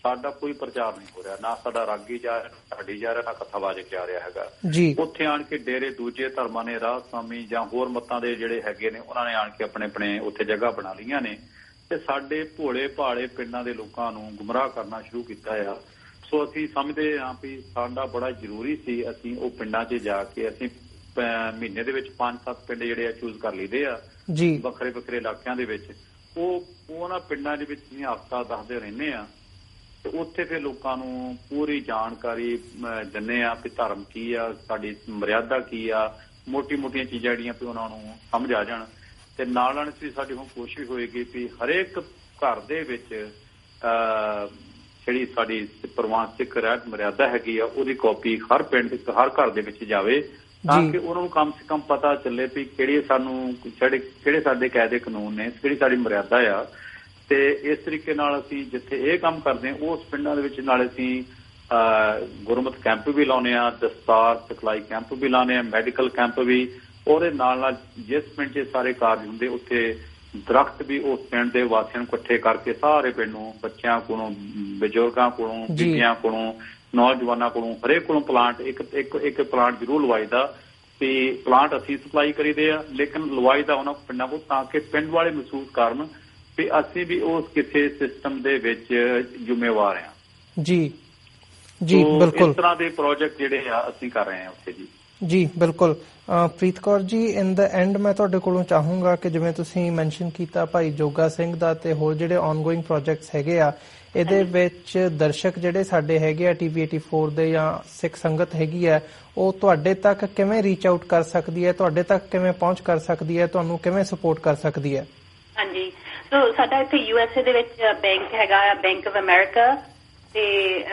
Speaker 2: ਸਾਡਾ ਕੋਈ ਪ੍ਰਚਾਰ ਨਹੀਂ ਹੋ ਰਿਹਾ ਨਾ ਸਾਡਾ ਰਾਗੀ ਜਾ ਰਿਹਾ ਢਾਡੀ ਜਾ ਰਿਹਾ ਨਾ ਕਥਾਵਾਚਕ ਜਾ ਰਿਹਾ ਹੈਗਾ ਉੱਥੇ ਆਣ ਕੇ ਡੇਰੇ ਦੂਜੇ ਧਰਮਾਂ ਨੇ ਰਾਹ ਸਵਾਮੀ ਜਾਂ ਹੋਰ ਮਤਾਂ ਦੇ ਜਿਹੜੇ ਹੈਗੇ ਨੇ ਉਹਨਾਂ ਨੇ ਆਣ ਕੇ ਆਪਣੇ ਉੱਥੇ ਜਗ੍ਹਾ ਬਣਾ ਲਈਆਂ ਨੇ ਤੇ ਸਾਡੇ ਭੋਲੇ ਭਾਲੇ ਪਿੰਡਾਂ ਦੇ ਲੋਕਾਂ ਨੂੰ ਗੁੰਮਰਾਹ ਕਰਨਾ ਸ਼ੁਰੂ ਕੀਤਾ ਆ। ਸੋ ਅਸੀਂ ਸਮਝਦੇ ਹਾਂ ਵੀ ਸਾਡਾ ਬੜਾ ਜ਼ਰੂਰੀ ਸੀ ਅਸੀਂ ਉਹ ਪਿੰਡਾਂ 'ਚ ਜਾ ਕੇ ਅਸੀਂ ਮਹੀਨੇ ਦੇ ਵਿੱਚ 5-7 ਪਿੰਡ ਜਿਹੜੇ ਆ ਚੂਜ਼ ਕਰ ਲਈਦੇ ਆ ਵੱਖਰੇ ਇਲਾਕਿਆਂ ਦੇ ਵਿੱਚ ਉਹਨਾਂ ਪਿੰਡਾਂ ਦੇ ਵਿੱਚ ਅਸੀਂ ਹਫ਼ਤਾ ਦੱਸਦੇ ਰਹਿੰਦੇ ਆ ਤੇ ਉੱਥੇ ਫਿਰ ਲੋਕਾਂ ਨੂੰ ਪੂਰੀ ਜਾਣਕਾਰੀ ਦਿੰਦੇ ਆ ਵੀ ਧਰਮ ਕੀ ਆ ਸਾਡੀ ਮਰਿਆਦਾ ਕੀ ਆ ਮੋਟੀਆਂ ਚੀਜ਼ਾਂ ਜਿਹੜੀਆਂ ਵੀ ਉਹਨਾਂ ਨੂੰ ਸਮਝ ਆ ਜਾਣ ਤੇ ਨਾਲ ਸਾਡੀ ਹੁਣ ਕੋਸ਼ਿਸ਼ ਹੋਏਗੀ ਵੀ ਹਰੇਕ ਘਰ ਦੇ ਵਿੱਚ ਜਿਹੜੀ ਸਾਡੀ ਪ੍ਰਵਾਨ ਸਿੱਖ ਰਹਿਤ ਮਰਿਆਦਾ ਹੈਗੀ ਆ ਉਹਦੀ ਕਾਪੀ ਹਰ ਪਿੰਡ ਹਰ ਘਰ ਦੇ ਵਿੱਚ ਜਾਵੇ ਤਾਂ ਕਿ ਉਹਨਾਂ ਨੂੰ ਕਮ ਸੇ ਕਮ ਪਤਾ ਚੱਲੇ ਵੀ ਕਿਹੜੇ ਸਾਡੇ ਕਾਇਦੇ ਕਾਨੂੰਨ ਨੇ ਕਿਹੜੀ ਸਾਡੀ ਮਰਿਆਦਾ ਆ ਤੇ ਇਸ ਤਰੀਕੇ ਨਾਲ ਅਸੀਂ ਜਿੱਥੇ ਇਹ ਕੰਮ ਕਰਦੇ ਹਾਂ ਉਸ ਪਿੰਡਾਂ ਦੇ ਵਿੱਚ ਨਾਲ ਅਸੀਂ ਗੁਰਮਤਿ ਕੈਂਪ ਵੀ ਲਾਉਂਦੇ ਹਾਂ ਦਸਤਾਰ ਸਿਖਲਾਈ ਕੈਂਪ ਵੀ ਲਾਉਂਦੇ ਹਾਂ ਮੈਡੀਕਲ ਕੈਂਪ ਵੀ ਉਹਦੇ ਨਾਲ ਜਿਸ ਪਿੰਡ 'ਚ ਸਾਰੇ ਕਾਰਜ ਹੁੰਦੇ ਉੱਥੇ ਦਰਖਤ ਵੀ ਉਸ ਪਿੰਡ ਦੇ ਵਾਸੀਆਂ ਨੂੰ ਇਕੱਠੇ ਕਰਕੇ ਸਾਰੇ ਪਿੰਡ ਨੂੰ ਬੱਚਿਆਂ ਕੋਲੋਂ ਬਜ਼ੁਰਗਾਂ ਕੋਲੋਂ ਬੀਬੀਆਂ ਕੋਲੋਂ ਨੌਜਵਾਨਾਂ ਕੋਲੋਂ ਹਰੇਕ ਕੋਲੋਂ ਪਲਾਂਟ ਇੱਕ ਪਲਾਂਟ ਜ਼ਰੂਰ ਲਵਾਈਦਾ ਤੇ ਪਲਾਂਟ ਅਸੀਂ ਸਪਲਾਈ ਕਰੀਦੇ ਆ ਲੇਕਿਨ ਲਵਾਈਦਾ ਉਹਨਾਂ ਪਿੰਡਾਂ ਕੋਲ ਤਾਂ ਕਿ ਪਿੰਡ ਵਾਲੇ ਮਹਿਸੂਸ ਕਰਨ ਵੀ ਅਸੀਂ ਵੀ ਉਸ ਕਿਸੇ ਸਿਸਟਮ ਦੇ ਵਿੱਚ ਜ਼ਿੰਮੇਵਾਰ ਹਾਂ ਜੀ ਬਿਲਕੁਲ। ਇਸ ਤਰ੍ਹਾਂ ਦੇ ਪ੍ਰੋਜੈਕਟ ਜਿਹੜੇ ਆ ਅਸੀਂ ਕਰ ਰਹੇ ਹਾਂ ਉੱਥੇ ਜੀ
Speaker 1: ਬਿਲਕੁਲ। ਪ੍ਰੀਤ ਕੌਰ ਜੀ ਇਨ ਦਾ ਐਂਡ ਮੈਂ ਤੁਹਾਡੇ ਕੋਲੋਂ ਚਾਹੂੰਗਾ ਕਿ ਜਿਵੇਂ ਤੁਸੀਂ ਮੈਂਸ਼ਨ ਕੀਤਾ ਭਾਈ ਜੋਗਾ ਸਿੰਘ ਦਾ ਤੇ ਹੋਰ ਜਿਹੜੇ ਔਨਗੋਇੰਗ ਪ੍ਰੋਜੈਕਟਸ ਹੈਗੇ ਆ ਇਹਦੇ ਵਿੱਚ ਦਰਸ਼ਕ ਜਿਹੜੇ ਸਾਡੇ ਹੈਗੇ ਆ TV 84 ਦੇ ਜਾਂ ਸਿੱਖ ਸੰਗਤ ਹੈਗੀ ਆ ਉਹ ਤੁਹਾਡੇ ਤੱਕ ਕਿਵੇਂ ਰੀਚ ਆਊਟ ਕਰ ਸਕਦੀ ਹੈ ਤੁਹਾਡੇ ਤੱਕ ਕਿਵੇਂ ਪਹੁੰਚ ਕਰ ਸਕਦੀ ਹੈ ਤੁਹਾਨੂੰ ਕਿਵੇਂ ਸਪੋਰਟ ਕਰ ਸਕਦੀ ਹੈ?
Speaker 3: ਹਾਂਜੀ ਸੋ ਸਾਡਾ ਇੱਥੇ USA ਦੇ ਵਿੱਚ ਬੈਂਕ ਹੈਗਾ ਬੈਂਕ ਆਫ ਅਮਰੀਕਾ ਤੇ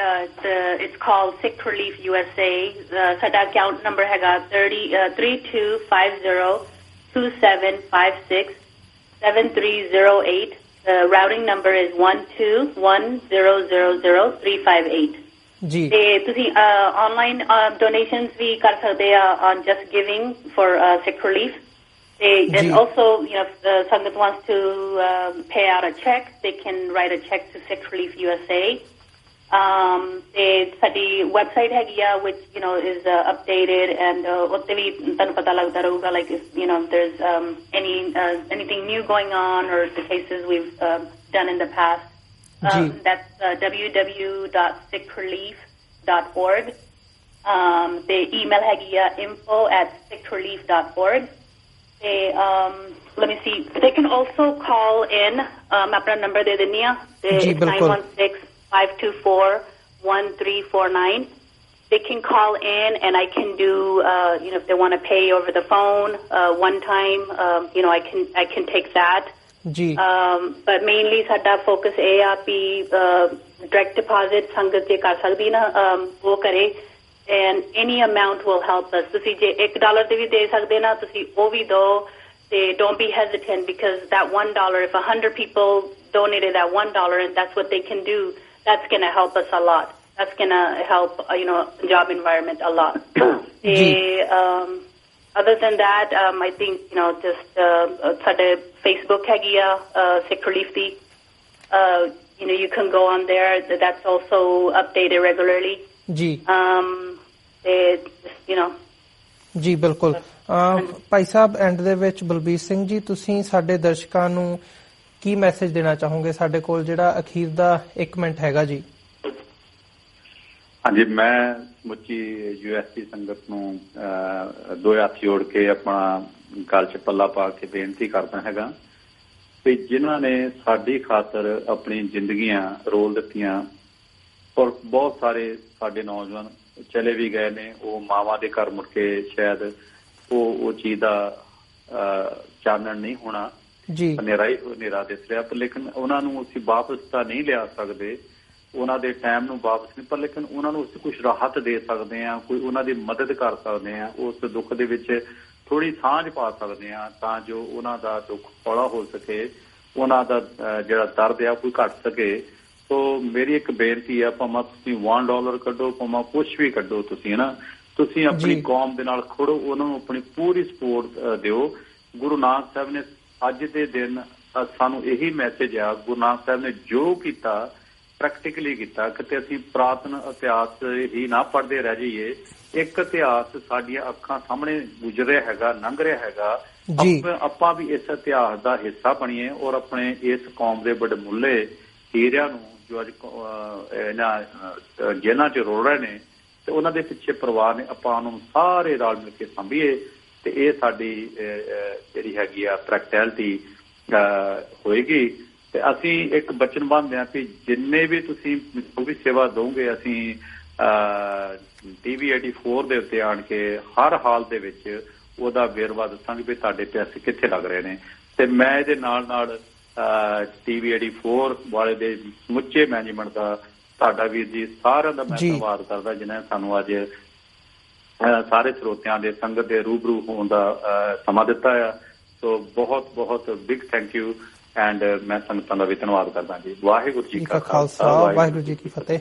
Speaker 3: it's called Sikh Relief USA ਸਾਡਾ ਅਕਾਊਂਟ ਨੰਬਰ ਹੈਗਾ 325027567308 the routing number is 121000358 ਜੀ ਤੇ ਤੁਸੀਂ ਆਨਲਾਈਨ ਡੋਨੇਸ਼ਨਸ ਵੀ ਕਰ ਸਕਦੇ ਆ on just giving for Sikh Relief And also, if Sangat wants to pay out a check, they can write a check to Sikh Relief USA. ਸਾਡੀ website ਹੈਗੀ ਆ, which is updated, and ਉੱਤੇ ਵੀ ਤੁਹਾਨੂੰ ਪਤਾ ਲੱਗਦਾ ਰਹੂਗਾ, like if there's anything new going on or the cases we've done in the past. That's www.sikhrelief.org. The email ਹੈਗੀ ਆ info@sikhrelief.org. Let me see. They can also call in. मैं अपना number दे देनी है. 916-524-1349. They can call in, and I can do. If they want to pay over the phone one time, I can take that. But mainly साਡਾ focus ਇਹ ਆ ਵੀ direct deposit ਸੰਗਤ ਜੇ ਕਰ ਸਕਦੀ ਨਾ ਉਹ ਕਰੇ. And any amount will help us. ਤੁਸੀਂ ਜੇ $1 ਦੇ ਵੀ ਦੇ ਸਕਦੇ ਨਾ, ਤੁਸੀਂ ਉਹ ਵੀ ਦਿਓ. Don't be hesitant, because that $1, if 100 people donated that $1, and that's what they can do, that's going to help us a lot. That's going to help, job environment a lot. Other than that, I think, just ਸਾਡੇ Facebook ਹੈਗੀ ਆ, Sikh Relief the. You can go on there. That's also updated regularly.
Speaker 1: ਜੀ ਬਿਲਕੁਲ। Bhai Sahib, and ਦੇ ਵਿੱਚ ਬਲਬੀਰ ਸਿੰਘ ਜੀ, ਤੁਸੀਂ ਸਾਡੇ ਦਰਸ਼ਕਾਂ ਨੂੰ ਕੀ ਮੈਸੇਜ ਦੇਣਾ ਚਾਹੋਗੇ? ਸਾਡੇ ਕੋਲ ਜਿਹੜਾ ਅਖੀਰ ਦਾ 1 ਮਿੰਟ ਹੈਗਾ ਜੀ।
Speaker 2: ਹਾਂਜੀ, ਮੈਂ ਸਮੁੱਚੀ USC ਸੰਗਤ ਨੂੰ 2 ਹੱਥ ਜੋੜ ਕੇ ਆਪਣਾ ਗਲ 'ਚ ਪੱਲਾ ਪਾ ਕੇ ਬੇਨਤੀ ਕਰਦਾ ਹੈਗਾ ਵੀ ਜਿਨ੍ਹਾਂ ਨੇ ਸਾਡੀ ਖਾਤਰ ਆਪਣੀ ਜ਼ਿੰਦਗੀਆਂ ਰੋਲ ਦਿੱਤੀਆਂ, ਔਰ ਬਹੁਤ ਸਾਰੇ ਸਾਡੇ ਨੌਜਵਾਨ ਚਲੇ ਵੀ ਗਏ ਨੇ, ਉਹ ਮਾਵਾਂ ਦੇ ਘਰ ਮੁੜ ਕੇ ਸ਼ਾਇਦ ਉਹ ਚੀਜ਼ ਦਾ ਚਾਨਣ ਨਹੀਂ ਹੋਣਾ, ਹਨੇਰਾ ਦਿਸ ਰਿਹਾ, ਪਰ ਲੇਕਿਨ ਉਹਨਾਂ ਨੂੰ ਅਸੀਂ ਵਾਪਸ ਤਾਂ ਨਹੀਂ ਲਿਆ ਸਕਦੇ, ਉਹਨਾਂ ਦੇ ਟਾਈਮ ਨੂੰ ਵਾਪਸ ਨਹੀਂ, ਪਰ ਲੇਕਿਨ ਉਹਨਾਂ ਨੂੰ ਅਸੀਂ ਕੁਛ ਰਾਹਤ ਦੇ ਸਕਦੇ ਹਾਂ, ਕੋਈ ਉਹਨਾਂ ਦੀ ਮਦਦ ਕਰ ਸਕਦੇ ਹਾਂ, ਉਸ ਦੁੱਖ ਦੇ ਵਿੱਚ ਥੋੜ੍ਹੀ ਸਾਂਝ ਪਾ ਸਕਦੇ ਹਾਂ, ਤਾਂ ਜੋ ਉਹਨਾਂ ਦਾ ਦੁੱਖ ਹੌਲਾ ਹੋ ਸਕੇ, ਉਹਨਾਂ ਦਾ ਜਿਹੜਾ ਦਰਦ ਆ ਕੋਈ ਘੱਟ ਸਕੇ। ਸੋ ਮੇਰੀ ਇੱਕ ਬੇਨਤੀ ਆ, ਭਾਵੇਂ ਤੁਸੀਂ $1 ਕੱਢੋ, ਭਾਵੇਂ ਕੁਛ ਵੀ ਕੱਢੋ, ਤੁਸੀਂ ਆਪਣੀ ਕੌਮ ਦੇ ਨਾਲ ਖੜੋ, ਉਹਨਾਂ ਨੂੰ ਆਪਣੀ ਪੂਰੀ ਸਪੋਰਟ ਦਿਓ। ਗੁਰੂ ਨਾਨਕ ਸਾਹਿਬ ਨੇ ਅੱਜ ਦੇ ਦਿਨ ਸਾਨੂੰ ਇਹੀ ਮੈਸੇਜ ਆ, ਗੁਰੂ ਨਾਨਕ ਸਾਹਿਬ ਨੇ ਜੋ ਕੀਤਾ ਪ੍ਰੈਕਟੀਕਲੀ ਕੀਤਾ, ਕਿਤੇ ਅਸੀਂ ਪੁਰਾਤਨ ਇਤਿਹਾਸ ਹੀ ਨਾ ਪੜ੍ਹਦੇ ਰਹਿ ਜਾਈਏ। ਇੱਕ ਇਤਿਹਾਸ ਸਾਡੀਆਂ ਅੱਖਾਂ ਸਾਹਮਣੇ ਗੁਜ਼ਰ ਰਿਹਾ ਹੈਗਾ, ਲੰਘ ਰਿਹਾ ਹੈਗਾ, ਆਪਾਂ ਵੀ ਇਸ ਇਤਿਹਾਸ ਦਾ ਹਿੱਸਾ ਬਣੀਏ, ਔਰ ਆਪਣੇ ਇਸ ਕੌਮ ਦੇ ਵਡਮੁੱਲੇ ਹੀਰਿਆਂ ਨੂੰ ਜੋ ਅੱਜ ਜੇਲ੍ਹਾਂ 'ਚ ਰੋਲ ਰਹੇ ਨੇ ਤੇ ਉਹਨਾਂ ਦੇ ਪਿੱਛੇ ਪਰਿਵਾਰ ਨੇ, ਆਪਾਂ ਉਹਨੂੰ ਸਾਰੇ ਰਲ ਮਿਲ ਕੇ ਸਾਂਭੀਏ, ਤੇ ਇਹ ਸਾਡੀ ਜਿਹੜੀ ਹੈਗੀ ਆ ਪ੍ਰੈਕਟੀਕੈਲਿਟੀ ਹੋਏਗੀ। ਤੇ ਅਸੀਂ ਇੱਕ ਵਚਨਬੱਧ ਹਾਂ ਕਿ ਜਿੰਨੇ ਵੀ ਤੁਸੀਂ ਜੋ ਵੀ ਸੇਵਾ ਦੋਗੇ, ਅਸੀਂ TV 84 ਦੇ ਉੱਤੇ ਆਣ ਕੇ ਹਰ ਹਾਲ ਦੇ ਵਿੱਚ ਉਹਦਾ ਵੇਰਵਾ ਦੱਸਾਂਗੇ ਵੀ ਤੁਹਾਡੇ ਪੈਸੇ ਕਿੱਥੇ ਲੱਗ ਰਹੇ ਨੇ। ਤੇ ਮੈਂ ਇਹਦੇ ਨਾਲ TV 84 ਵਾਲੇ ਦੇ ਸਮੁੱਚੇ ਮੈਨੇਜਮੈਂਟ ਦਾ, ਤੁਹਾਡਾ ਵੀਰ ਜੀ, ਸਾਰਿਆਂ ਦਾ ਮੈਂ ਧੰਨਵਾਦ ਕਰਦਾ ਜਿਨ੍ਹਾਂ ਨੇ ਸਾਨੂੰ ਅੱਜ ਸਾਰੇ ਸਰੋਤਿਆਂ ਦੇ ਸੰਗਤ ਦੇ ਰੂਬਰੂ ਹੋਣ ਦਾ ਸਮਾਂ ਦਿੱਤਾ ਆ। ਸੋ ਬਹੁਤ ਬਹੁਤ ਬਿਗ ਥੈਂਕ ਯੂ, ਐਂਡ ਮੈਂ ਸੰਗਤਾਂ ਦਾ ਵੀ ਧੰਨਵਾਦ ਕਰਦਾ ਜੀ। ਵਾਹਿਗੁਰੂ ਜੀ ਕਾ ਖਾਲਸਾ,
Speaker 1: ਵਾਹਿਗੁਰੂ ਜੀ ਕੀ ਫਤਿਹ।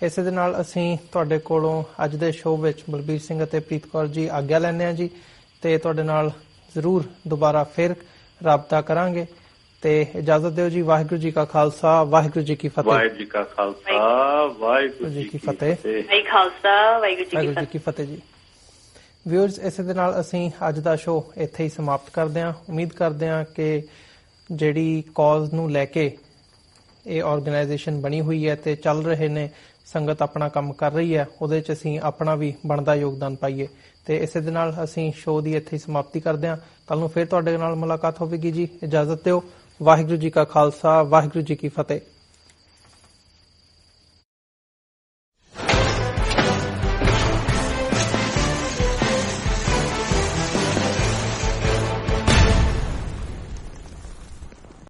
Speaker 1: ਇਸੇ ਦੇ ਨਾਲ ਅਸੀਂ ਤੁਹਾਡੇ ਕੋਲੋਂ ਅੱਜ ਦੇ ਸ਼ੋਅ ਵਿੱਚ ਬਲਬੀਰ ਸਿੰਘ ਅਤੇ ਪ੍ਰੀਤ ਕੌਰ ਜੀ ਆਗਿਆ ਲੈਂਦੇ ਹਾਂ ਜੀ, ਤੇ ਤੁਹਾਡੇ ਨਾਲ ਜ਼ਰੂਰ ਦੁਬਾਰਾ ਫਿਰ ਰਾਬਤਾ ਕਰਾਂਗੇ, ਤੇ ਇਜਾਜ਼ਤ ਦਿਓ ਜੀ। ਵਾਹਿਗੁਰੂ ਜੀ ਕਾ ਖਾਲਸਾ, ਵਾਹਿਗੁਰੂ ਜੀ ਕੀ ਫਤਿਹ।
Speaker 2: ਵਾਹਿਗੁਰੂ ਜੀ ਕਾ ਖਾਲਸਾ, ਵਾਹਿਗੁਰੂ ਜੀ ਕੀ ਫਤਿਹ।
Speaker 1: ਵਾਹਿਗੁਰੂ ਜੀ ਕੀ ਫਤਿਹ ਜੀ। ਵਿਊਅਰਸ, ਇਸੇ ਦੇ ਨਾਲ ਅਸੀਂ ਅੱਜ ਦਾ ਸ਼ੋਅ ਇੱਥੇ ਹੀ ਸਮਾਪਤ ਕਰਦੇ ਹਾਂ। ਉਮੀਦ ਕਰਦੇ ਹਾਂ ਕਿ ਜਿਹੜੀ ਕਾਜ਼ ਨੂੰ ਲੈ ਕੇ ਇਹ ਆਰਗੇਨਾਈਜੇਸ਼ਨ ਬਣੀ ਹੋਈ ਹੈ ਤੇ ਚੱਲ ਰਹੇ ਨੇ, ਸੰਗਤ ਆਪਣਾ ਕੰਮ ਕਰ ਰਹੀ ਹੈ, ਉਹਦੇ 'ਚ ਅਸੀਂ ਆਪਣਾ ਵੀ ਬਣਦਾ ਯੋਗਦਾਨ ਪਾਈਏ। ਤੇ ਇਸੇ ਦੇ ਨਾਲ ਅਸੀਂ ਸ਼ੋਅ ਦੀ ਇੱਥੇ ਹੀ ਸਮਾਪਤੀ ਕਰਦੇ ਹਾਂ। ਕੱਲ ਨੂੰ ਫਿਰ ਤੁਹਾਡੇ ਨਾਲ ਮੁਲਾਕਾਤ ਹੋਵੇਗੀ ਜੀ। ਇਜਾਜ਼ਤ ਦਿਓ। ਵਾਹਿਗੁਰੂ ਜੀ ਕਾ ਖਾਲਸਾ, ਵਾਹਿਗੁਰੂ ਜੀ ਕੀ ਫਤਿਹ।